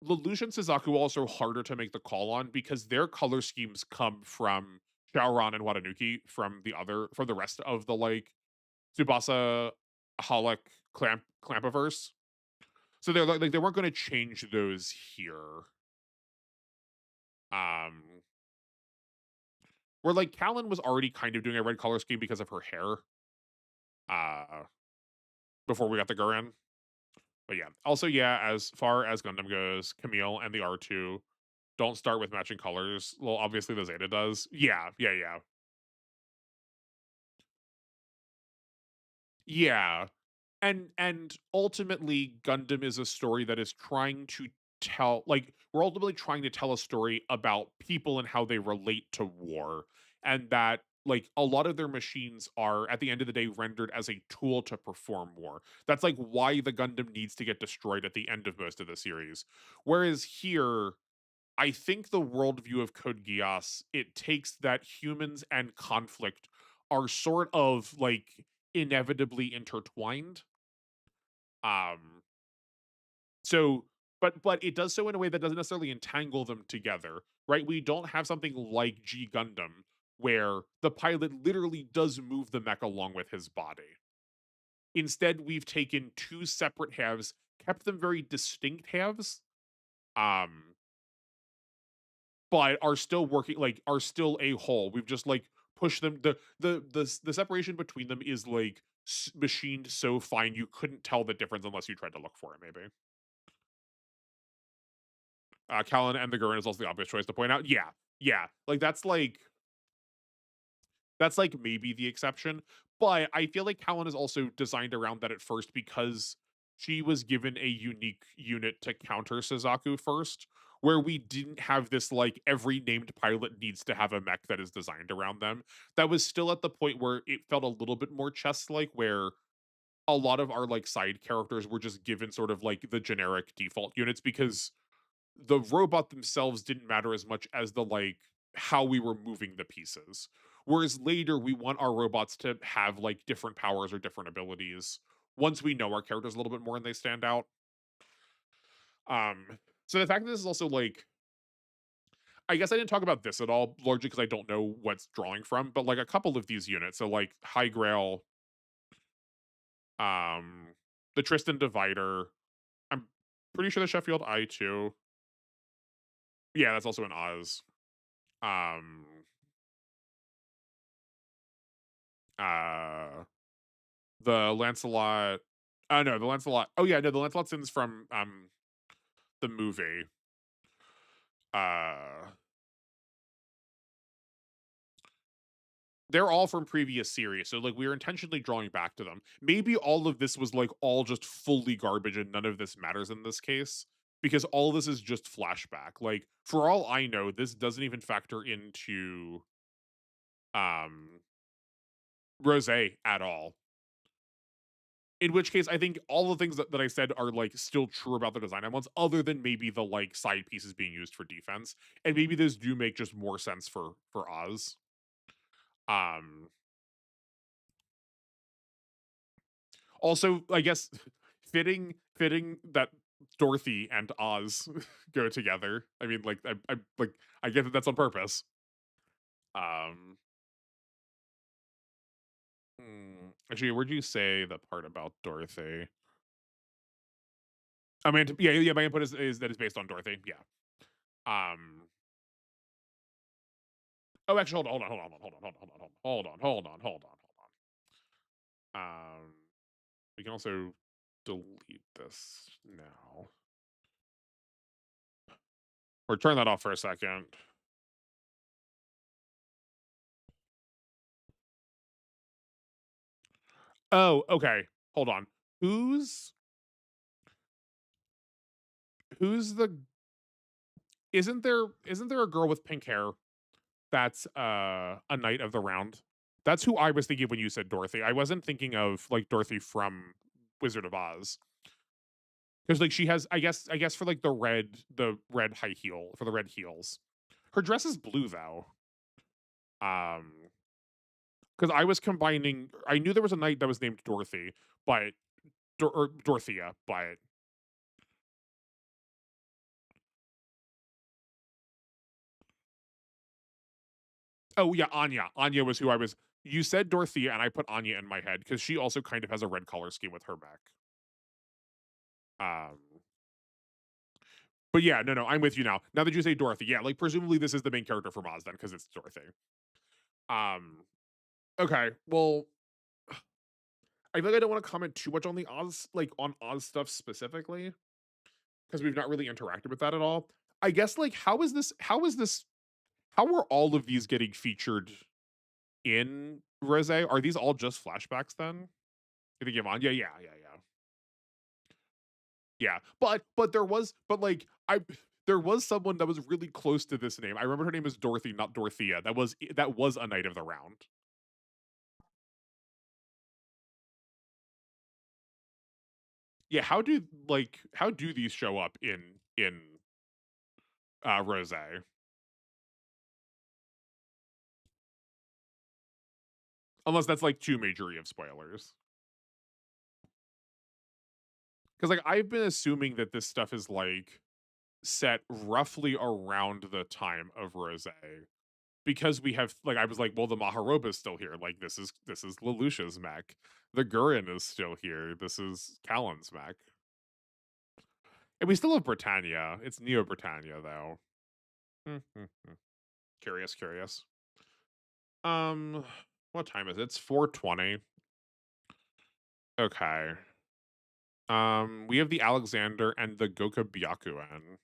Lelouch and Suzaku are also harder to make the call on because their color schemes come from Shaoran and Watanuki from the rest of the like Tsubasa Holic Clampaverse. So they're like they weren't going to change those here. Um, where like Callan was already kind of doing a red color scheme because of her hair. Uh, before we got the Gurren. But yeah. Also, yeah, as far as Gundam goes, Camille and the R2 don't start with matching colors. Well, obviously the Zeta does. Yeah, yeah, yeah. Yeah. And ultimately Gundam is a story that is trying to tell, like, we're ultimately trying to tell a story about people and how they relate to war, and that like a lot of their machines are at the end of the day rendered as a tool to perform war. That's like why the Gundam needs to get destroyed at the end of most of the series. Whereas here, I think the worldview of Code Geass, it takes that humans and conflict are sort of like inevitably intertwined. Um, so but it does so in a way that doesn't necessarily entangle them together, right? We don't have something like G Gundam where the pilot literally does move the mech along with his body. Instead, we've taken two separate halves, kept them very distinct halves, um, but are still working, like are still a whole. We've just like pushed them. The separation between them is like machined so fine you couldn't tell the difference unless you tried to look for it. Maybe. Callan and the Gurren is also the obvious choice to point out. Yeah, yeah, like that's like maybe the exception, but I feel like Callan is also designed around that at first because she was given a unique unit to counter Suzaku first, where we didn't have this like every named pilot needs to have a mech that is designed around them. That was still at the point where it felt a little bit more chess like, where a lot of our like side characters were just given sort of like the generic default units because the robot themselves didn't matter as much as the like how we were moving the pieces. Whereas later we want our robots to have like different powers or different abilities once we know our characters a little bit more and they stand out. So the fact that this is also like, I guess I didn't talk about this at all, largely because I don't know what's drawing from, but like a couple of these units, so like High Grail, um, the Tristan Divider, I'm pretty sure the Sheffield I2. Yeah, that's also an Oz. Um, uh the Lancelot. Oh no, the Lancelot. Oh yeah, no, the Lancelot sins from the movie. Uh they're all from previous series, so like we were intentionally drawing back to them. Maybe all of this was like all just fully garbage and none of this matters in this case because all this is just flashback. Like for all I know, this doesn't even factor into um Rose at all. In which case, I think all the things that I said are like still true about the design elements, other than maybe the like side pieces being used for defense, and maybe those do make just more sense for Oz. Um, Also, I guess fitting that Dorothy and Oz go together. I mean, like I like I get that that's on purpose. Um, Actually, where'd you say the part about Dorothy? I mean, yeah, yeah. My input is that it's based on Dorothy. Yeah. Um, Oh, actually, hold on. We can also delete this now. Or turn that off for a second. Oh, okay. Hold on. Who's who's the isn't there a girl with pink hair that's a knight of the round? That's who I was thinking when you said Dorothy. I wasn't thinking of like Dorothy from Wizard of Oz. Because like she has, I guess for like the red high heel for the red heels. Her dress is blue though. Um, because I was combining. I knew there was a knight that was named Dorothy, but or Dorothea, but oh yeah, Anya. Anya was who I was. You said Dorothea, and I put Anya in my head because she also kind of has a red color scheme with her mech. Um, but yeah, no, I'm with you now. Now that you say Dorothy, yeah, like presumably this is the main character from Oz then because it's Dorothy. Um, okay, well, I feel like I don't want to comment too much on the Oz, like on Oz stuff specifically, because we've not really interacted with that at all. I guess like how are all of these getting featured in Rose? Are these all just flashbacks then? You think Yvonne? Yeah. Yeah. But there was someone that was really close to this name. I remember her name is Dorothy, not Dorothea. That was a Knight of the Round. Yeah, how do these show up in Rose? Unless that's like too majory of spoilers. Because like I've been assuming that this stuff is like set roughly around the time of Rose. Because we have like I was like, well, the Maharoba is still here. Like this is Lelouch's mech. The Gurren is still here. This is Callan's mech. And we still have Britannia. It's Neo Britannia though. Curious. Um, what time is it? It's 4:20. Okay. We have the Alexander and the Goka Byakuen.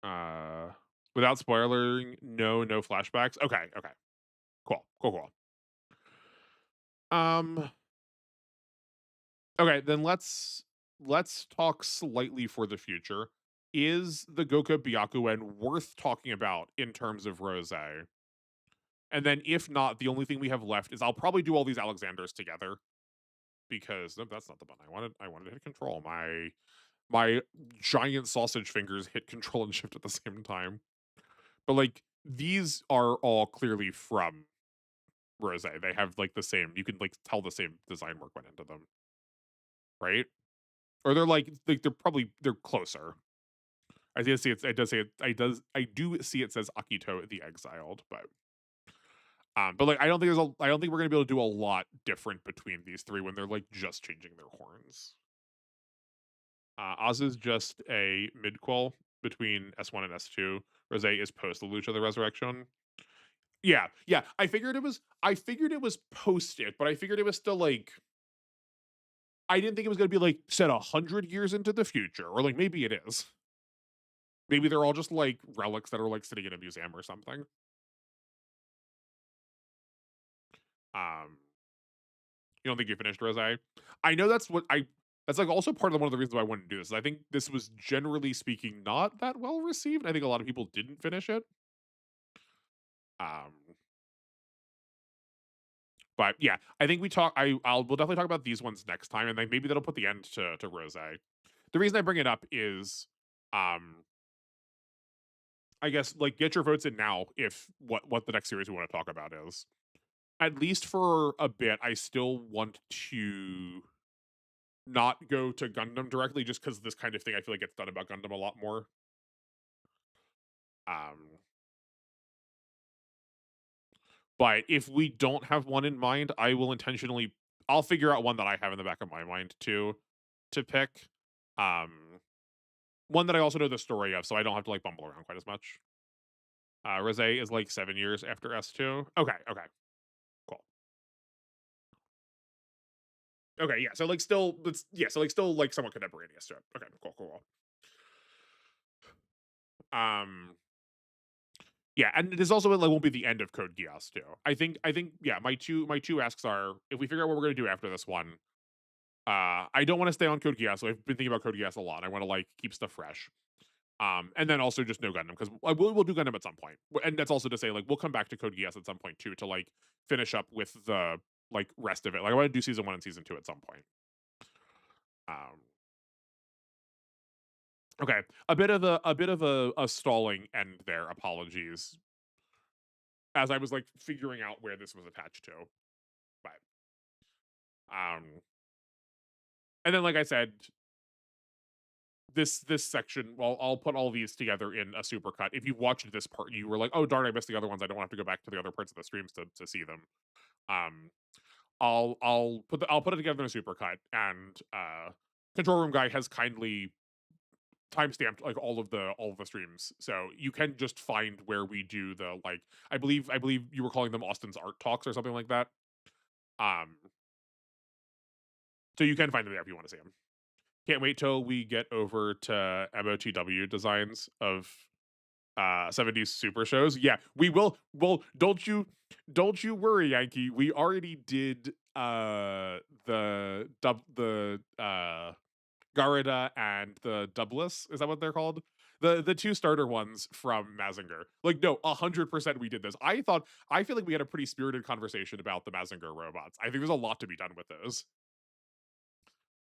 Uh, without spoiling, no flashbacks. Okay. Cool. Um, okay, then let's talk slightly for the future. Is the Goka Byakuen worth talking about in terms of Rose? And then if not, the only thing we have left is I'll probably do all these Alexanders together because nope, that's not the button I wanted. I wanted to hit control. My giant sausage fingers hit control and shift at the same time. But like these are all clearly from Rose. They have like the same. You can like tell the same design work went into them, right? Or they're like they're closer. I do see it. I does say it. I do see it says Akito the Exiled, but like I don't think we're gonna be able to do a lot different between these three when they're like just changing their horns. Oz is just a midquel between S1 and S2. Rose is post Lelouch the Resurrection. Yeah. I figured it was post it, but I figured it was still like I didn't think it was gonna be like set 100 years into the future, or like maybe it is. Maybe they're all just like relics that are like sitting in a museum or something. Um, you don't think you finished Rose? I know that's what I. That's like also part of one of the reasons why I wanted to do this. I think this was generally speaking not that well received. I think a lot of people didn't finish it. Um, but yeah, I think we talk. We'll definitely talk about these ones next time, and then maybe that'll put the end to Rose. The reason I bring it up is, um, I guess like get your votes in now if what the next series we want to talk about is. At least for a bit, I still want to not go to Gundam directly just because this kind of thing I feel like gets done about Gundam a lot more. Um, but if we don't have one in mind, I will intentionally I'll figure out one that I have in the back of my mind to pick. Um, one that I also know the story of, so I don't have to like bumble around quite as much. Rose is like 7 years after S2. Okay, cool. Okay, yeah. So like still, so like still like somewhat contemporaneous to it. Okay, cool. Yeah, and this also like won't be the end of Code Geass too. I think yeah, my two asks are if we figure out what we're gonna do after this one. I don't want to stay on Code Geass, so I've been thinking about Code Geass a lot. I want to like keep stuff fresh. And then also just no Gundam because we'll do Gundam at some point, and that's also to say like we'll come back to Code Geass at some point too to like finish up with the like rest of it. Like I want to do season 1 and season 2 at some point. Um, okay, a bit of a stalling end there. Apologies, as I was like figuring out where this was attached to, but um, and then like I said, this section, well, I'll put all these together in a supercut. If you watched this part, you were like, oh darn, I missed the other ones. I don't have to go back to the other parts of the streams to see them. Um, I'll put it together in a supercut, and control room guy has kindly timestamped like all of the streams, so you can just find where we do the like. I believe you were calling them Austin's art talks or something like that. Um, So you can find them there if you want to see them. Can't wait till we get over to MOTW designs of 70s super shows. Yeah, we will. Well, don't you worry, Yankee. We already did the Garida and the Doubless. Is that what they're called? The two starter ones from Mazinger. Like, no, 100% we did this. I feel like we had a pretty spirited conversation about the Mazinger robots. I think there's a lot to be done with those.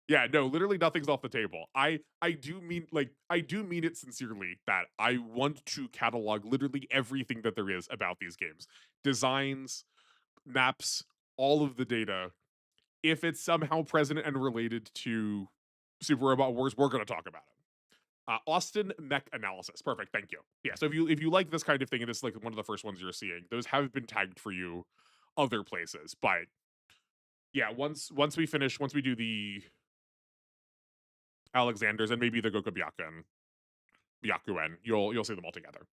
Yeah, no, literally nothing's off the table. I do mean it sincerely that I want to catalog literally everything that there is about these games. Designs, maps, all of the data. If it's somehow present and related to Super Robot Wars, we're going to talk about it. Austin mech analysis. Perfect. Thank you. Yeah. So if you like this kind of thing, and this is like one of the first ones you're seeing, those have been tagged for you other places. But yeah, once we do the Alexanders and maybe the Byakuen, you'll see them all together.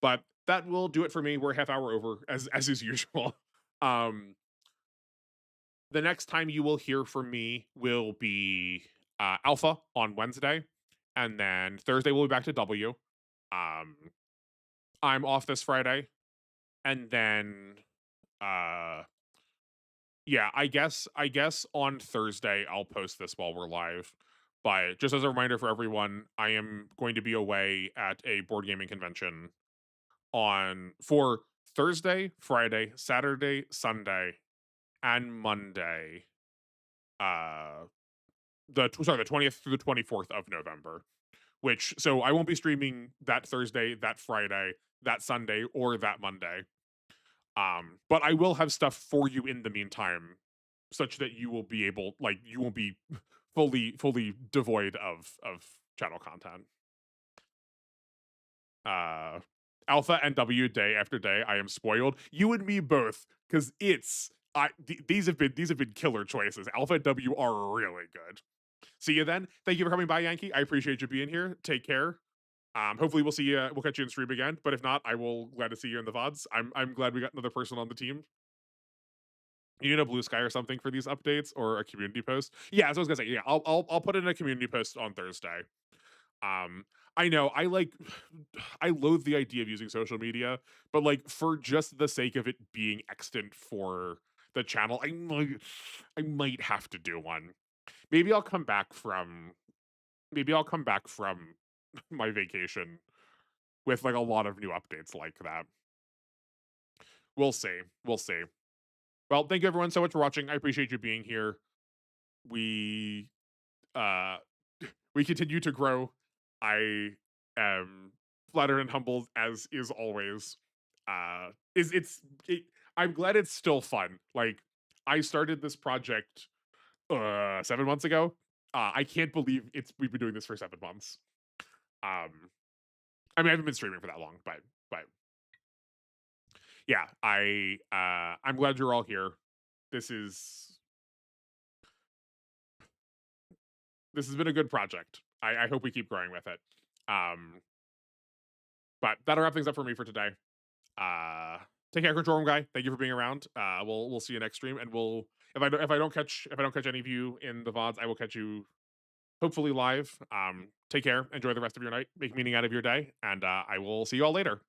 But that will do it for me. We're a half hour over as is usual. Um, the next time you will hear from me will be Alpha on Wednesday, and then Thursday we'll be back to W. Um, I'm off this Friday, and then uh, yeah, I guess on Thursday I'll post this while we're live. But just as a reminder for everyone, I am going to be away at a board gaming convention on for Thursday, Friday, Saturday, Sunday, and Monday. Uh the 20th through the 24th of November. Which so I won't be streaming that Thursday, that Friday, that Sunday, or that Monday. But I will have stuff for you in the meantime, such that you will be able, like, you won't be fully devoid of channel content. Uh, Alpha and W day after day, I am spoiled. You and me both, because these have been killer choices. Alpha and W are really good. See you then. Thank you for coming by, Yankee. I appreciate you being here. Take care. Hopefully we'll see you. We'll catch you in stream again. But if not, I will glad to see you in the VODs. I'm glad we got another person on the team. You need a blue sky or something for these updates or a community post. Yeah, as I was gonna say. Yeah, I'll put in a community post on Thursday. Um, I know I loathe the idea of using social media, but like for just the sake of it being extant for the channel, I might have to do one. Maybe I'll come back from my vacation with like a lot of new updates like that. We'll see. We'll see. Well, thank you everyone so much for watching. I appreciate you being here. We uh we continue to grow. I am flattered and humbled as is always. Is I'm glad it's still fun. Like I started this project 7 months ago. I can't believe we've been doing this for 7 months. Um I mean I haven't been streaming for that long, but yeah, I'm glad you're all here. This is this has been a good project. I hope we keep growing with it. Um but that'll wrap things up for me for today. Uh take care, control room guy. Thank you for being around. We'll see you next stream, and we'll if I don't catch any of you in the VODs, I will catch you hopefully live. Take care, enjoy the rest of your night, make meaning out of your day, and I will see you all later.